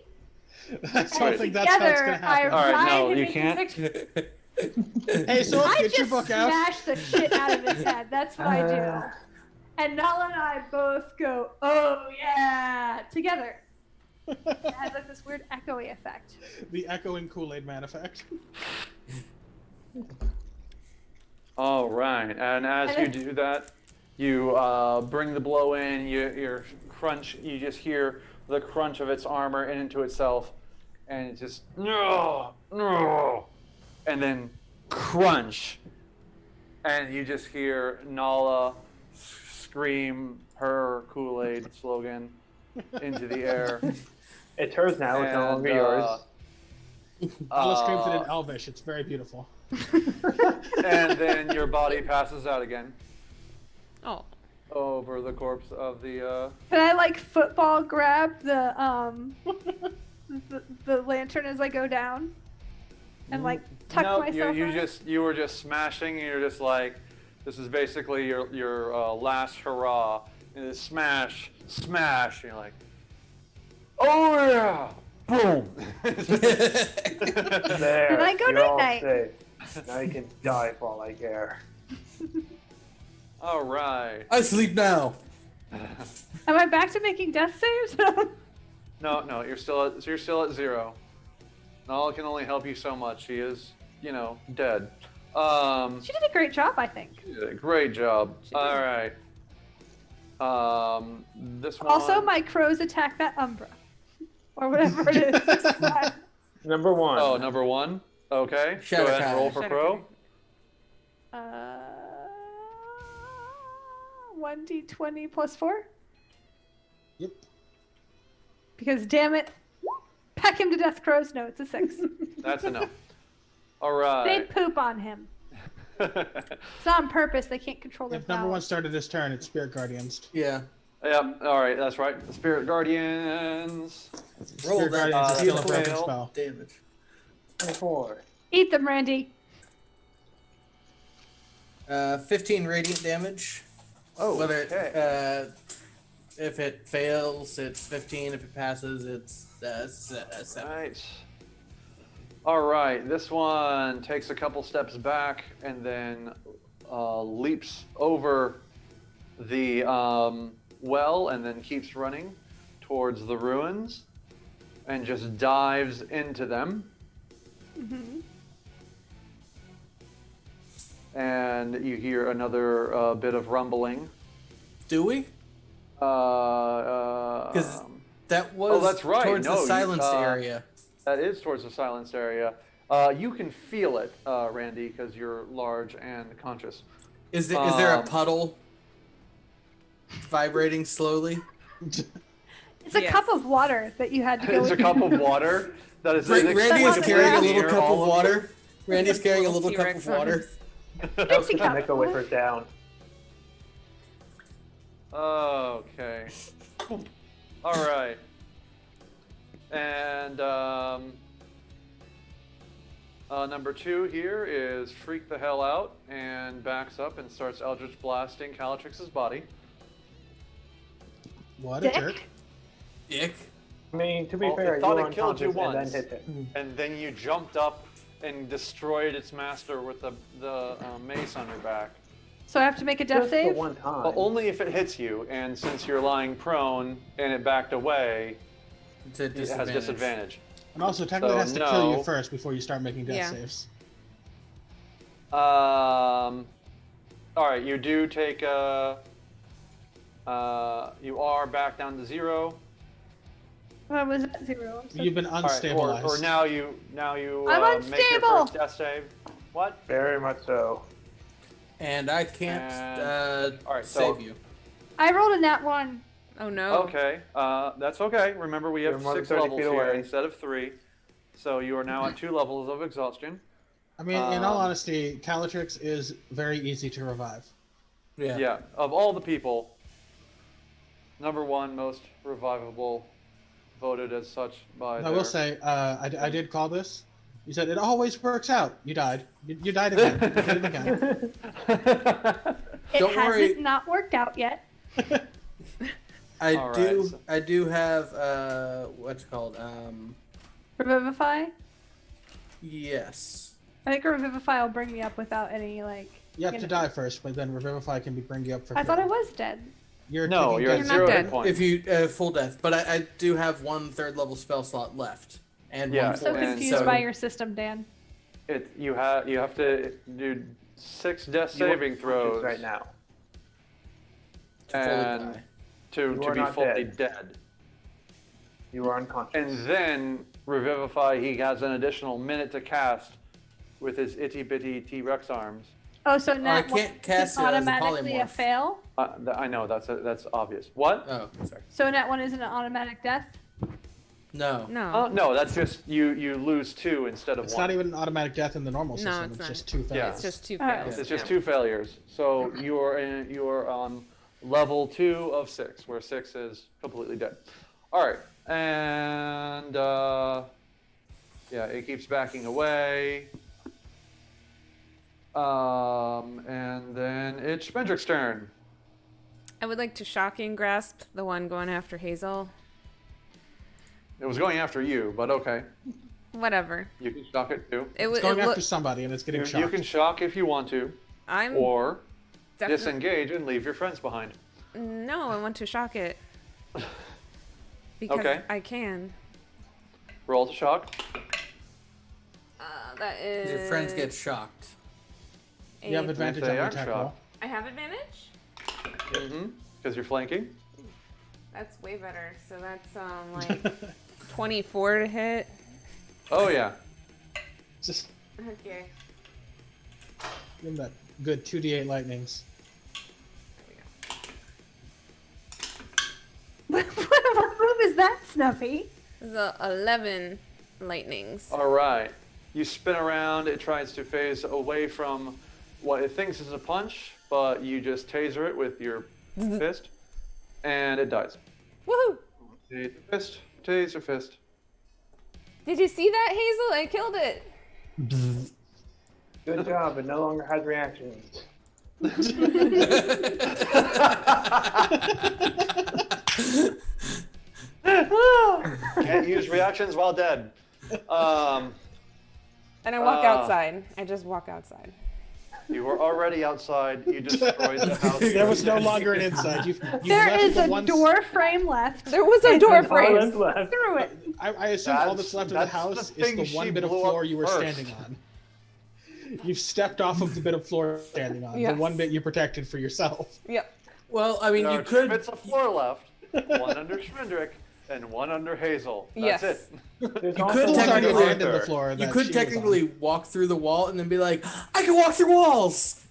I don't think that's how it's Together, gonna happen. All right, ride no, him you into can't. victory. Hey, so I get your just book out. smash the shit out of his head. That's what I do. And Nala and I both go, oh yeah, together. It has like this weird echoey effect. The echoing Kool-Aid Man effect. All right, and as you do that, you bring the blow in. You crunch. You just hear the crunch of its armor into itself, and it just no, and then crunch, and you just hear Nala scream her Kool-Aid slogan into the air. It's hers now. It's no And, longer yours. Alice screams it in Elvish. It's very beautiful. And then your body passes out again Oh. over the corpse of the. Can I like football grab the lantern as I go down? and like tuck No, myself you in? you were just smashing. And you're just like, this is basically your last hurrah. And it's smash, smash. And you're like, oh yeah, boom. There. Can I go you're all night-night? safe. Now you can die for all I care. All right. I sleep now. Am I back to making death saves? No, you're still at 0. Nala can only help you so much. She is, dead. She did a great job, I think. You did a great job. All right. This one. Also, my crows attack that Umbra. Or whatever it is. Number 1. Oh, number 1. Okay. Shadow Go ahead and Kai. roll for Shadow Crow. 1d20 plus 4? Yep. Because damn it, peck him to death, crows. No, it's a 6. That's enough. All They right. poop on him. It's not on purpose. They can't control their If number 1 bowels. started his turn, it's Spirit Guardians. Yeah. Yep. All right. That's right. The Spirit Guardians. Roll Spirit that Guardians is still a beautiful broken fail. spell. damage. 24. Eat them, Randy. 15 radiant damage. Oh. Whether okay. if it fails, it's 15. If it passes, it's 7. Nice. All right. This one takes a couple steps back and then leaps over the well and then keeps running towards the ruins and just dives into them. Mm-hmm. And you hear another bit of rumbling. Do we? Because That was that's right. towards No, the you- silenced area. that is towards the silenced area. You can feel it, Randy, because you're large and conscious. Is there a um, puddle vibrating slowly? It's a Yes. cup of water that you had to go It's a in. cup of water that is Randy is That's carrying a what little near cup all of water. Randy's carrying a little cup T-Rex of water. arms. Dixie cup. Make a way for it down. Okay. All right. And number 2 here is freak the hell out and backs up and starts Eldritch blasting Calatrix's body. What a Dick. jerk. Dick. I mean, to be Well, fair, it you thought were it killed you unconscious once. and then hit it. And then you jumped up and destroyed its master with the mace on your back. So I have to make a death Just the save? one time. But only if it hits you, and since you're lying prone and it backed away, It's a it has disadvantage. disadvantage. And also, technically, So, it has to kill no. you first before you start making death Yeah. saves. All right, you do take you are back down to 0. I was at 0. I'm so- You've been All right, unstabilized. or now you I'm make your unstable! first death save. What? Very much so. And I can't And- all right, so- save you. I rolled a nat 1. Oh no. Okay, that's okay. Remember, we have You're more than 6 30 levels feet here away. instead of 3, so you are now at 2 levels of exhaustion. I mean, in all Um, honesty, Calatrix is very easy to revive. Yeah. Yeah, of all the people, number 1 most revivable, voted as such by. I will say, I did call this. You said it always works out. You died. You died again. You did it again. It Don't hasn't worry. not worked out yet. I All do. right, so- I do have what's it called? Revivify? Yes. I think Revivify will bring me up without any, like... You have to die first, but then Revivify can bring you up for I free. thought I was dead. You're No, taking you're at damage. not 0 dead. hit points. If you full death, but I do have 1 third level spell slot left, and Yeah, one So fourth. and confused so- by your system, Dan. You have to do 6 death You are saving unconscious throws right now. to fully and die. to You are be not fully dead. dead. You are unconscious. And then Revivify, he has an additional minute to cast with his itty bitty T-Rex arms. Oh, so I nat can't 1 cast is it as a automatically a polymorph. fail? I know that's obvious. What? Oh, sorry. So nat 1 isn't an automatic death? No. No. No, that's just you lose 2 instead of It's 1. not even an automatic death in the normal No, system. it's It's not. just 2 Yeah. failures. It's just 2 Alright. fails. It's just yeah. 2 failures. So you're on level 2 of 6, where 6 is completely dead. All right, and Yeah, it keeps backing away. And then it's Spendrick's turn. I would like to shocking grasp the one going after Hazel. It was going after you, but okay. Whatever. You can shock it too. It's going after somebody, and it's getting You shocked. can shock if you want to, I'm or defi- disengage and leave your friends behind. No, I want to shock it. Because Okay. I can. Roll to shock. That is. Your friends get shocked. You have eight. advantage If on they the aren't attack roll. shocked. I have advantage? Mm-hmm. Because you're flanking. That's way better. So that's like 24 to hit. Oh yeah. Just Okay. give him that good 2d8 lightnings. What move is that, Snuffy? This is 11 lightnings. All right. You spin around. It tries to phase away from what it thinks is a punch, but you just taser it with your fist, and it dies. Woohoo! Taser fist. Taser fist. Did you see that, Hazel? I killed it. Good job. It no longer has reactions. Can't use reactions while dead. And I walk outside. I just walk outside. You were already outside. You destroyed the house. There was no longer an inside. You've There left is the a one... door frame left. There was a door All that's frame. left. Through it. I assume all that's left of the That's house the is thing the she one bit of blew floor up you were first. standing on. You've stepped off of the bit of floor you're standing on. Yes. The one bit you protected for yourself. Yep. Well, I mean, There you are could. 2 bits of floor left. One under Schmendrick and one under Hazel. That's Yes. it. There's You also could Who's one already technically- under abandoned the Arthur. floor You that could she was on. technically walk through the wall and then be like, I can walk through walls.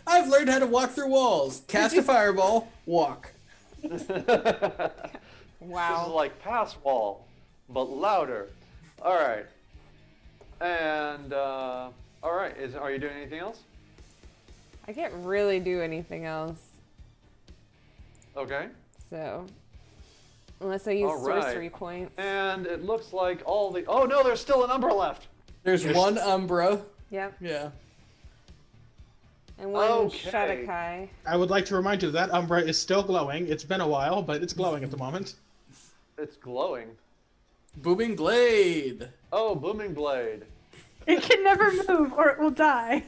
I've learned how to walk through walls. Cast a fireball, walk. This is Wow. like pass wall, but louder. All right. And all right. Are you doing anything else? I can't really do anything else. Okay. So, unless I use All right. sorcery points. And it looks like all the. Oh no, there's still an Umbra left. There's one Umbra. Yep. Yeah. And one Okay. Shadakai. I would like to remind you that Umbra is still glowing. It's been a while, but it's glowing at the moment. It's glowing. Booming Blade. Oh, Booming Blade. It can never move or it will die.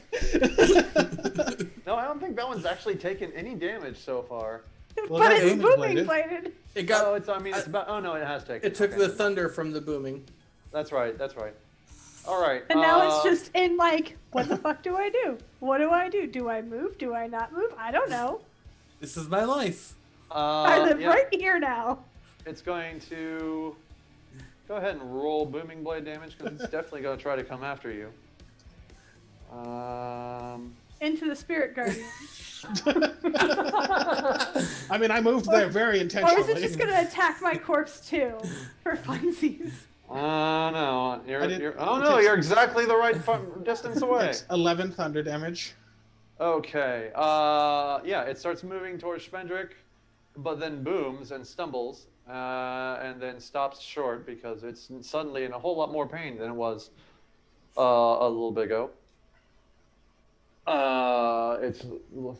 No, I don't think that one's actually taken any damage so far. Well, But that's it's booming booming bladed. bladed. It got. Oh, it's. I mean, it's about. Oh no, it has taken. It took okay. the thunder from the booming. That's right. That's right. All right. And now it's just in like, what the fuck do I do? What do I do? Do I move? Do I not move? I don't know. This is my life. I live yeah, right here now. It's going to go ahead and roll Booming Blade damage because it's definitely going to try to come after you. Into the spirit guardian. I mean, I moved there very Or intentionally. is it just gonna attack my corpse too? For funsies. No, I you're, did- you're. Oh it no, takes- you're exactly the right distance away. It's 11 thunder damage. Okay. Yeah, it starts moving towards Spendrick, but then booms and stumbles, and then stops short because it's suddenly in a whole lot more pain than it was a little bit ago. It's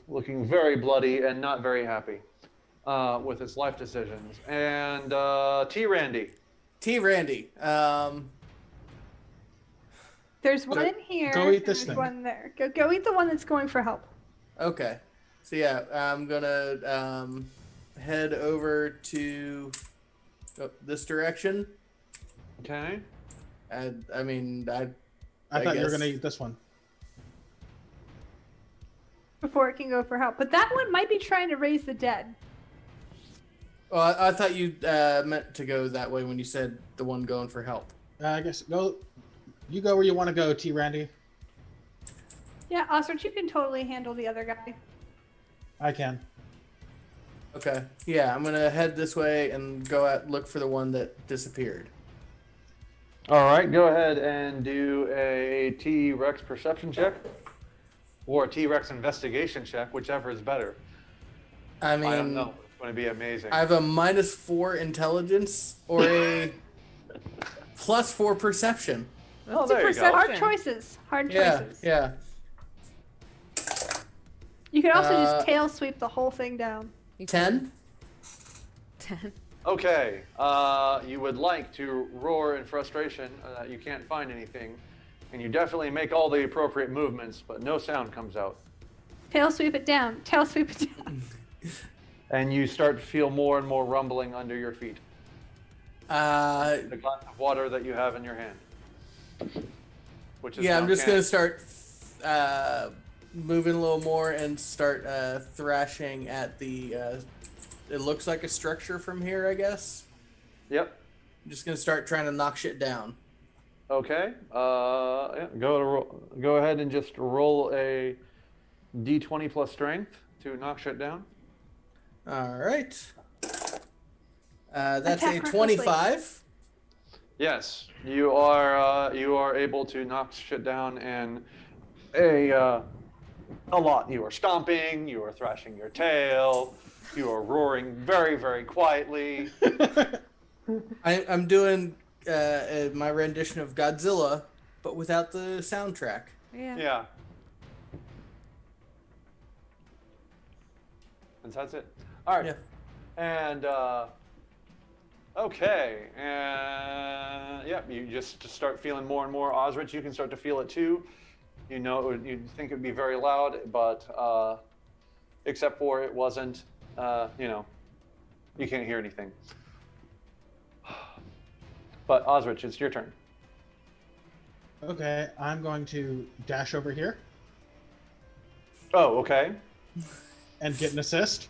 looking very bloody and not very happy with its life decisions. And T. Randy. T. Randy. There's one in here. go eat this there's thing. one there. Go eat the one that's going for help. Okay. So yeah, I'm gonna head over to this direction. Okay. I I I thought you were guess. going to eat this one. Before it can go for help. But that one might be trying to raise the dead. Well, I thought you meant to go that way when you said the one going for help. I guess you go where you want to go, T. Randy. Yeah, Ostrich, you can totally handle the other guy. I can. Okay. Yeah, I'm gonna head this way and go out look for the one that disappeared. All right, go ahead and do a T-Rex perception check. Or a T-Rex investigation check, whichever is better. I I don't mean, know. going to be amazing. I have a -4 intelligence or a +4 perception. Oh, Let's do there you go. perception. Hard choices. Hard Yeah, choices. yeah. You could also Uh, just tail sweep the whole thing down. You 10. can. 10. Okay, you would like to roar in frustration that you can't find anything, and you definitely make all the appropriate movements, but no sound comes out. Tail sweep it down. Tail sweep it down. And you start to feel more and more rumbling under your feet. The glass of water that you have in your hand. Which is Yeah, now I'm just can- gonna start moving a little more and start thrashing at the. It looks like a structure from here, I guess. Yep. I'm just gonna start trying to knock shit down. Okay. Yeah, go ahead and just roll a d20 plus strength to knock shit down. All right. That's Attack a recklessly. 25. Yes, you are able to knock shit down in a lot. You are stomping, you are thrashing your tail, you are roaring very, very quietly. I'm doing my rendition of Godzilla, but without the soundtrack. Yeah. Yeah. And that's it. All right. Yeah. And okay, and yeah, you just start feeling more and more. Osrich, you can start to feel it too. You know, you'd think it'd be very loud, but except for it wasn't. You know, you can't hear anything. But Osrich, it's your turn. Okay, I'm going to dash over here Oh, okay. and get an assist.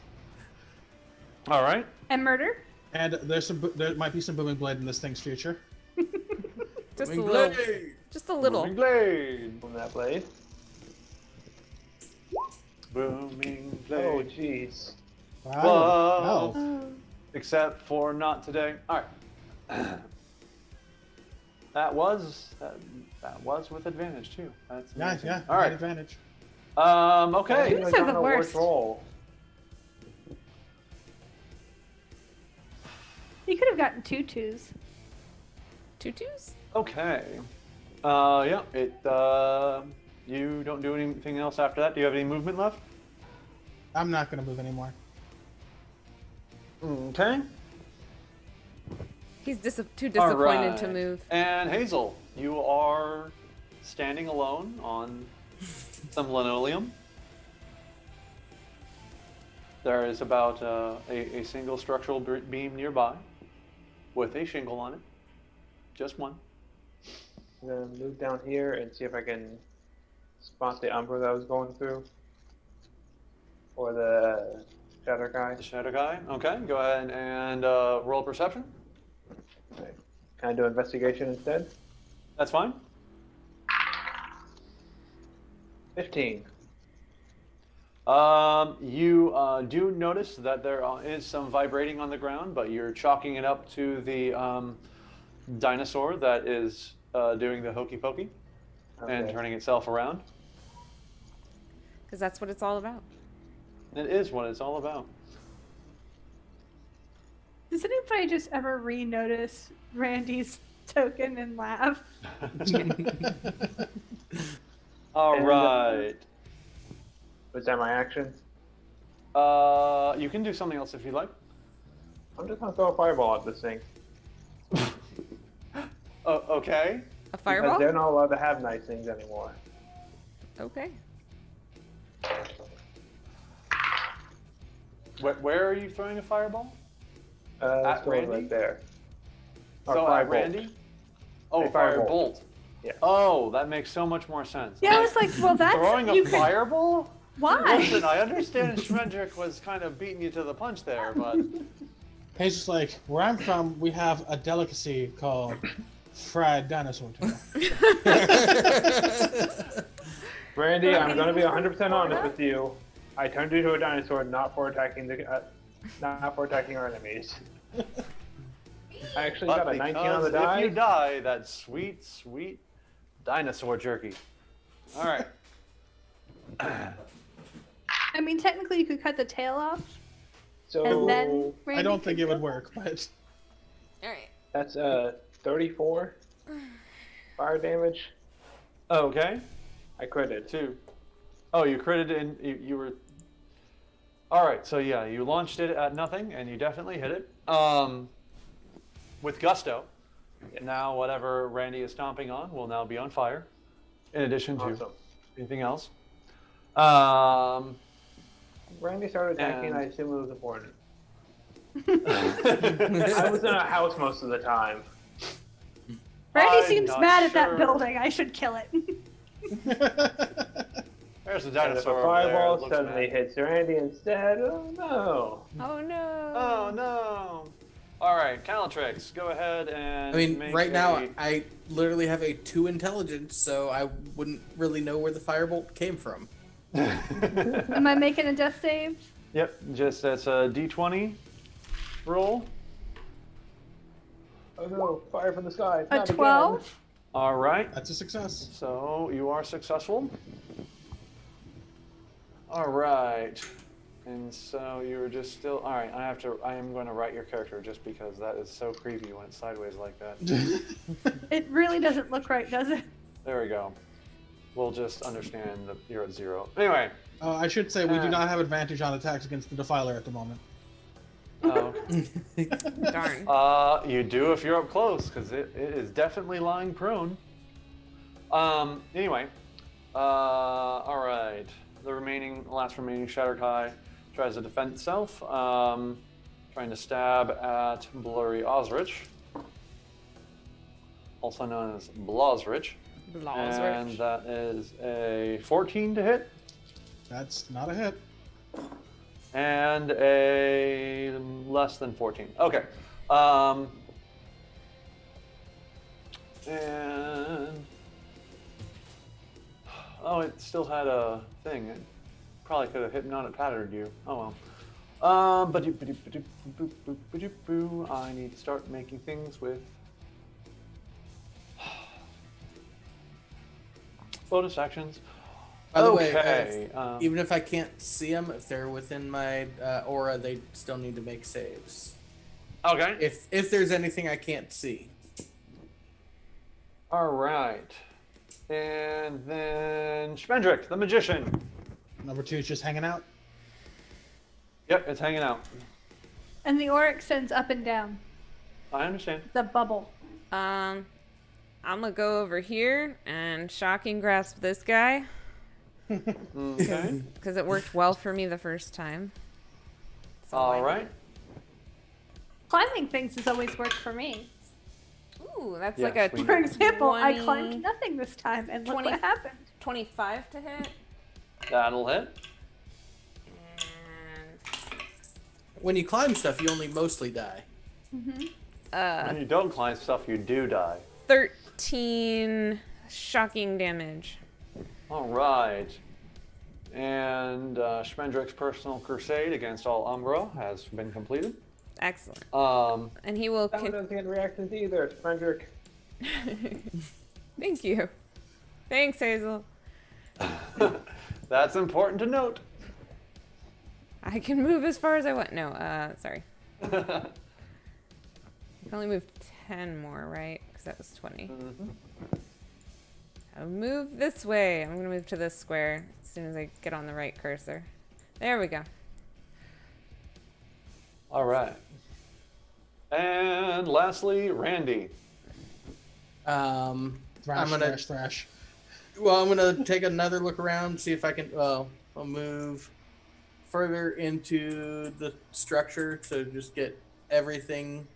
All right. And murder. And there might be some booming blade in this thing's future. Just a Wing little. blade. Just a little. Booming blade. From that blade. Booming Oh, blade. jeez. Wow. Whoa. No. Except for not today. All right. That was with advantage too. That's Yeah, amazing. yeah. All right. Advantage. Okay. These are the I don't know which worst. roll. You could have gotten 2 twos. Tutus? Okay. Yeah. You don't do anything else after that. Do you have any movement left? I'm not going to move anymore. Okay. He's too All disappointed to right. move. And Hazel, you are standing alone on some linoleum. There is about a single structural beam nearby with a shingle on it. Just one. I'm gonna move down here and see if I can spot the umbra that I was going through. Or the shadow guy. The shadow guy. Okay, go ahead and roll perception. Okay. Can I do investigation instead? That's fine. 15. You do notice that there is some vibrating on the ground, but you're chalking it up to the dinosaur that is doing the hokey pokey and Okay. turning itself around. Because that's what it's all about. It is what it's all about. Does anybody just ever re-notice Randy's token and laugh? All And, right. Was that my action? You can do something else if you like. I'm just gonna throw a fireball at this thing. Oh, okay. A Because fireball? they're not allowed to have nice things anymore. Okay. Where are you throwing a fireball? It's At going Randy? right there. Or So firebolt. at Randy? Oh, A firebolt. firebolt. Yeah. Oh, that makes so much more sense. Yeah, I was like, well, that's Throwing a you could. fireball? Why? Listen, I understand Shmendrick was kind of beating you to the punch there, but Hayes is like, where I'm from, we have a delicacy called fried dinosaur tail. Randy, I'm gonna be 100% honest with you. I turned you into a dinosaur not for attacking our enemies. I actually got a 19 on the because die. if you die, that sweet, sweet dinosaur jerky. All right. I mean, technically, you could cut the tail off. So And then I Randy don't think can it would go. work, but All right. that's 34 fire damage. Okay. I critted. 2. Oh, you critted and you were. All right. So yeah, you launched it at nothing, and you definitely hit it. With gusto. Now whatever Randy is stomping on will now be on fire. In addition to Awesome. anything else. Um. Randy started attacking, And- I assume it was a foreigner. I was in a house most of the time. Randy I'm seems not mad at that sure. building. I should kill it. There's a And if dinosaur a over there. fireball It looks suddenly mad. hits Randy instead, oh no. Oh no. Oh no! All right, Calatrix, go ahead and. I mean, make right now a- I literally have a 2 intelligence, so I wouldn't really know where the firebolt came from. Am I making a death save? Yep, just that's a D20 roll. Oh no, fire from the sky. A not again. 12? All right, that's a success. so you are successful. All right, and so you're just still. All right, I am going to write your character just because that is so creepy when it's sideways like that. It really doesn't look right, does it? There we go. We'll just understand that you're at 0. Anyway. I should say we do not have advantage on attacks against the Defiler at the moment. Oh. Darn. You do if you're up close, because it is definitely lying prone. Anyway, all right. The last remaining Shattered High tries to defend itself, trying to stab at Blurry Osrich, also known as Blosrich. And that is a 14 to hit. That's not a hit. And a less than 14. Okay. And it still had a thing. It probably could have hypnotic pattered you. Oh well. I need to start making things with bonus actions. By the Okay, way, even if I can't see them, if they're within my aura, they still need to make saves. Okay. If there's anything I can't see. All right. And then Schmendrick, the magician. Number 2 is just hanging out. Yep, it's hanging out. And the auric sends up and down. I understand. The bubble. I'm gonna go over here and shocking grasp this guy Okay. because it worked well for me the first time. So All right. Climbing things has always worked for me. Ooh, that's Yes, like a we For example, I 20 climbed nothing this time, and look 20. what happened. 25 to hit. That'll hit. And When you climb stuff, you only mostly die. When you don't climb stuff, you do die. 13 shocking damage. All right. And Schmendrick's personal crusade against all Umbra has been completed. Excellent. And he will. That one doesn't get reactions either, Frederick. Thank you. Thanks, Hazel. That's important to note. I can move as far as I want. No, sorry. I can only move 10 more, right? Because that was 20. I'll move this way. I'm going to move to this square as soon as I get on the right cursor. There we go. All right. And lastly, Randy. I'm Thrash, gonna thrash, thrash. I'm gonna take another look around, see if I can. Well, I'll move further into the structure to just get everything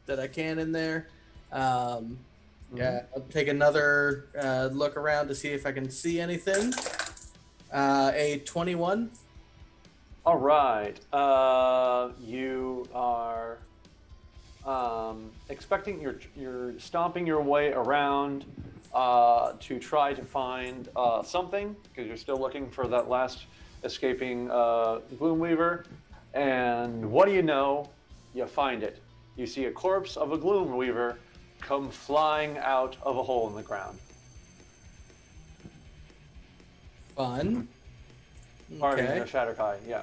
that I can in there. Yeah, I'll take another look around to see if I can see anything. A 21. All right. You are expecting you're stomping your way around to try to find something because you're still looking for that last escaping Gloomweaver. And what do you know? You find it. You see a corpse of a Gloomweaver come flying out of a hole in the ground. Fun. Pardon me, Okay. a Shatterkai, yeah.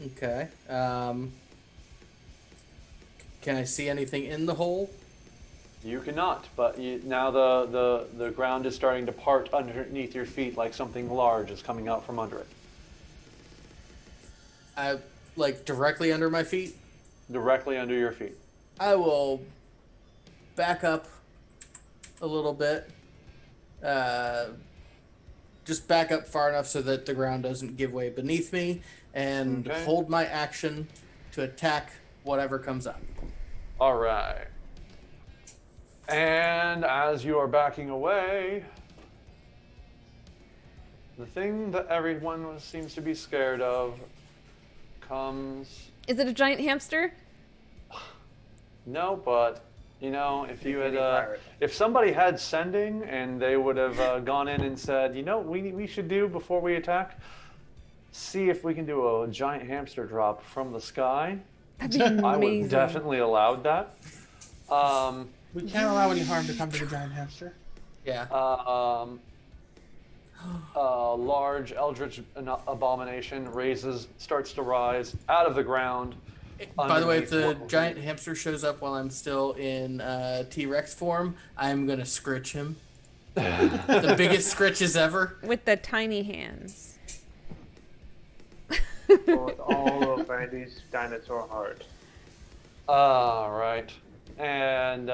Okay. Can I see anything in the hole? You cannot, but now the ground is starting to part underneath your feet like something large is coming out from under it. Like directly under my feet? Directly under your feet. I will back up a little bit. Just back up far enough so that the ground doesn't give way beneath me, and Okay. hold my action to attack whatever comes up. All right. And as you are backing away, the thing that everyone seems to be scared of comes. Is it a giant hamster? No, but you know, if you had, pirate. if somebody had sending and they would have gone in and said, you know, what we should do before we attack, see if we can do a giant hamster drop from the sky. That'd be amazing. I would have definitely allowed that. We can't allow any harm to come to the giant hamster. Yeah. A large eldritch abomination starts to rise out of the ground. By the way, if the underneath- giant hamster shows up while I'm still in T-Rex form, I'm gonna scritch him. The biggest scritches ever. With the tiny hands. With all of Brandy's dinosaur heart. Right. And,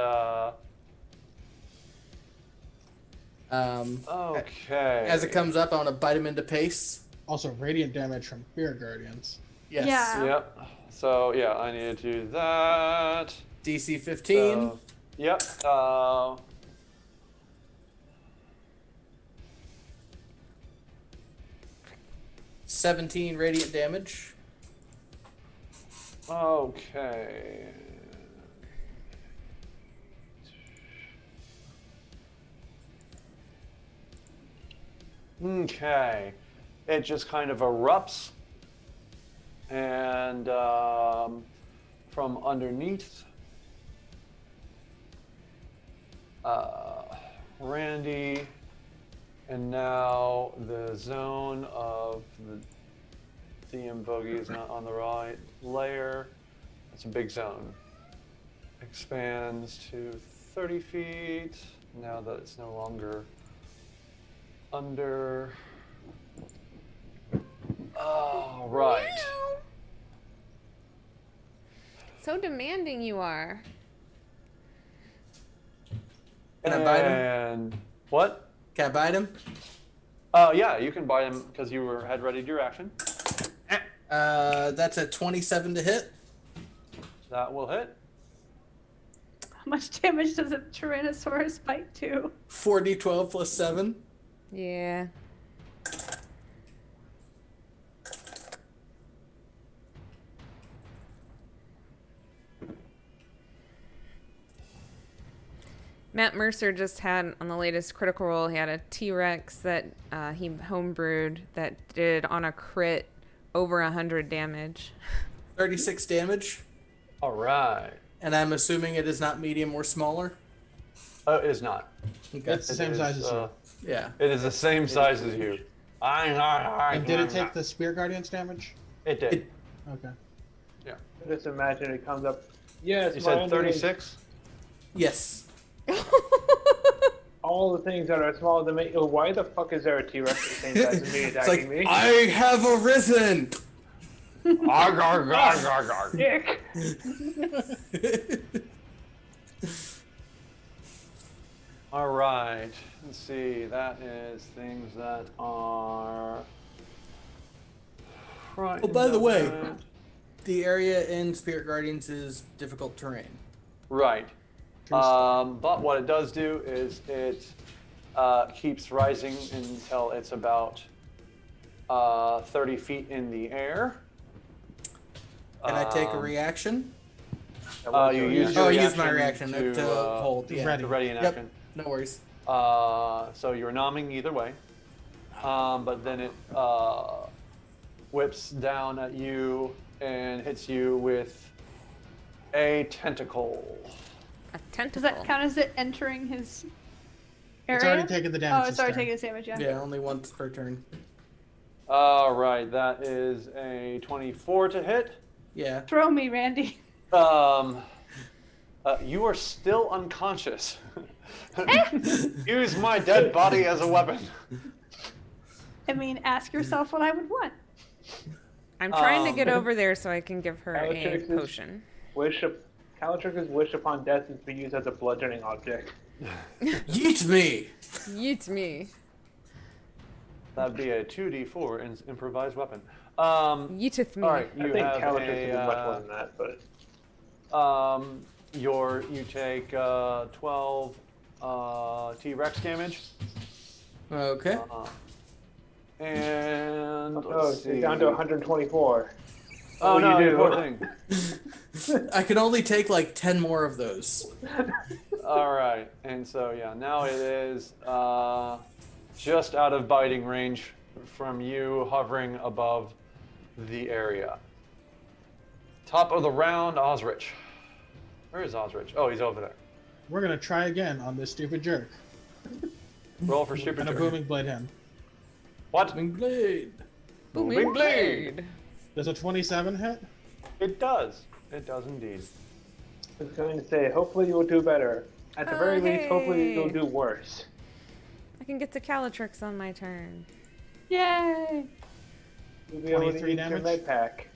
okay. As it comes up, I want to bite him into pace. Also, radiant damage from Spirit Guardians. Yes. Yeah. Yep. So, yeah, I need to do that. DC 15. So, yep. 17 radiant damage. Okay. Okay. It just kind of erupts, and from underneath, Randy, and now the zone of the DM bogey is not on the right layer. It's a big zone. Expands to 30 feet now that it's no longer under. Oh, right. Meow. So demanding you are. Can I bite him? And what? Can I bite him? Yeah, you can bite him because you had readied your action. That's a 27 to hit. That will hit. How much damage does a Tyrannosaurus bite do? 4d12 plus 7. Yeah. Matt Mercer just had on the latest Critical Role, he had a T-Rex that he homebrewed that did on a crit over 100 damage. 36 damage. All right. And I'm assuming it is not medium or smaller. It is not. Okay. It's the same size as you. Yeah. It is the same size as you. And did it take the Spirit Guardians damage? It did. Okay. Just imagine it comes up. Yes, You my said underage- 36? Yes. All the things that are smaller than me. Oh, why the fuck is there a T-Rex the same size as me It's attacking like, me? I have arisen! Arg, arg, arg, arg, arg. Dick! All right. Let's see. That is things that are. Right. Oh, by the way, the area in Spirit Guardians is difficult terrain. Right. But what it does do is it keeps rising until it's about 30 feet in the air. Can I take a reaction? You use your Oh, I used my reaction reaction to hold. Yeah. ready. to ready in Yep. action. No worries. So you're nomming either way. But then it whips down at you and hits you with a tentacle. A tentacle. Does that count as it entering his area? It's already taken the damage. Oh, it's this already turn. taking his damage, yeah. Yeah, only once per turn. All right, that is a 24 to hit. Yeah. Throw me, Randy. You are still unconscious. Use my dead body as a weapon. I mean, ask yourself what I would want. I'm trying to get over there so I can give her a Bellatrix's potion. Calatrix's wish upon death is to be used as a bludgeoning object. Yeet me! Yeet me. That'd be a 2d4 improvised weapon. Yeeteth me. All right, I you think have Calatrix would be much more than that, but you take 12 T-Rex damage. Okay. And oh, let's you're see. down to 124. Oh What do no, you do? poor thing. I can only take like 10 more of those. All right, and so yeah, now it is just out of biting range from you, hovering above the area. Top of the round, Osrich. Where is Osrich? Oh, he's over there. We're gonna try again on this stupid jerk. Roll for stupid. And a booming blade him. What? Booming blade. Booming blade. Does a 27 hit? It does. It does indeed. I was going to say, hopefully you'll do better. At the very least, hopefully you'll do worse. I can get to Calatrix on my turn. Yay! You'll be able to 23 use your damage? med pack.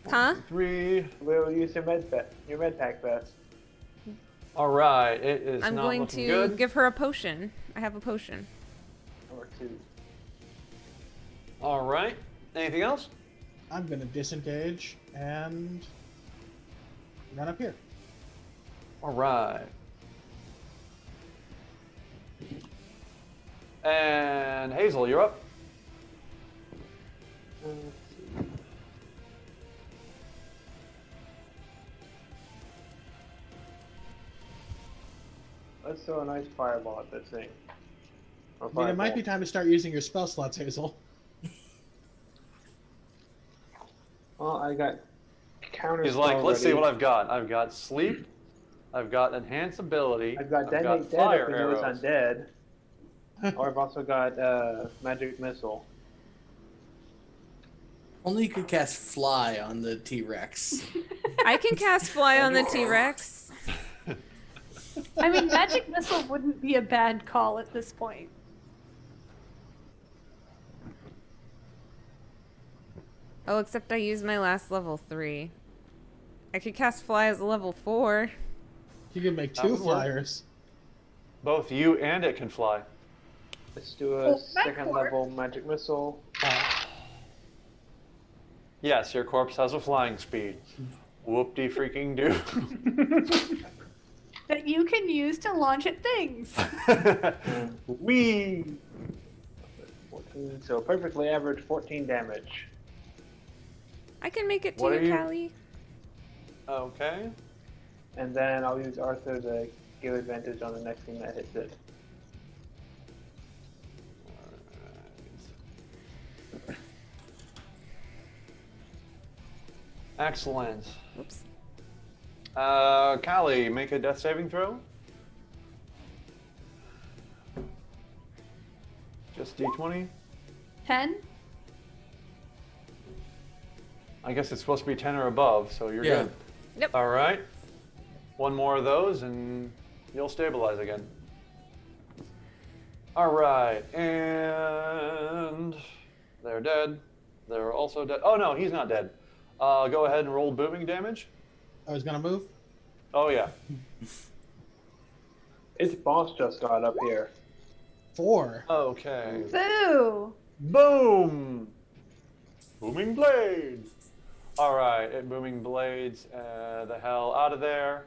Huh? 3. You'll be able to use your med pack vest. All right. It is I'm not going looking to good. give her a potion. I have a potion. Or 2. All right. Anything else? I'm gonna disengage and run up here. All right. And Hazel, you're up. Let's throw a nice fireball at this thing. Or I mean, it might fireball. be time to start using your spell slots, Hazel. Well, I got counters. He's like, let's see what I've got. I've got sleep. I've got enhance ability. I've got detonate dead fire if he knows arrows. I'm dead. Or I've also got magic missile. Only you could cast fly on the T-Rex. I can cast fly on the T-Rex. I mean, magic missile wouldn't be a bad call at this point. Oh, except I used my last level 3. I could cast fly as a level 4. You can make That 2 would work. flyers. Both you and it can fly. Let's do a Oh, that second works. level magic missile. Yes, your corpse has a flying speed. Whoop-de freaking do. That you can use to launch at things. Wee. 14, so perfectly average 14 damage. I can make it to What are you, you- Callie. Okay. And then I'll use Arthur to give advantage on the next thing that hits it. Excellent. Oops. Callie, make a death saving throw. Just d20. 10? I guess it's supposed to be 10 or above, so you're Yeah. good. Yep. All right. One more of those, and you'll stabilize again. All right, and they're dead. They're also dead. Oh no, he's not dead. Go ahead and roll booming damage. I was gonna move. Oh yeah. Its boss just got up here. 4. Okay. Boo! Boom! Booming blade. All right, it booming blades the hell out of there.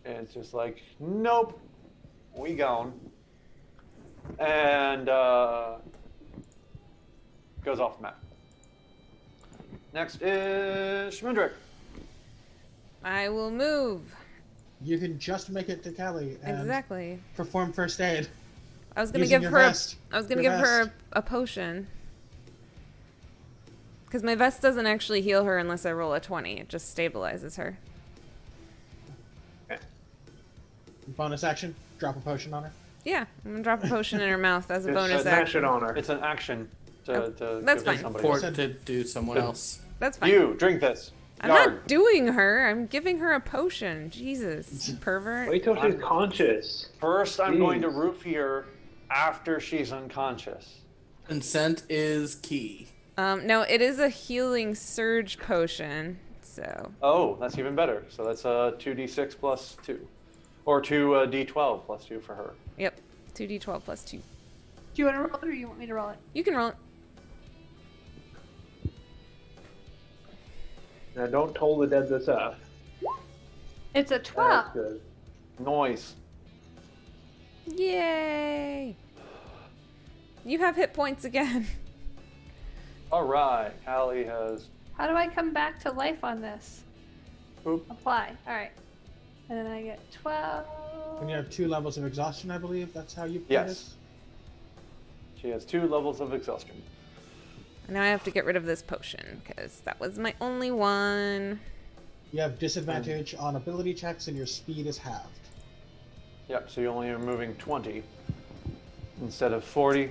And it's just like, nope, we gone. And goes off the map. Next is Schmendrick. I will move. You can just make it to Callie and Exactly. perform first aid. I was gonna using give your her. vest. I was gonna Your give her vest. a potion. Because my vest doesn't actually heal her unless I roll a 20. It just stabilizes her. Bonus action, drop a potion on her. Yeah, I'm gonna drop a potion in her mouth as a Just bonus smash action. it on her. It's an action Oh, to that's give to fine. somebody Pour else. it to do someone else. That's fine. You drink this. I'm Yarg. not doing her. I'm giving her a potion. Jesus, pervert. Wait till she's conscious. First, I'm going to Jeez. roofie her after she's unconscious. Consent is key. No, it is a healing surge potion. So Oh, that's even better. So that's a 2d6 plus 2. Or 2d12 plus 2 for her. yep, 2d12 plus 2. Do you want to roll it or you want me to roll it? You can roll it. Now don't toll the dead this up. It's a That's 12. good. Noise. Yay! You have hit points again. All right. Callie has. How do I come back to life on this? Boop. Apply. All right. And then I get 12. And you have 2 levels of exhaustion, I believe. That's how you play Yes. this? She has 2 levels of exhaustion. Now I have to get rid of this potion because that was my only one. You have disadvantage on ability checks, and your speed is halved. Yep, so you only are moving 20 instead of 40.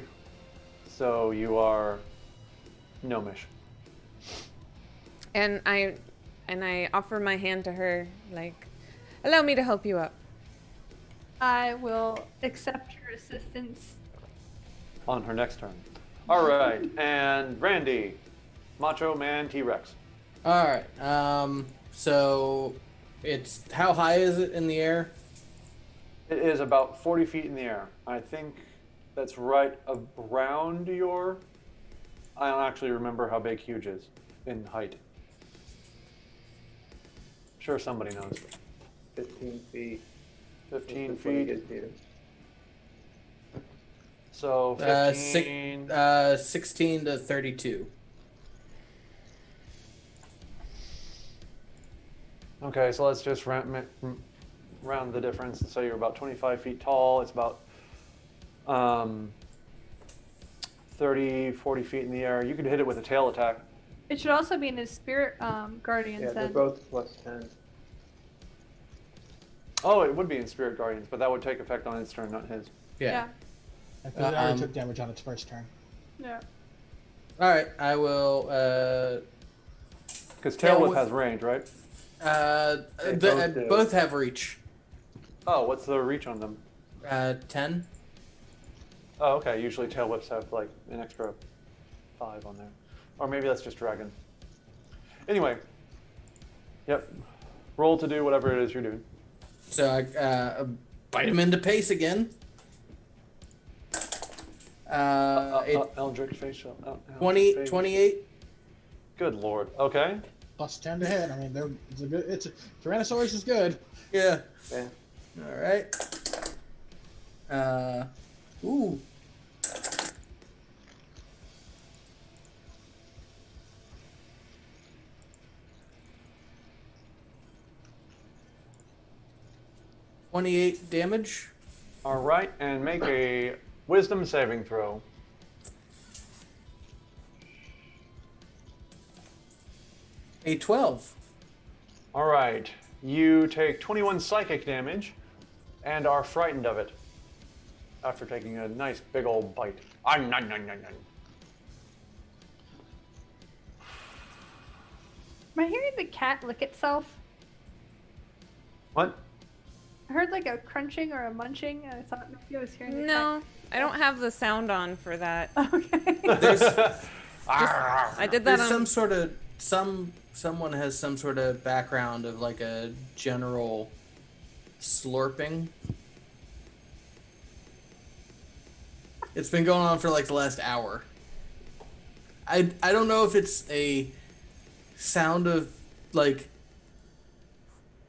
So you are gnomish. And I offer my hand to her, like, allow me to help you up. I will accept your assistance. On her next turn. All right, and Randy, Macho Man T-Rex. All right. So it's how high is it in the air? It is about 40 feet in the air. I think that's right around your. I don't actually remember how big huge is in height. Sure, somebody knows. 15 feet. 15 That's what he feet. gets needed. So Uh, 15. 16 to 32. Okay, so let's just round the difference. So you're about 25 feet tall. It's about 30, 40 feet in the air. You could hit it with a tail attack. It should also be in his spirit guardians Yeah, they're then. both plus 10. Oh, it would be in Spirit Guardians, but that would take effect on its turn, not his. Yeah. I think it already Um, took damage on its first turn. Yeah. All right. I will. Because Yeah, Tail Whip with- has range, right? They both do. Both have reach. Oh, what's the reach on them? 10. Oh, okay. Usually Tail Whips have like an extra 5 on there. Or maybe that's just Dragon. Anyway. Yep. Roll to do whatever it is you're doing. So I bite him into pace again. Eldritch Facial. Eldritch 20, Facial. 28. Good lord. Okay. Plus 10 to hit. I mean, it's a Tyrannosaurus is good. Yeah. Yeah. All right. Ooh. $28 damage. All right, and make a Wisdom saving throw. A 12. All right. You take 21 psychic damage and are frightened of it after taking a nice big old bite. Nom, nom, nom, nom, nom. Am I hearing the cat lick itself? What? I heard like a crunching or a munching. And I thought maybe I was hearing the No, I don't have the sound on for that. cat. Okay. I did that There's on. some sort of someone has some sort of background of like a general slurping. It's been going on for like the last hour. I don't know if it's a sound of like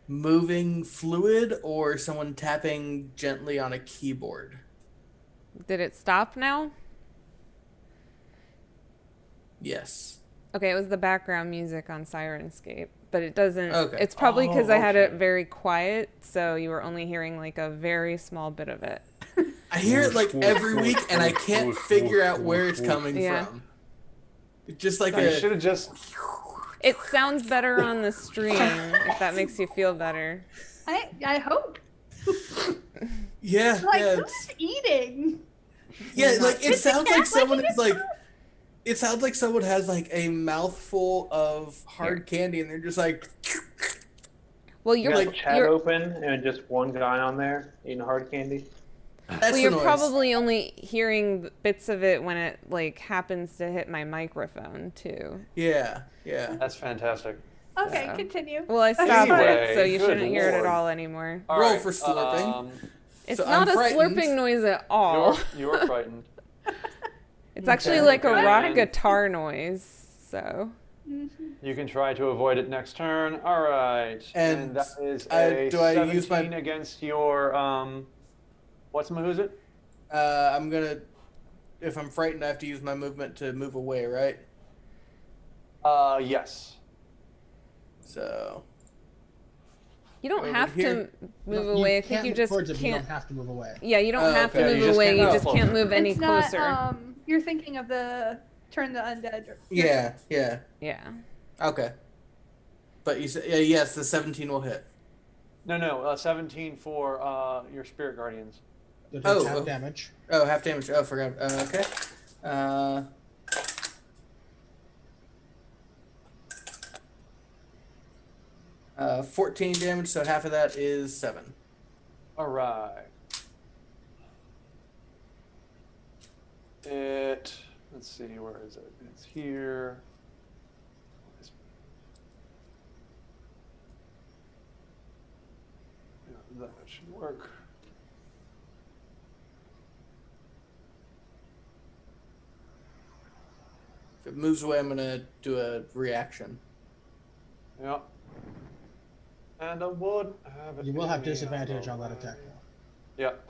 moving fluid or someone tapping gently on a keyboard. Did it stop now? Yes. Okay, it was the background music on Sirenscape, but it doesn't. Okay. It's probably because Oh, I had it okay. very quiet, so you were only hearing like a very small bit of it. I hear it like every week and I can't figure out where it's coming Yeah. from. It's just like You should have just. It sounds better on the stream, if that makes you feel better. I hope. Yeah, Like, yeah, who's eating? yeah. Not- Like it Is the sounds cat like someone licking is like. It sounds like someone has like a mouthful of hard candy, and they're just like. Well, You you're got Like- the chat you're open and just one guy on there eating hard candy. That's well, the you're noise. probably only hearing bits of it when it like happens to hit my microphone too. Yeah, yeah. That's fantastic. Okay, So- continue. Well, I stopped Anyway, it, so you good shouldn't hear it at lord. all anymore. All Roll right, for slurping. It's So not I'm a frightened. slurping noise at all. You're frightened. It's actually Okay. like a rock And guitar noise. So you can try to avoid it next turn. All right. And, that is do a I 17 use my- against your who's it? I'm gonna. If I'm frightened, I have to use my movement to move away, right? Yes. So. you don't Over have here. to move No, away. I can't think you move just towards it, but you can't. don't have to move away. Yeah, you don't Oh, have okay. to You move just away. can't You go just can't closer. move any It's not, closer. you're thinking of the turn the undead. Yeah, yeah. Yeah. Okay. But you said, yeah, yes, the 17 will hit. No, 17 for your spirit guardians. It Oh, takes half oh. damage. Oh, half damage. Oh, forgot. Okay. 14 damage, so half of that is 7. All right. Let's see, where is it? It's here. Yeah, that should work. If it moves away, I'm gonna do a reaction. Yeah. And I would have. You will have a disadvantage on that other attack, way. though. Yep.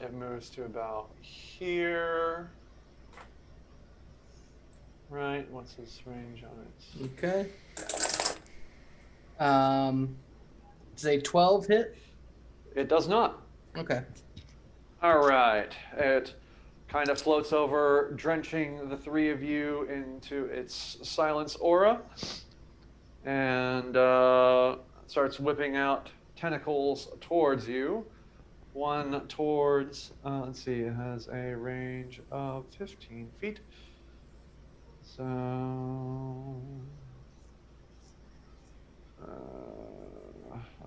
It moves to about here. Right. What's his range on it? Okay. Does a 12 hit? It does not. Okay. All right. It kind of floats over, drenching the three of you into its silence aura, and starts whipping out tentacles towards you. One towards, let's see, it has a range of 15 feet. So,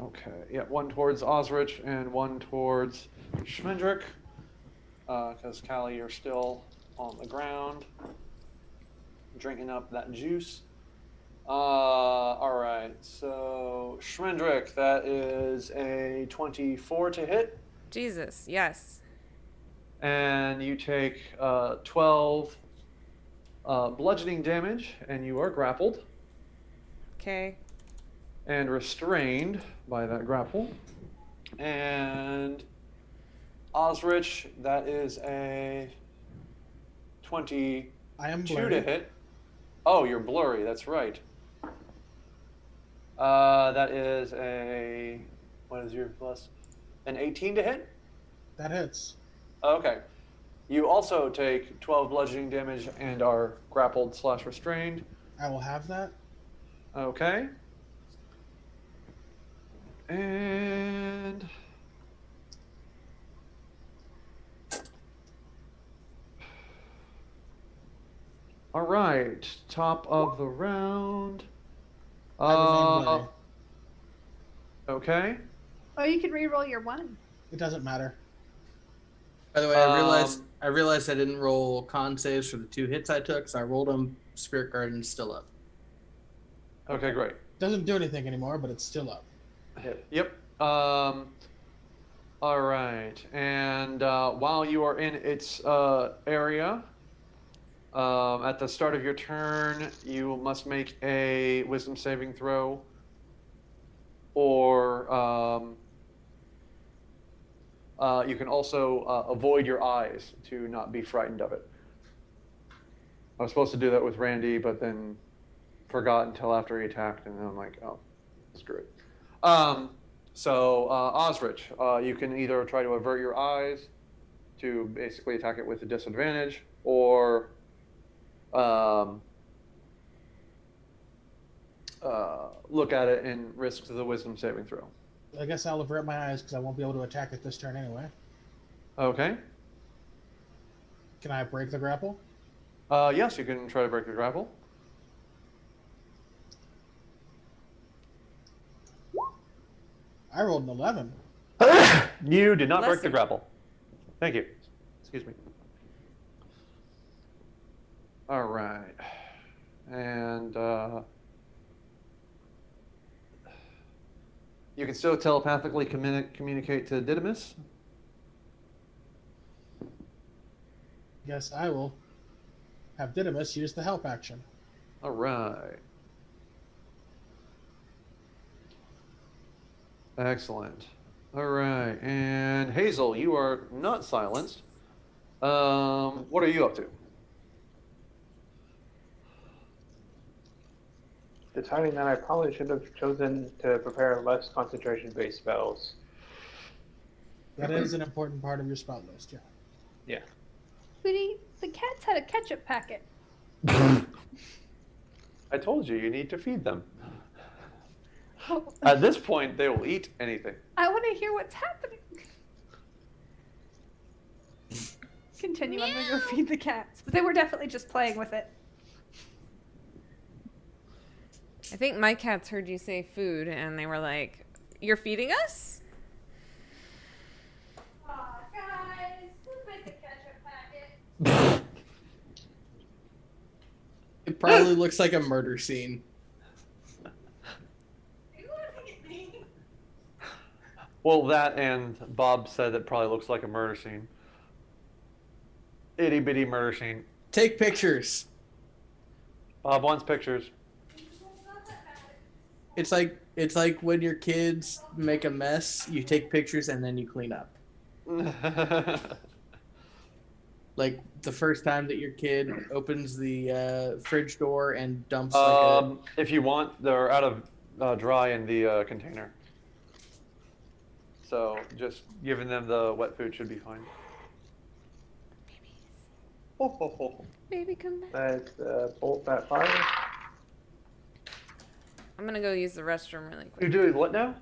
okay, yeah, one towards Osrich and one towards Schmendrick. Because Callie, you're still on the ground, drinking up that juice. All right, so Schmendrick, that is a 24 to hit, Jesus. Yes. and you take 12 bludgeoning damage, and you are grappled Okay. and restrained by that grapple. And Osrich, that is a 22 I am to blurry. hit. Oh, you're blurry. That's right. That is a, what is your plus? An 18 to hit? That hits. Okay. You also take 12 bludgeoning damage and are grappled / restrained. I will have that. Okay. And all right, top of the round. I remain blurry. Okay. Oh, you can re-roll your 1. It doesn't matter. By the way, Um, I realized I didn't roll con saves for the 2 hits I took, so I rolled them. Spirit Guardian's still up. Okay, great. Doesn't do anything anymore, but it's still up. Yep. All right. And while you are in its area, at the start of your turn, you must make a wisdom saving throw, or you can also avoid your eyes to not be frightened of it. I was supposed to do that with Randy, but then forgot until after he attacked, and then I'm like, oh, screw it. So, Osrich, you can either try to avert your eyes to basically attack it with a disadvantage, or look at it and risk the wisdom saving throw. I guess I'll avert my eyes because I won't be able to attack it this turn anyway. Okay. Can I break the grapple? Yes, you can try to break the grapple. I rolled an 11. You did not Bless break the you. grapple. Thank you. Excuse me. All right. And you can still telepathically communicate to Didymus. Guess I will have Didymus use the help action. All right. Excellent. All right. And Hazel, you are not silenced. What are you up to? Deciding that I probably should have chosen to prepare less concentration-based spells. That is an important part of your spell list, yeah. Yeah. Sweetie, the cats had a ketchup packet. I told you, you need to feed them. Oh, At this point, they will eat anything. I want to hear what's happening. Continue. I'm gonna go feed the cats, but they were definitely just playing with it. I think my cats heard you say food and they were like, "You're feeding us?" Aw, guys, let's make a ketchup packet. It probably looks like a murder scene. Are you laughing at me? Well, that and Bob said it probably looks like a murder scene. Itty bitty murder scene. Take pictures. Bob wants pictures. It's like when your kids make a mess, you take pictures and then you clean up. Like the first time that your kid opens the fridge door and dumps If you want, they're out of dry in the container. So just giving them the wet food should be fine. Ho, ho, ho. Baby, come back. That's bolt that fire. I'm gonna go use the restroom really quick. You're doing what now?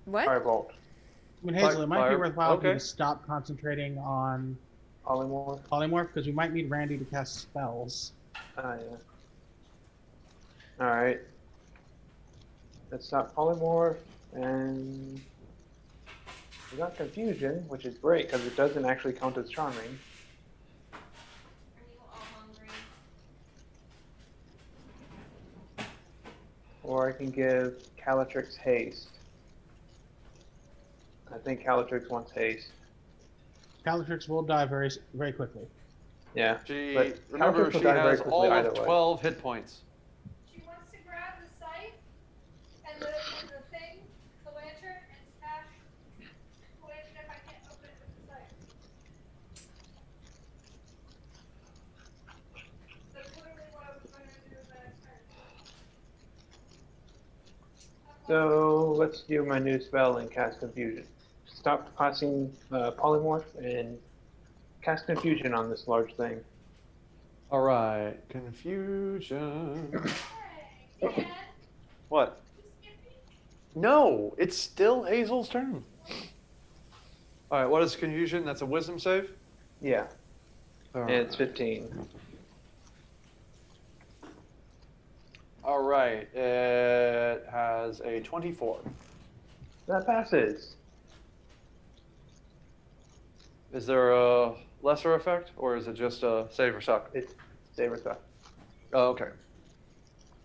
What? Firebolt. I mean, Hazel, it might be Fire- worthwhile for you okay. to stop concentrating on Polymorph. polymorph because we might need Randy to cast spells. Ah, yeah. Alright. Let's stop polymorph, and we got confusion, which is great because it doesn't actually count as charming. Are you all hungry? Or I can give Calatrix haste. I think Calatrix wants haste. Calatrix will die very, very quickly. Yeah. She But remember Calatrix will she die very has quickly all either of way. 12 hit points. She wants to grab the scythe and the thing, the lantern, and smash the lantern if I can't open it with the scythe. That's literally what I was going to do the next turn. So let's do my new spell and cast confusion. Stop casting polymorph and cast confusion on this large thing. All right, confusion. Hey, Dad, What? you skip me? No, it's still Hazel's turn. All right, what is confusion? That's a wisdom save? Yeah, All and right. it's 15. All right, it has a 24. That passes. Is there a lesser effect, or is it just a save or suck? It's saber stuff. Oh, okay.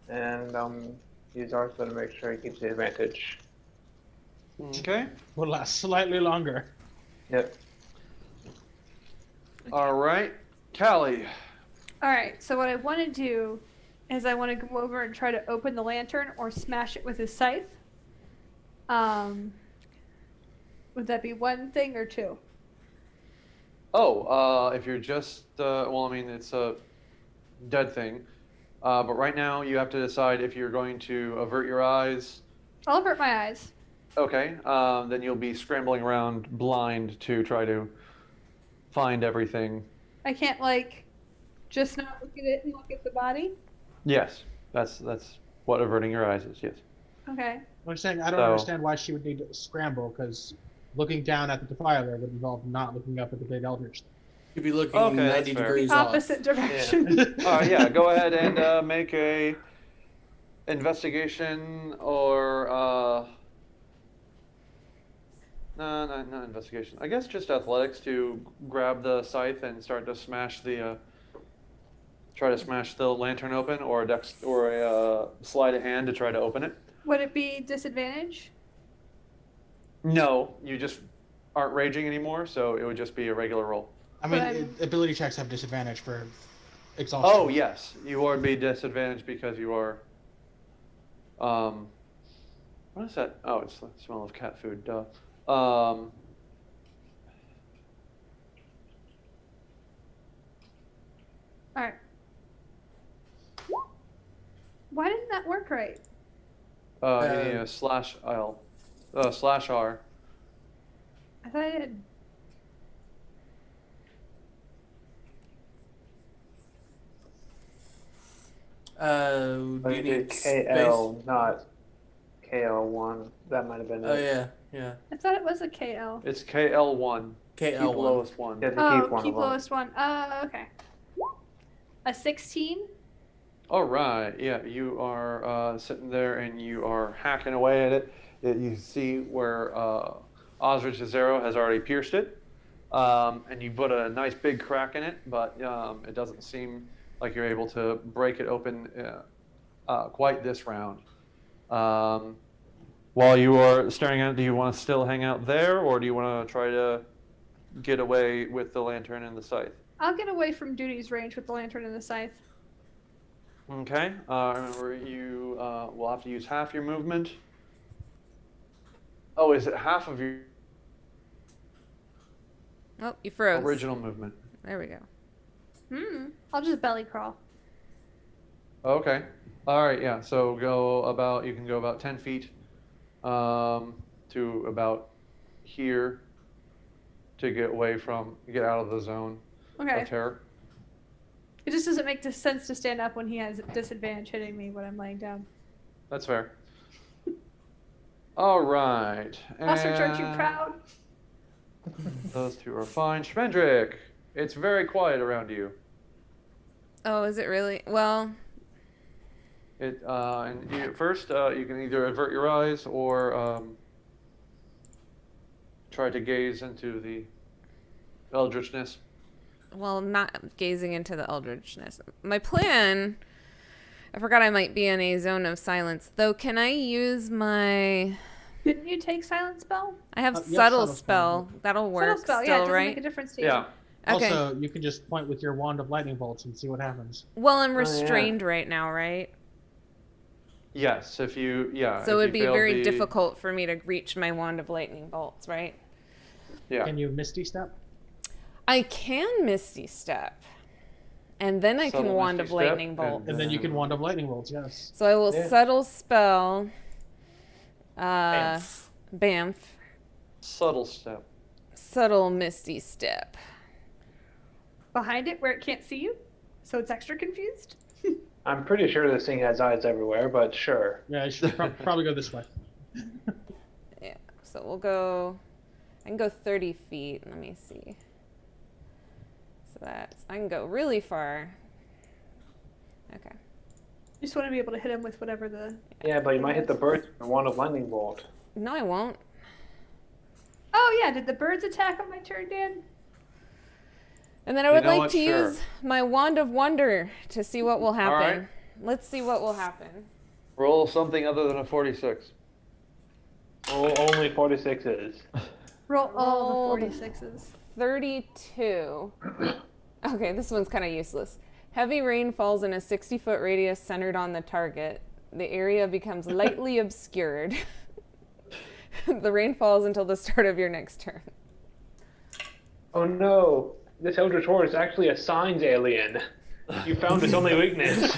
And use Arthur to make sure he keeps the advantage. Okay. Will last slightly longer. Yep. All right, Callie. All right, so what I want to do is I want to go over and try to open the lantern or smash it with his scythe. Would that be one thing or two? Oh, if you're just, well, I mean, it's a dead thing. But right now, you have to decide if you're going to avert your eyes. I'll avert my eyes. Okay, then you'll be scrambling around blind to try to find everything. I can't like just not look at it and look at the body. Yes, that's what averting your eyes is. Yes. Okay. I'm saying I don't So- understand why she would need to scramble, because looking down at the defiler would involve not looking up at the big eldritch. You'd be looking Okay, 90 that's fair. degrees off. Opposite direction. All right, yeah, go ahead and make a investigation or no, not investigation. I guess just athletics to grab the scythe and start to smash the try to smash the lantern open, or a dex or a sleight of hand to try to open it. Would it be disadvantage? No, you just aren't raging anymore, so it would just be a regular roll. I mean, But ability checks have disadvantage for exhaustion. Oh yes, you would be disadvantaged because you are. What is that? Oh, it's the smell of cat food. Duh. All right. Why didn't that work right? You need a slash L, slash R. I thought I did. Do I you did need KL, space? not KL1. That might have been Oh it. yeah. I thought it was a KL. It's KL1. Keep KL1. lowest one. Yeah, to Oh, keep one keep of them. lowest one. Okay. A 16? All right. Yeah, you are sitting there and you are hacking away at it. You see where Osrich's arrow has already pierced it, and you put a nice big crack in it, but it doesn't seem like you're able to break it open quite this round. While you are staring at it, do you want to still hang out there, or do you want to try to get away with the lantern and the scythe? I'll get away from duty's range with the lantern and the scythe. Okay. Remember, you will have to use half your movement. Oh, is it half of your Oh, you froze. original movement? There we go. I'll just belly crawl. Okay. All right. Yeah. So you can go about 10 feet to about here to get out of the zone Okay. of terror. It just doesn't make sense to stand up when he has disadvantage hitting me when I'm laying down. That's fair. All right. Ostrich, aren't you and proud? Those two are fine. Schmendrick, it's very quiet around you. Oh, is it really? Well, And first, you can either avert your eyes or try to gaze into the eldritchness. not gazing into the eldritchness. My plan, I forgot I might be in a zone of silence. Though, can I use my... Didn't you take silent spell? I have Yep, subtle subtle spell. spell. That'll work Subtle spell, still, yeah, it doesn't right? make a difference to you. Yeah. Okay. Also, you can just point with your wand of lightning bolts and see what happens. Well, I'm yeah. restrained right now, right? Yes, if you, yeah. So if it would you be failed very the- difficult for me to reach my wand of lightning bolts, right? Yeah. Can you misty step? I can Misty Step. And then I can Subtle Wand Misty of Step, Lightning Bolt. And then you can wand of lightning bolts, yes. So I will Yeah. subtle spell. Bamf. Subtle step. Subtle Misty Step. Behind it where it can't see you? So it's extra confused? I'm pretty sure this thing has eyes everywhere, but sure. Yeah, I should probably go this way. Yeah. So we'll go. I can go 30 feet. Let me see. So I can go really far. Okay. You just want to be able to hit him with whatever the... Yeah, but you might hit the bird with a wand of lightning bolt. No, I won't. Oh yeah, did the birds attack on my turn, Dan? And then I would know like what? to Sure. use my Wand of Wonder to see what will happen. right. Let's see what will happen. Roll something other than a 46. Oh, only 46s. Roll all Rolled the 46s. 32. Okay, this one's kind of useless. Heavy rain falls in a 60-foot radius centered on the target. The area becomes lightly obscured. The rain falls until the start of your next turn. Oh no, this Eldritch Horde is actually a signs alien. You found its only weakness.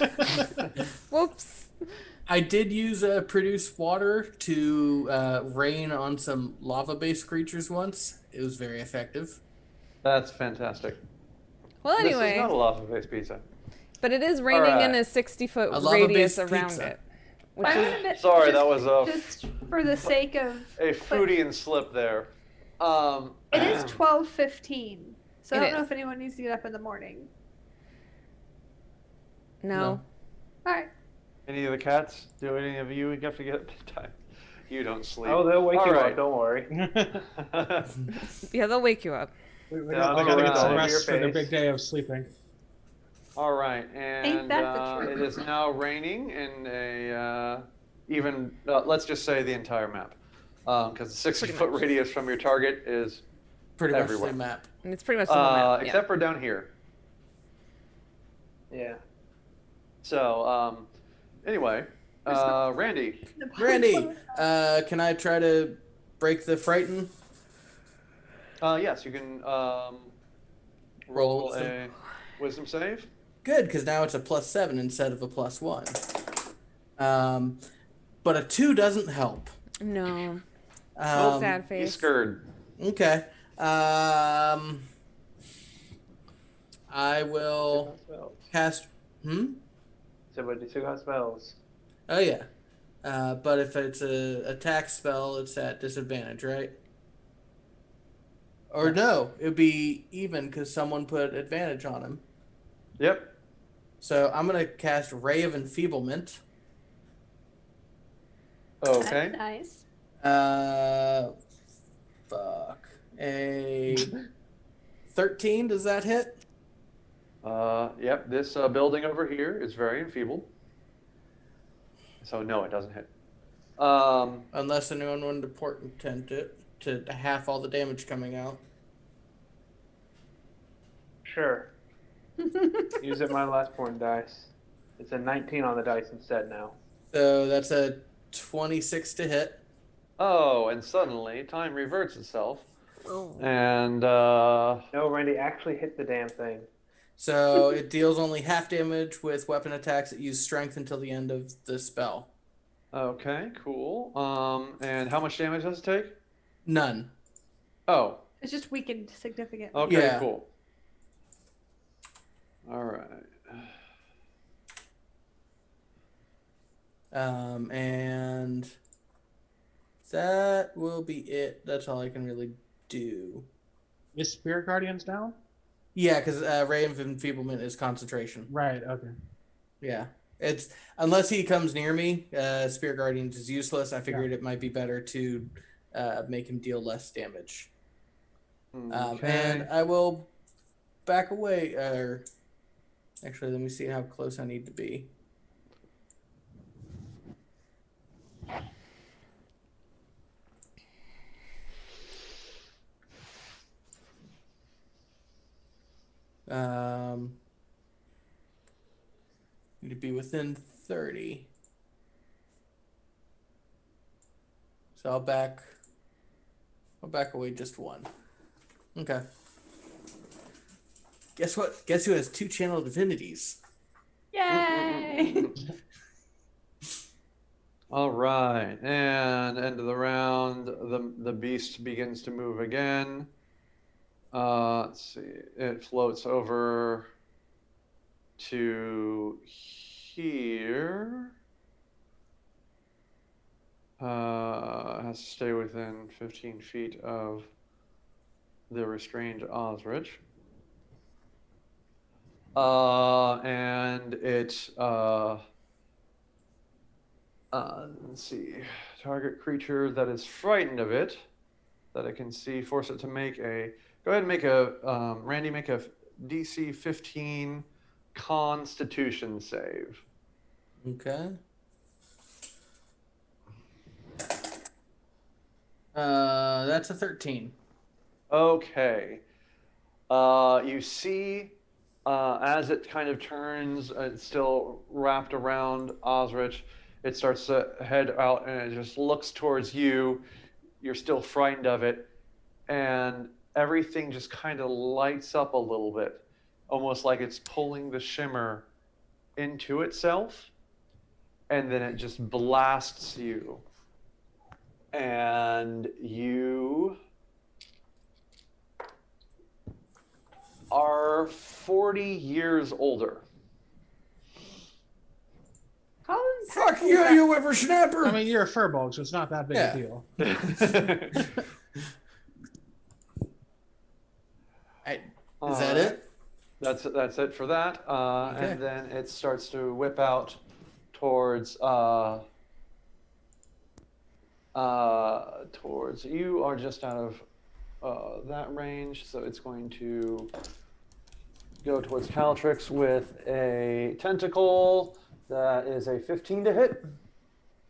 Whoops. I did use produce water to rain on some lava-based creatures once. It was very effective. That's fantastic. Well, This is anyway, not a lava-based pizza. but it is raining in right. a 60-foot A lava-based radius around pizza. it, which I is would admit, Sorry, just, that was a just for the sake of a Freudian slip there. it is 12:15, so I It don't know is. if anyone needs to get up in the morning. no. All right. Any of the cats? Do any of you have to get up at time? You don't sleep. Oh, they'll wake All you right. up. Don't worry. Yeah, they'll wake you up. They Down gotta the get some road. rest for their Your big face. day of sleeping. All right, Ain't and that the truth? it is now raining in a even. Let's just say the entire map, because the 60-foot much. radius from your target is Pretty much everywhere. the map. And it's pretty much the whole map. Yeah. except for down here. Yeah. So anyway, Randy. Randy, can I try to break the frighten? Yes, you can roll a wisdom save. Good, because now it's a +7 instead of a +1. But a 2 doesn't help. No. Sad He's face. scared. Okay. I will Spells. cast. Somebody still got spells. Oh yeah. But if it's a attack spell, it's at disadvantage, right? Or no, it'd be even because someone put advantage on him. Yep. So I'm gonna cast Ray of Enfeeblement. Okay. That's nice. Fuck. A 13, does that hit? Yep. This building over here is very enfeebled. So no, it doesn't hit. Unless anyone wanted to portent it to half all the damage coming out. Sure. Use it my last point dice. It's a 19 on the dice instead now. So that's a 26 to hit. Oh, and suddenly time reverts itself, Oh. and No, Randy, actually hit the damn thing. So it deals only half damage with weapon attacks that use strength until the end of the spell. okay, cool. And how much damage does it take? None. Oh, It's just weakened significantly. okay, Yeah. cool. All right. And that will be it. That's all I can really do. Is Spirit Guardians down? Yeah, because Ray of Enfeeblement is concentration. Right, okay. Yeah. It's unless he comes near me, Spirit Guardians is useless. I figured it might be better to make him deal less damage. Okay. And I will back away. Actually, let me see how close I need to be. Need to be within 30. So I'll back away just one. Okay. Guess what? Guess who has 2 channel divinities? Yay! All right, and end of the round. The beast begins to move again. Let's see. It floats over to here. Has to stay within 15 feet of the restrained Osrich. And it let's see, target creature that is frightened of it, that it can see, force it to make a. Go ahead and make a Randy, make a DC 15 Constitution save. Okay. That's a 13. Okay. You see, as it kind of turns, it's still wrapped around Osrich. It starts to head out and it just looks towards you. You're still frightened of it. And everything just kind of lights up a little bit, almost like it's pulling the shimmer into itself. And then it just blasts you. And you are 40 years older. Colin's Fuck cool. Yeah, you whippersnapper. I mean, you're a furball, so it's not that big Yeah. a deal. Is that it? That's it for that. Okay. And then it starts to whip out towards towards you. Are just out of that range, so it's going to go towards Caltrix with a tentacle. That is a 15 to hit.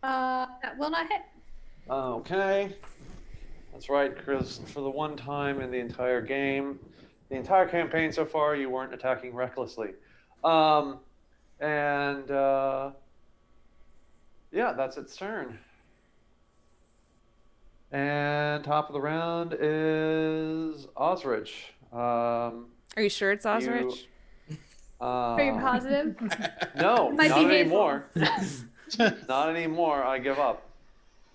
That will not hit. Okay. That's right, because for the one time in the entire game, the entire campaign so far, you weren't attacking recklessly. Yeah, that's its turn. And top of the round is Osrich. Are you sure it's Osrich? Are you positive? No, It might not be Hazel. anymore. Not anymore. I give up.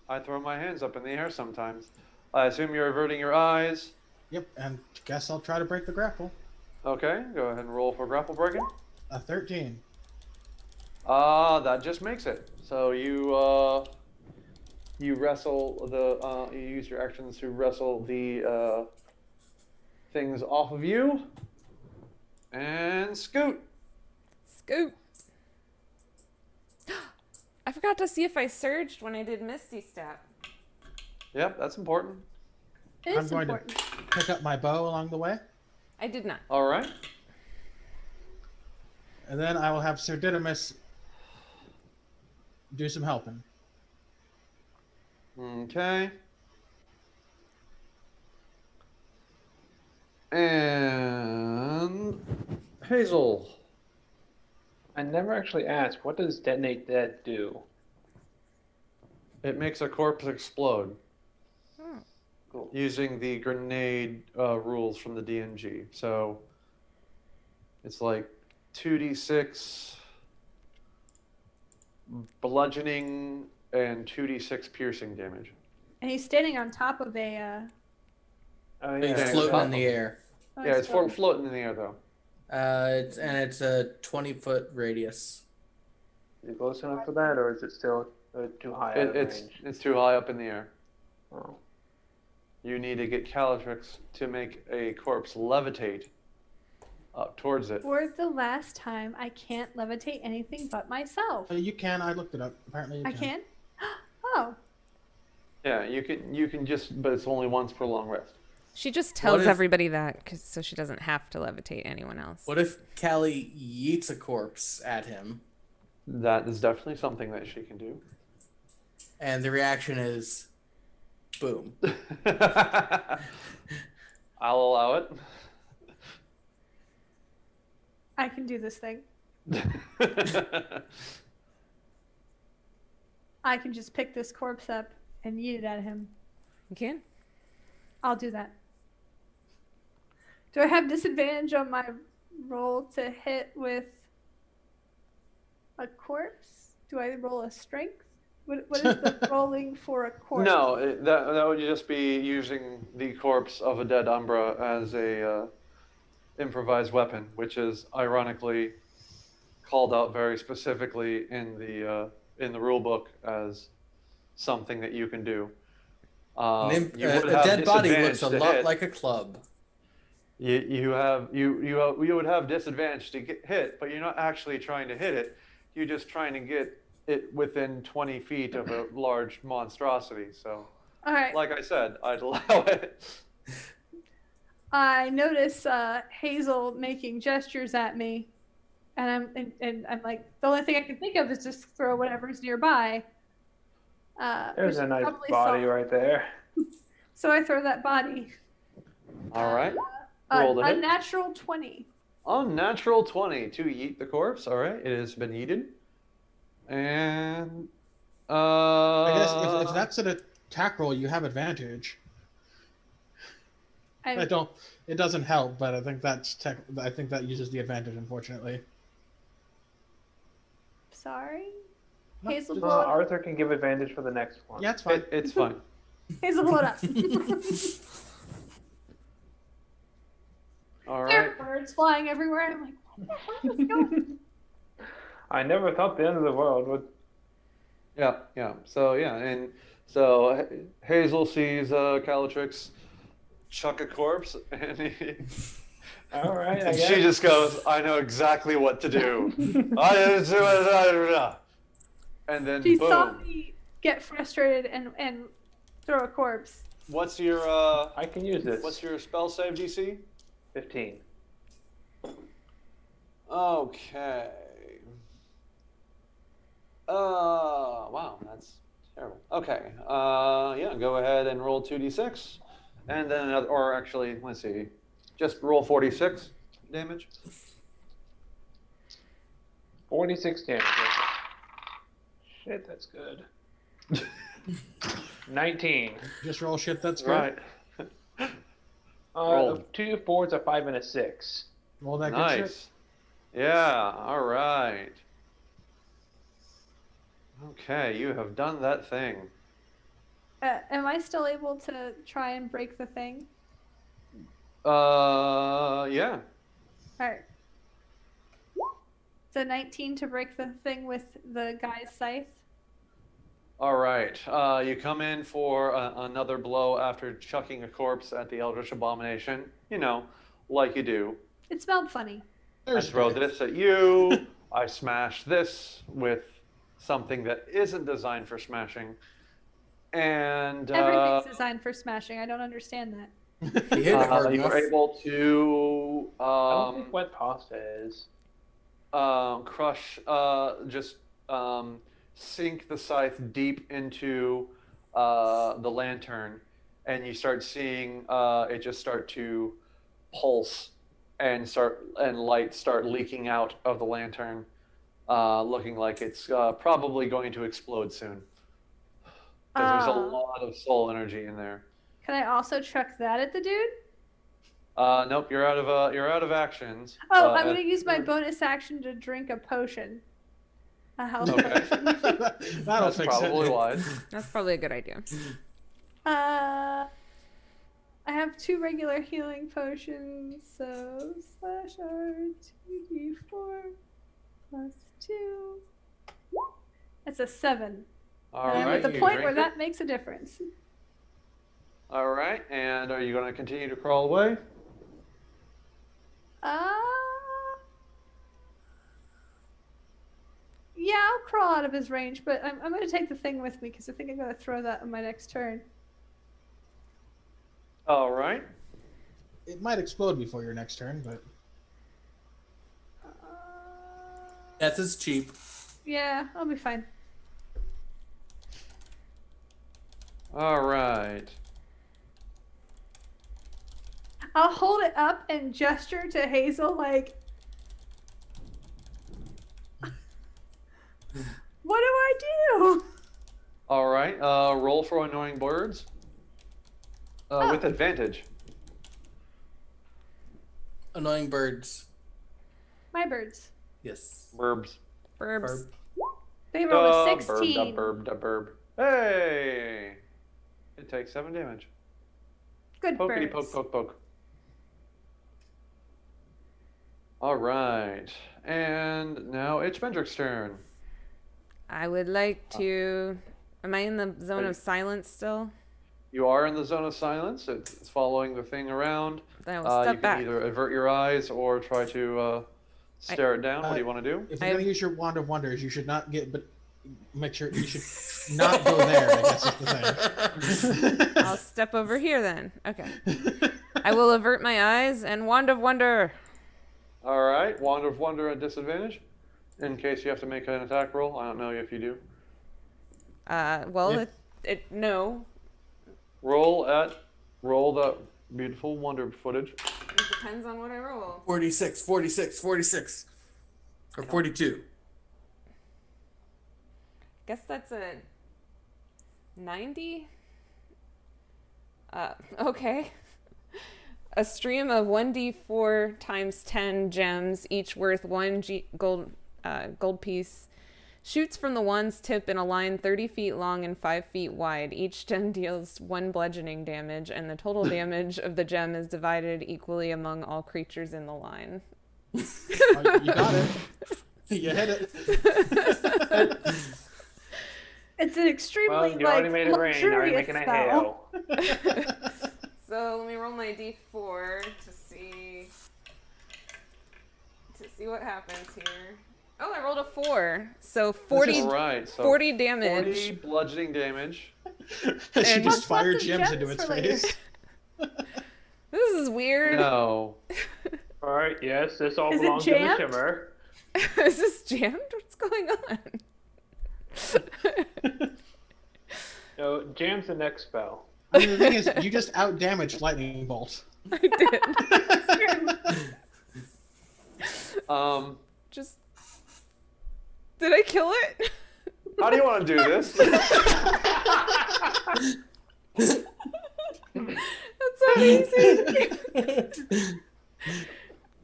I throw my hands up in the air sometimes. I assume you're averting your eyes. Yep, and guess I'll try to break the grapple. Okay, go ahead and roll for grapple breaking. A 13. That just makes it. So you wrestle you use your actions to wrestle the things off of you, and scoot. Scoot. I forgot to see if I surged when I did Misty Step. Yep, that's important. It I'm is going important. to pick up my bow along the way, I did not. All right. and then I will have Sir Didymus do some helping. Okay. And Hazel. I never actually asked, what does Detonate Dead do? It makes a corpse explode. Hmm. Cool. Using the grenade rules from the DMG. So it's like 2d6 bludgeoning and 2d6 piercing damage. And he's standing on top of a. Oh, He's Yeah. floating in the air. Yeah, it's floating in the air though. It's a 20-foot radius. Is it close enough for that, or is it still too high out of It's range? too high up in the air. Oh. You need to get Calatrix to make a corpse levitate up towards it. For the last time, I can't levitate anything but myself. You can. I looked it up. Apparently, you I can? Oh. Yeah, you can just, but it's only once per long rest. She just tells if- everybody that so she doesn't have to levitate anyone else. What if Callie yeets a corpse at him, That is definitely something that she can do. and the reaction is, boom? I'll allow it. I can do this thing. I can just pick this corpse up and yeet it at him. You can? I'll do that. Do I have disadvantage on my roll to hit with a corpse? Do I roll a strength? What is the rolling for a corpse? No, that would just be using the corpse of a dead Umbra as a improvised weapon, which is ironically called out very specifically in the rule book as something that you can do. A You would have dead body looks disadvantage a to lot hit. like a club. You would have disadvantage to get hit, but you're not actually trying to hit it. You're just trying to get it within 20 feet of a large monstrosity. So, All right. like I said, I'd allow it. I notice Hazel making gestures at me, and I'm like, the only thing I can think of is just throw whatever's nearby. There's which a nice probably body saw- right there. So I throw that body. All right. Roll the hit. Unnatural 20. Unnatural 20 to yeet the corpse. All right, it has been yeeted. And I guess if that's an attack roll, you have advantage. It doesn't help, but I think I think that uses the advantage, unfortunately. Sorry. No, Hazel, just- blow it up. Arthur can give advantage for the next one. Yeah, it's fine. it's fine. Hazel, blow it up. All There right. are birds flying everywhere. I'm like, what the hell is going on? I never thought the end of the world would Yeah, yeah. So yeah, and so Hazel sees Calatrix chuck a corpse, and All right, I and she guess. just goes, "I know exactly what to do." And then She saw boom. me get frustrated and throw a corpse. What's your I can use this. what's your spell save DC? 15. Okay. Wow, that's terrible. Okay. Yeah, go ahead and roll 2d6. And then another, or actually, let's see. Just roll 46 damage. 46 damage. Shit, that's good. 19. Just roll shit. That's good. Right. Roll. 2 4s, a 5, and a 6. Roll that good shit. Nice. Yeah, all right. Okay, you have done that thing. Am I still able to try and break the thing? Yeah. All right. So 19 to break the thing with the guy's scythe. All right. You come in for another blow after chucking a corpse at the Eldritch Abomination. You know, like you do. It smelled funny. I throw this at you. I smash this with something that isn't designed for smashing. And Everything's designed for smashing. I don't understand that. You hit it hard you enough. were able to I don't think wet pasta is. crush, just sink the scythe deep into the lantern, and you start seeing it just start to pulse and light start leaking out of the lantern, looking like it's probably going to explode soon. Because there's a lot of soul energy in there. Can I also chuck that at the dude? Nope, you're out of actions. Oh, I'm going to use my bonus action to drink a potion. A health Okay. potion. That'll That's fix probably it. wise. That's probably a good idea. I have 2 regular healing potions, so /R 2d4 + 2. That's a 7. All and I'm right, at the you point drink where it. that makes a difference. All right, and are you going to continue to crawl away? Yeah, I'll crawl out of his range, but I'm going to take the thing with me because I think I'm going to throw that on my next turn. All right. It might explode before your next turn, but Death is cheap. Yeah, I'll be fine. All right. I'll hold it up and gesture to Hazel like, what do I do? All right. Roll for annoying birds. With advantage. Annoying birds. My birds. Yes. Burbs. Burbs. They rolled a Burb, 16. burb. Hey! It takes 7 damage. Good Pokety birds. poke. All right. And now it's Mendrick's turn. I would like to. Am I in the zone of silence still? You are in the zone of silence. It's following the thing around. Then I will step You can back. either avert your eyes or try to stare it down. What do you want to do? if you're going to use your Wand of Wonders, you should not get. But make sure you should not go there. I guess is the thing. I'll step over here then. Okay. I will avert my eyes and Wand of Wonder. All right. Wand of Wonder at disadvantage. In case you have to make an attack roll. I don't know if you do. Well, no. Roll the beautiful Wonder footage. It depends on what I roll. 46. Or 42. Guess that's a 90. Okay. A stream of 1d4 times 10 gems, each worth 1 gold piece, shoots from the wand's tip in a line 30 feet long and 5 feet wide. Each gem deals 1 bludgeoning damage, and the total damage of the gem is divided equally among all creatures in the line. You got it. You hit it. It's an extremely Well, you already like made it rain. Now you're luxurious making it spell. hail. So let me roll my d4 to see what happens here. Oh, I rolled a 4. So 40, All right, so 40 damage. 40 bludgeoning damage. She And- just Plus fired lots of gems into gems its for later. face. This is weird. No. All right, yes, this all Is it belongs to the jammed? Shimmer. Is this jammed? What's going on? No, jam's the next spell. I mean, the thing is, you just out-damaged Lightning Bolt. I did. Just. Did I kill it? How do you want to do this? That's so easy.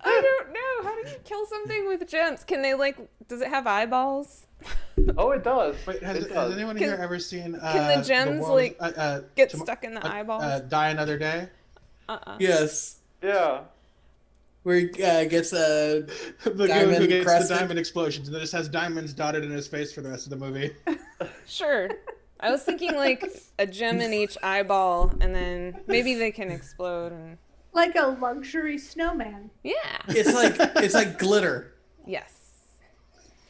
I don't know. How do you kill something with gems? Can they does it have eyeballs? Oh, it does. Wait, has It does. anyone Can- here ever seen can the gems, Get stuck in the eyeballs? Die Another Day? Yes. Yeah. Where he gets a The goon who diamond gets crescent. the diamond explosions and then just has diamonds dotted in his face for the rest of the movie. Sure. I was thinking a gem in each eyeball, and then maybe they can explode. And Like a luxury snowman. yeah. It's like glitter Yes.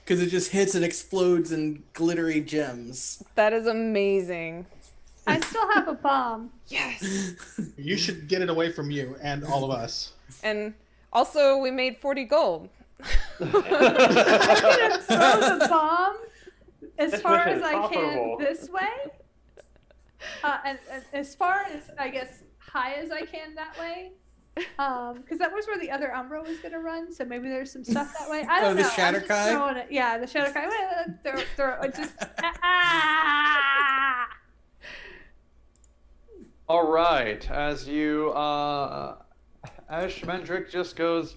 because it just hits and explodes in glittery gems. That is amazing. I still have a bomb. Yes. You should get it away from you and all of us. And also, we made 40 gold. I'm gonna throw the bomb as This far mission as is I profitable. can this way, and as far as I guess high as I can that way, because that was where the other Umbra was gonna run. So maybe there's some stuff that way. I don't the know. I'm just Shatterkai? throwing it. Yeah, the Shatterkai. Throw just ah. All right. As Schmendrick just goes,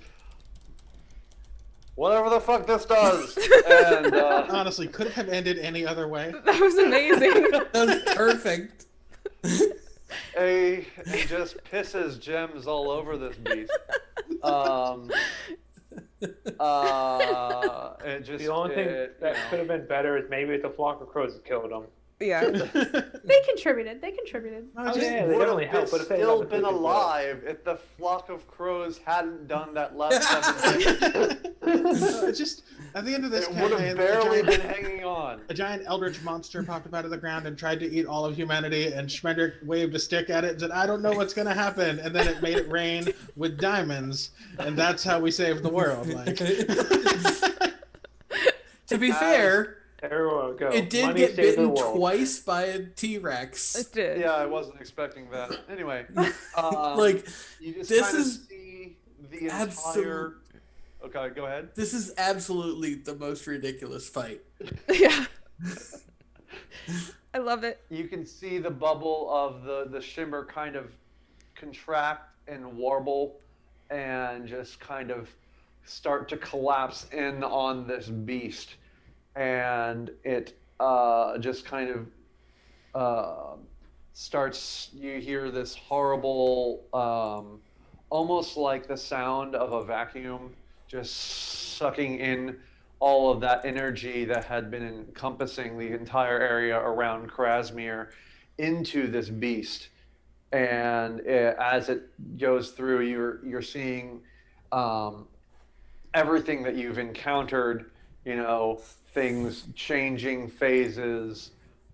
whatever the fuck this does. And Honestly, could it have ended any other way? That was amazing. That's perfect. and just pisses gems all over this beast. It just, The only thing it, that you know. could have been better is maybe if the flock of crows had killed him. Yeah. They contributed. No, just- yeah, they Would definitely have helped, but if they still had been the freaking alive if the flock of crows hadn't done that last 7 days. It's just at the end of this It would have campaign, barely been hanging on. a giant eldritch monster popped up out of the ground and tried to eat all of humanity, and Schmendrick waved a stick at it and said, I don't know what's going to happen. And then it made it rain with diamonds, and that's how we saved the world. Like, To be fair, Everyone go. it did Money get saved the bitten world. twice by a T-Rex. It did. Yeah, I wasn't expecting that. Anyway, Like, you just this kind of is see the entire. absolute- Okay, go ahead. This is absolutely the most ridiculous fight. Yeah. I love it. You can see the bubble of the shimmer kind of contract and warble, and just kind of start to collapse in on this beast, and it just kind of starts. You hear this horrible, almost like the sound of a vacuum, just sucking in all of that energy that had been encompassing the entire area around Krasmir into this beast. And as it goes through, you're seeing everything that you've encountered, things changing phases,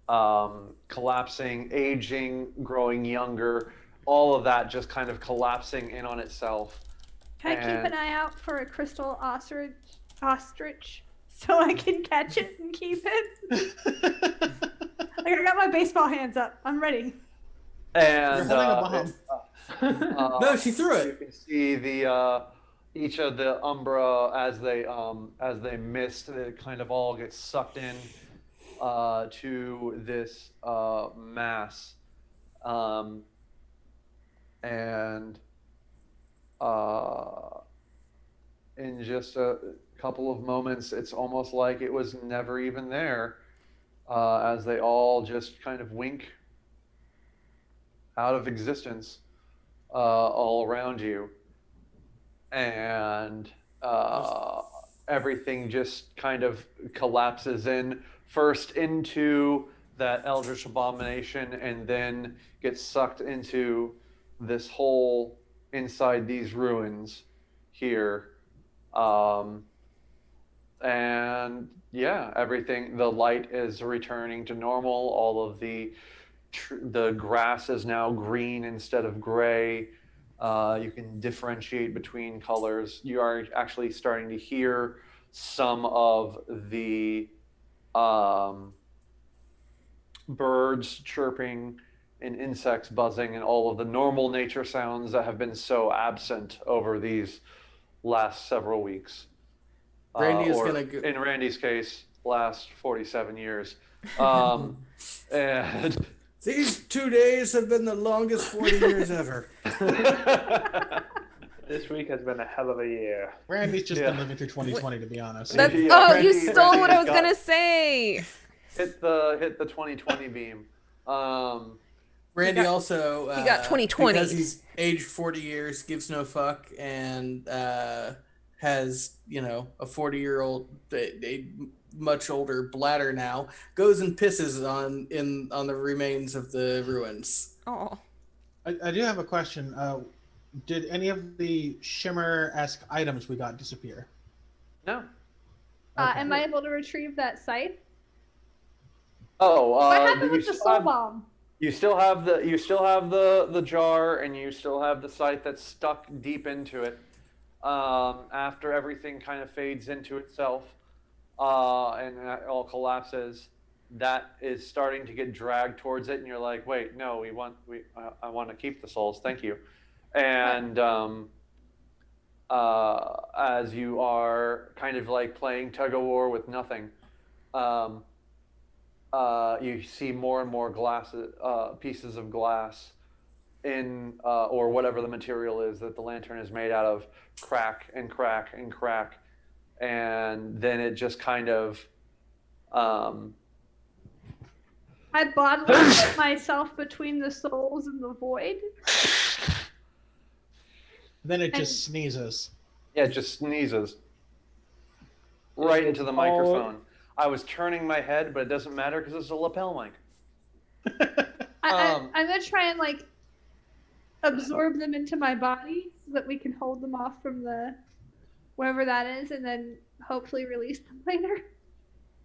collapsing, aging, growing younger, all of that just kind of collapsing in on itself. Can I keep And- an eye out for a crystal ostrich so I can catch it and keep it? Like, I got my baseball hands up. I'm ready. And You're holding a bomb. No, she threw it. You can see the each of the Umbra as they mist, it kind of all gets sucked in to this mass, and in just a couple of moments, it's almost like it was never even there, as they all just kind of wink out of existence all around you. And everything just kind of collapses in, first into that eldritch abomination and then get sucked into this hole inside these ruins here. And yeah, everything, the light is returning to normal. All of the grass is now green instead of gray. You can differentiate between colors. You are actually starting to hear some of the birds chirping and insects buzzing and all of the normal nature sounds that have been so absent over these last several weeks. Randy is or gonna go. in Randy's case, last 47 years. And These 2 days have been the longest 40 years ever. This week has been a hell of a year. Randy's just Yeah. been living through 2020, to be honest. That's, Yeah, oh, Randy- you stole what I was Randy's gonna say. hit the 2020 beam. Randy got- also he got 2020. because he's aged 40 years, gives no fuck, and has a 40-year-old, a much older bladder now, goes and pisses on the remains of the ruins. Oh, I do have a question. Did any of the Shimmer-esque items we got disappear? No. Okay. Am I able to retrieve that scythe? Oh, What happened you with the still soul have- bomb? You still have the jar, and you still have the scythe that's stuck deep into it. After everything kind of fades into itself, and it all collapses, that is starting to get dragged towards it, and you're like, wait, no, I want to keep the souls, thank you. And as you are kind of like playing tug of war with nothing, you see more and more pieces of glass in or whatever the material is that the lantern is made out of, crack and crack and crack, and then it just kind of I bodily put myself between the souls and the void. Then it just sneezes. yeah, it just sneezes right into the microphone. I was turning my head, but it doesn't matter because it's a lapel mic. I'm gonna try and like absorb them into my body so that we can hold them off from the wherever that is, and then hopefully release them later.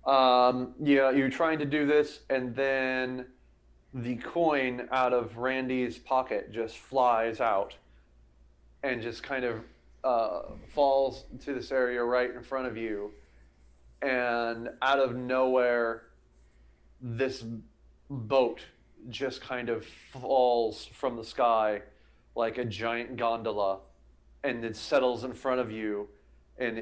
Yeah, you're trying to do this, and then the coin out of Randy's pocket just flies out and just kind of falls to this area right in front of you. And out of nowhere, this boat just kind of falls from the sky like a giant gondola, and it settles in front of you, and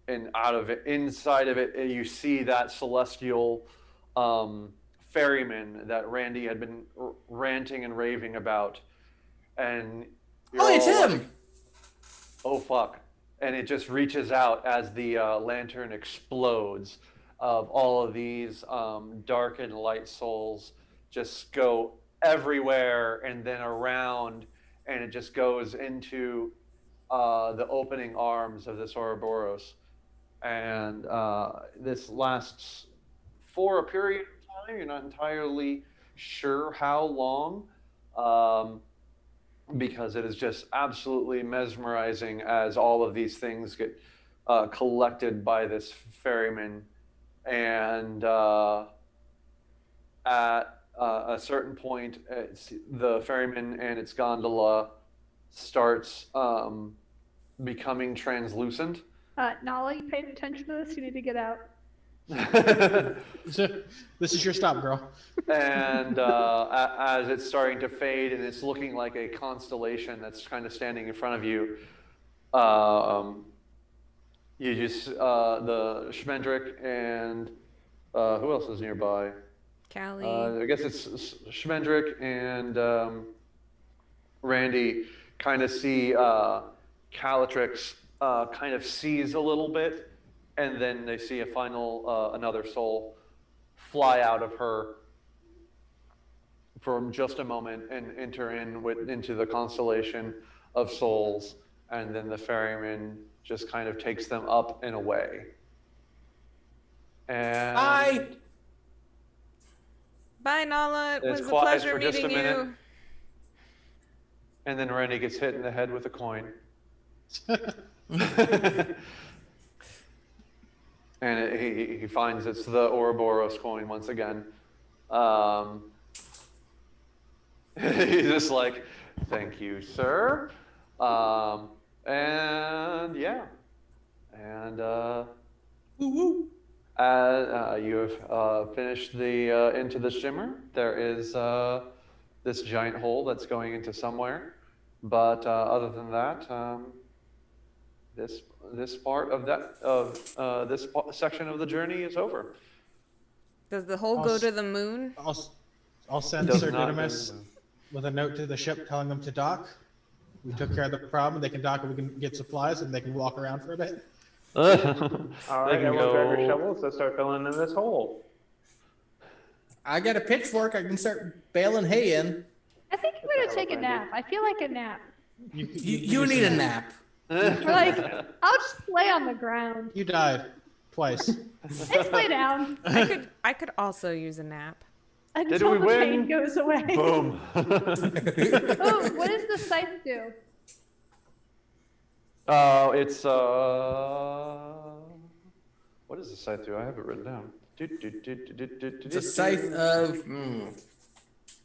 inside of it, you see that celestial ferryman that Randy had been ranting and raving about, and you're Oh, it's all him! like, oh fuck. And it just reaches out as the lantern explodes. Of all of these dark and light souls just go everywhere and then around, and it just goes into the opening arms of this Ouroboros. And this lasts for a period of time. You're not entirely sure how long. Because it is just absolutely mesmerizing as all of these things get collected by this ferryman. And at a certain point, the ferryman and its gondola starts becoming translucent. Nala, you paying attention to this? You need to get out. This is your stop, girl. And as it's starting to fade and it's looking like a constellation that's kind of standing in front of you, you just the Schmendrick and who else is nearby? Callie. I guess it's Schmendrick and Randy kind of see Calatrix kind of seize a little bit, and then they see a final another soul fly out of her for just a moment and enter into the constellation of souls, and then the ferryman just kind of takes them up and away. And Bye, Nala. It It's was a quiet pleasure for just a meeting minute. you. And then Randy gets hit in the head with a coin. And he finds it's the Ouroboros coin once again. He's just like, thank you, sir. And yeah. And you have finished the into the shimmer. There is this giant hole that's going into somewhere. But other than that, this part of this section of the journey is over. Does the hole I'll go s- to the moon? I'll send Does Sir not go to Didymus the moon. with a note to the ship telling them to dock. We took care of the problem. They can dock and we can get supplies and they can walk around for a bit. All They right, can everyone grab your go. shovels. Let's start filling in this hole. I got a pitchfork. I can start baling hay in. I think I'm gonna take a nap. I feel like a nap. You need a nap. Or like, I'll just lay on the ground. You died twice. Just lay down I could also use a nap. until we the win? pain goes away. Boom. Oh, what does the scythe do? It's what does the scythe do? I have it written down. The scythe of.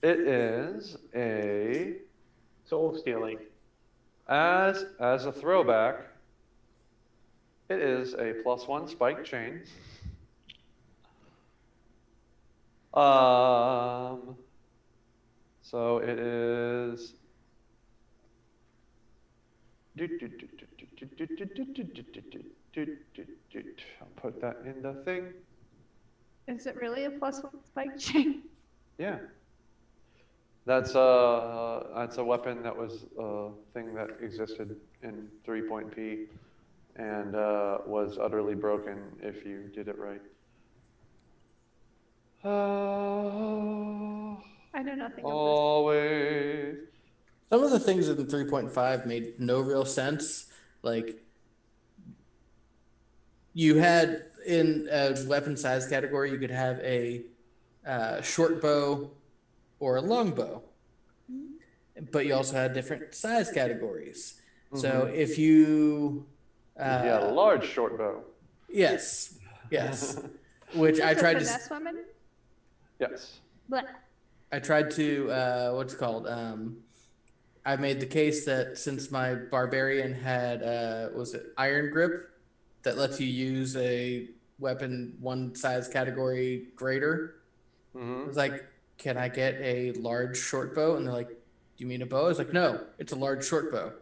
It is a Soul stealing. as a throwback. It is a +1 spike chain. So it is. I'll put that in the thing. Is it really a +1 spike chain? Yeah. That's a weapon that was a thing that existed in 3.p and was utterly broken if you did it right. I know nothing of Always. Some of the things in 3.5 made no real sense. Like, you had in a weapon size category, you could have a short bow or a long bow, but you also had different size categories. So if you, Yeah, large short bow. yes, which I this. tried A to. finesse woman? Yes. Blech. I tried to what's it called? I made the case that since my barbarian had was it iron grip that lets you use a weapon one size category greater. I was like, can I get a large short bow? And they're like, do you mean a bow? I was like, no, it's a large short bow.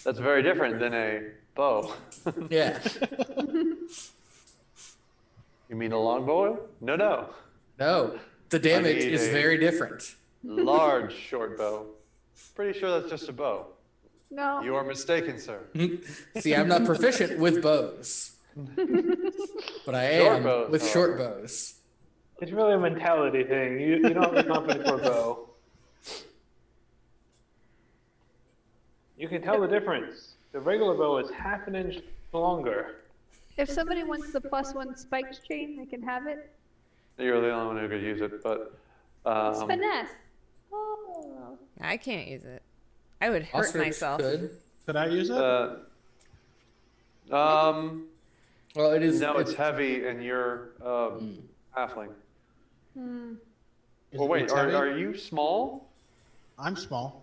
That's very different than a bow. Yeah. You mean a long bow? No. No, the damage need is a- very different. Large short bow. Pretty sure that's just a bow. No. You are mistaken, sir. See, I'm not proficient with bows, but I Short am bows, with however. short bows. It's really a mentality thing. You don't have the confidence for a bow. You can tell the difference. The regular bow is half an inch longer. If somebody wants the +1 spiked chain, they can have it. You're the only one who could use it, but It's finesse. Oh. I can't use it. I would hurt Ostrich myself. could. Could I use it? Well, it is. no, it's heavy, and you're halfling. Is Or wait, it heavy? are you small? I'm small.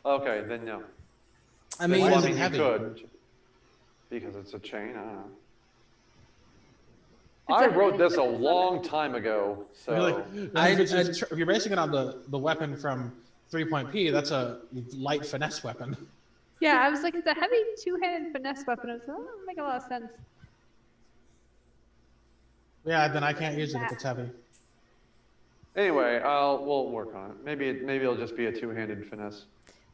Okay, then no. I Why mean, is I it mean, heavy? you could. Because it's a chain, I don't know. It's I a wrote really this a different long time ago, so. If you're basing it on the weapon from 3.p, that's a light finesse weapon. Yeah, I was like, it's a heavy two-handed finesse weapon. I was like, oh, that doesn't make a lot of sense. Yeah, then I can't use it if it's heavy. Anyway, we'll work on it. Maybe it'll just be a two-handed finesse.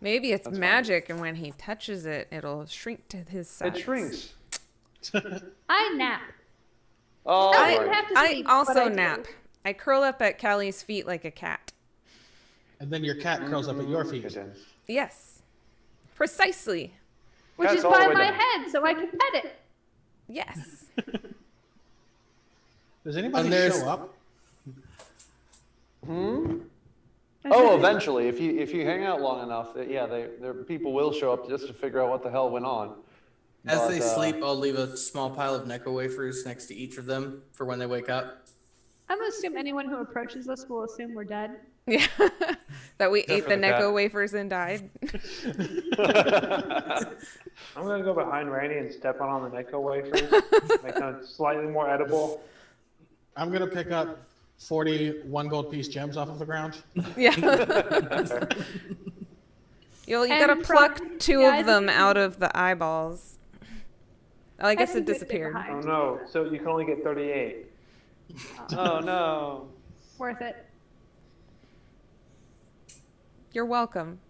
Maybe it's That's fine. magic, and when he touches it, it'll shrink to his size. It shrinks. I nap. Oh, I right. have to I sleep, but also I do. nap. I curl up at Callie's feet like a cat. And then your cat curls up at your feet. It is. Yes. Precisely. Which Cat's is all the by way my down. head, so I can pet it. Yes. Does anybody And there's- show up? Hmm? Oh, eventually, if you hang out long enough, yeah, people will show up just to figure out what the hell went on. As they sleep, I'll leave a small pile of Necco wafers next to each of them for when they wake up. I'm gonna assume anyone who approaches us will assume we're dead. Yeah. That we Except ate for the the cat. Necco wafers and died. I'm gonna go behind Randy and step on the Necco wafers, make them slightly more edible. I'm gonna pick up 40 one-gold piece gems off of the ground. Yeah. You gotta And pluck from- two yeah, I of them think- out of the eyeballs. Oh, I guess think it we stay disappeared. Oh behind. no, so you can only get 38. Oh no. Worth it. You're welcome.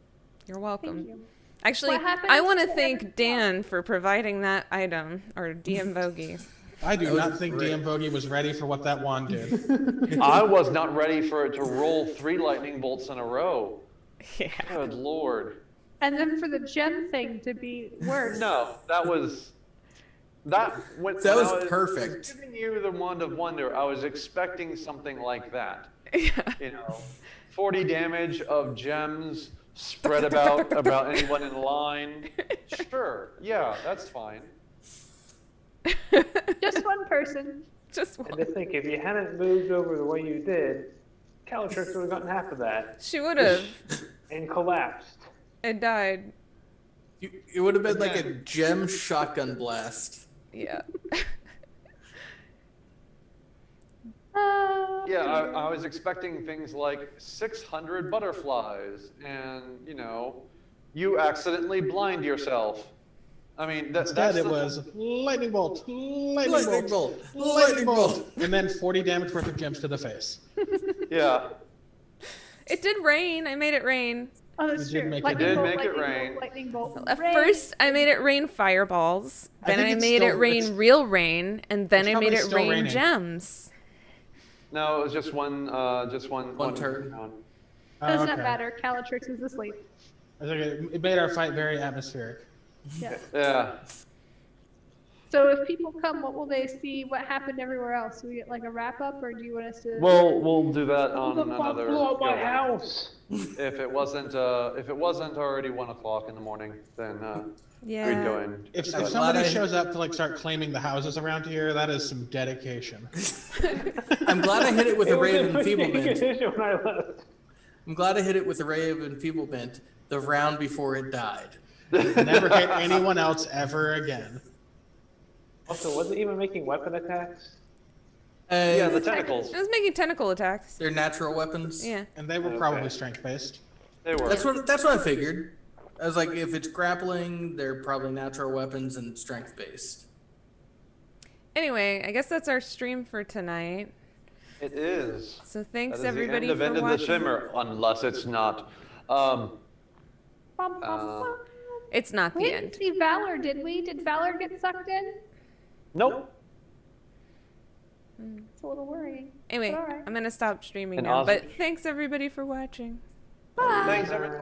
You're welcome. Thank you. Actually, What happens I want to to thank everyone Dan for providing that item, or DM Vogie. I do That was not think great. DM Bogey was ready for what that wand did. I was not ready for it to roll 3 lightning bolts in a row. Yeah. Good lord. And then for the gem thing to be worse. No, that was when That when was I was perfect. Giving you the wand of wonder, I was expecting something like that. Yeah. You know, 40 damage of gems spread about anyone in line. Sure, yeah, that's fine. Just one person. Just And one. to think, if you hadn't moved over the way you did, Calatrix would have gotten half of that She would have. and collapsed. It died. It would have been like a gem shotgun blast. Yeah. Yeah, I was expecting things like 600 butterflies and, you accidentally blind yourself. I mean, Instead, that's it the- was lightning bolt, lightning, Lightning bolt, bolt, lightning lightning bolt, bolt. and then 40 damage worth of gems to the face. Yeah. It did rain. I made it rain. Oh, that's You did true. make it Lightning rain. bolt, Did make it lightning rain. bolt, lightning bolt. At rain. first, I made it rain fireballs. I Then think I it's made it still- rain it's- real rain, and then it's I made probably it still rain raining. gems. No, it was just one One turn. round. Does not okay. matter. Calatrix is asleep. I was like, it made our fight very atmospheric. Yeah. Yeah. So if people come, what will they see? What happened everywhere else? Do we get like a wrap up, or do you want us to? We'll do that on Who the fuck another. blew up my go. house? If it wasn't already 1 o'clock in the morning, then we'd go Yeah. in. If I'm somebody glad I- shows up to like start claiming the houses around here, that is some dedication. I'm glad I hit it with a It was ray in of enfeeblement. condition when I left. I'm glad I hit it with a ray of enfeeblement the round before it died. Never hit anyone else ever again. Also, was it even making weapon attacks? Yeah, the tentacles. It was making tentacle attacks. They're natural weapons. Yeah. And they were Okay. probably strength based. They were. That's what I figured. I was like, if it's grappling, they're probably natural weapons and strength based. Anyway, I guess that's our stream for tonight. It is. So That thanks is everybody the end for of End of the watching. Shimmer, unless it's not. Bum, bum, Uh, bum. It's not We the didn't end. see Valor, did we? Did Valor get sucked in? Nope. It's a little worrying. Anyway, All right. I'm gonna stop streaming And now. Oz- But thanks everybody for watching. Bye. Thanks, everyone.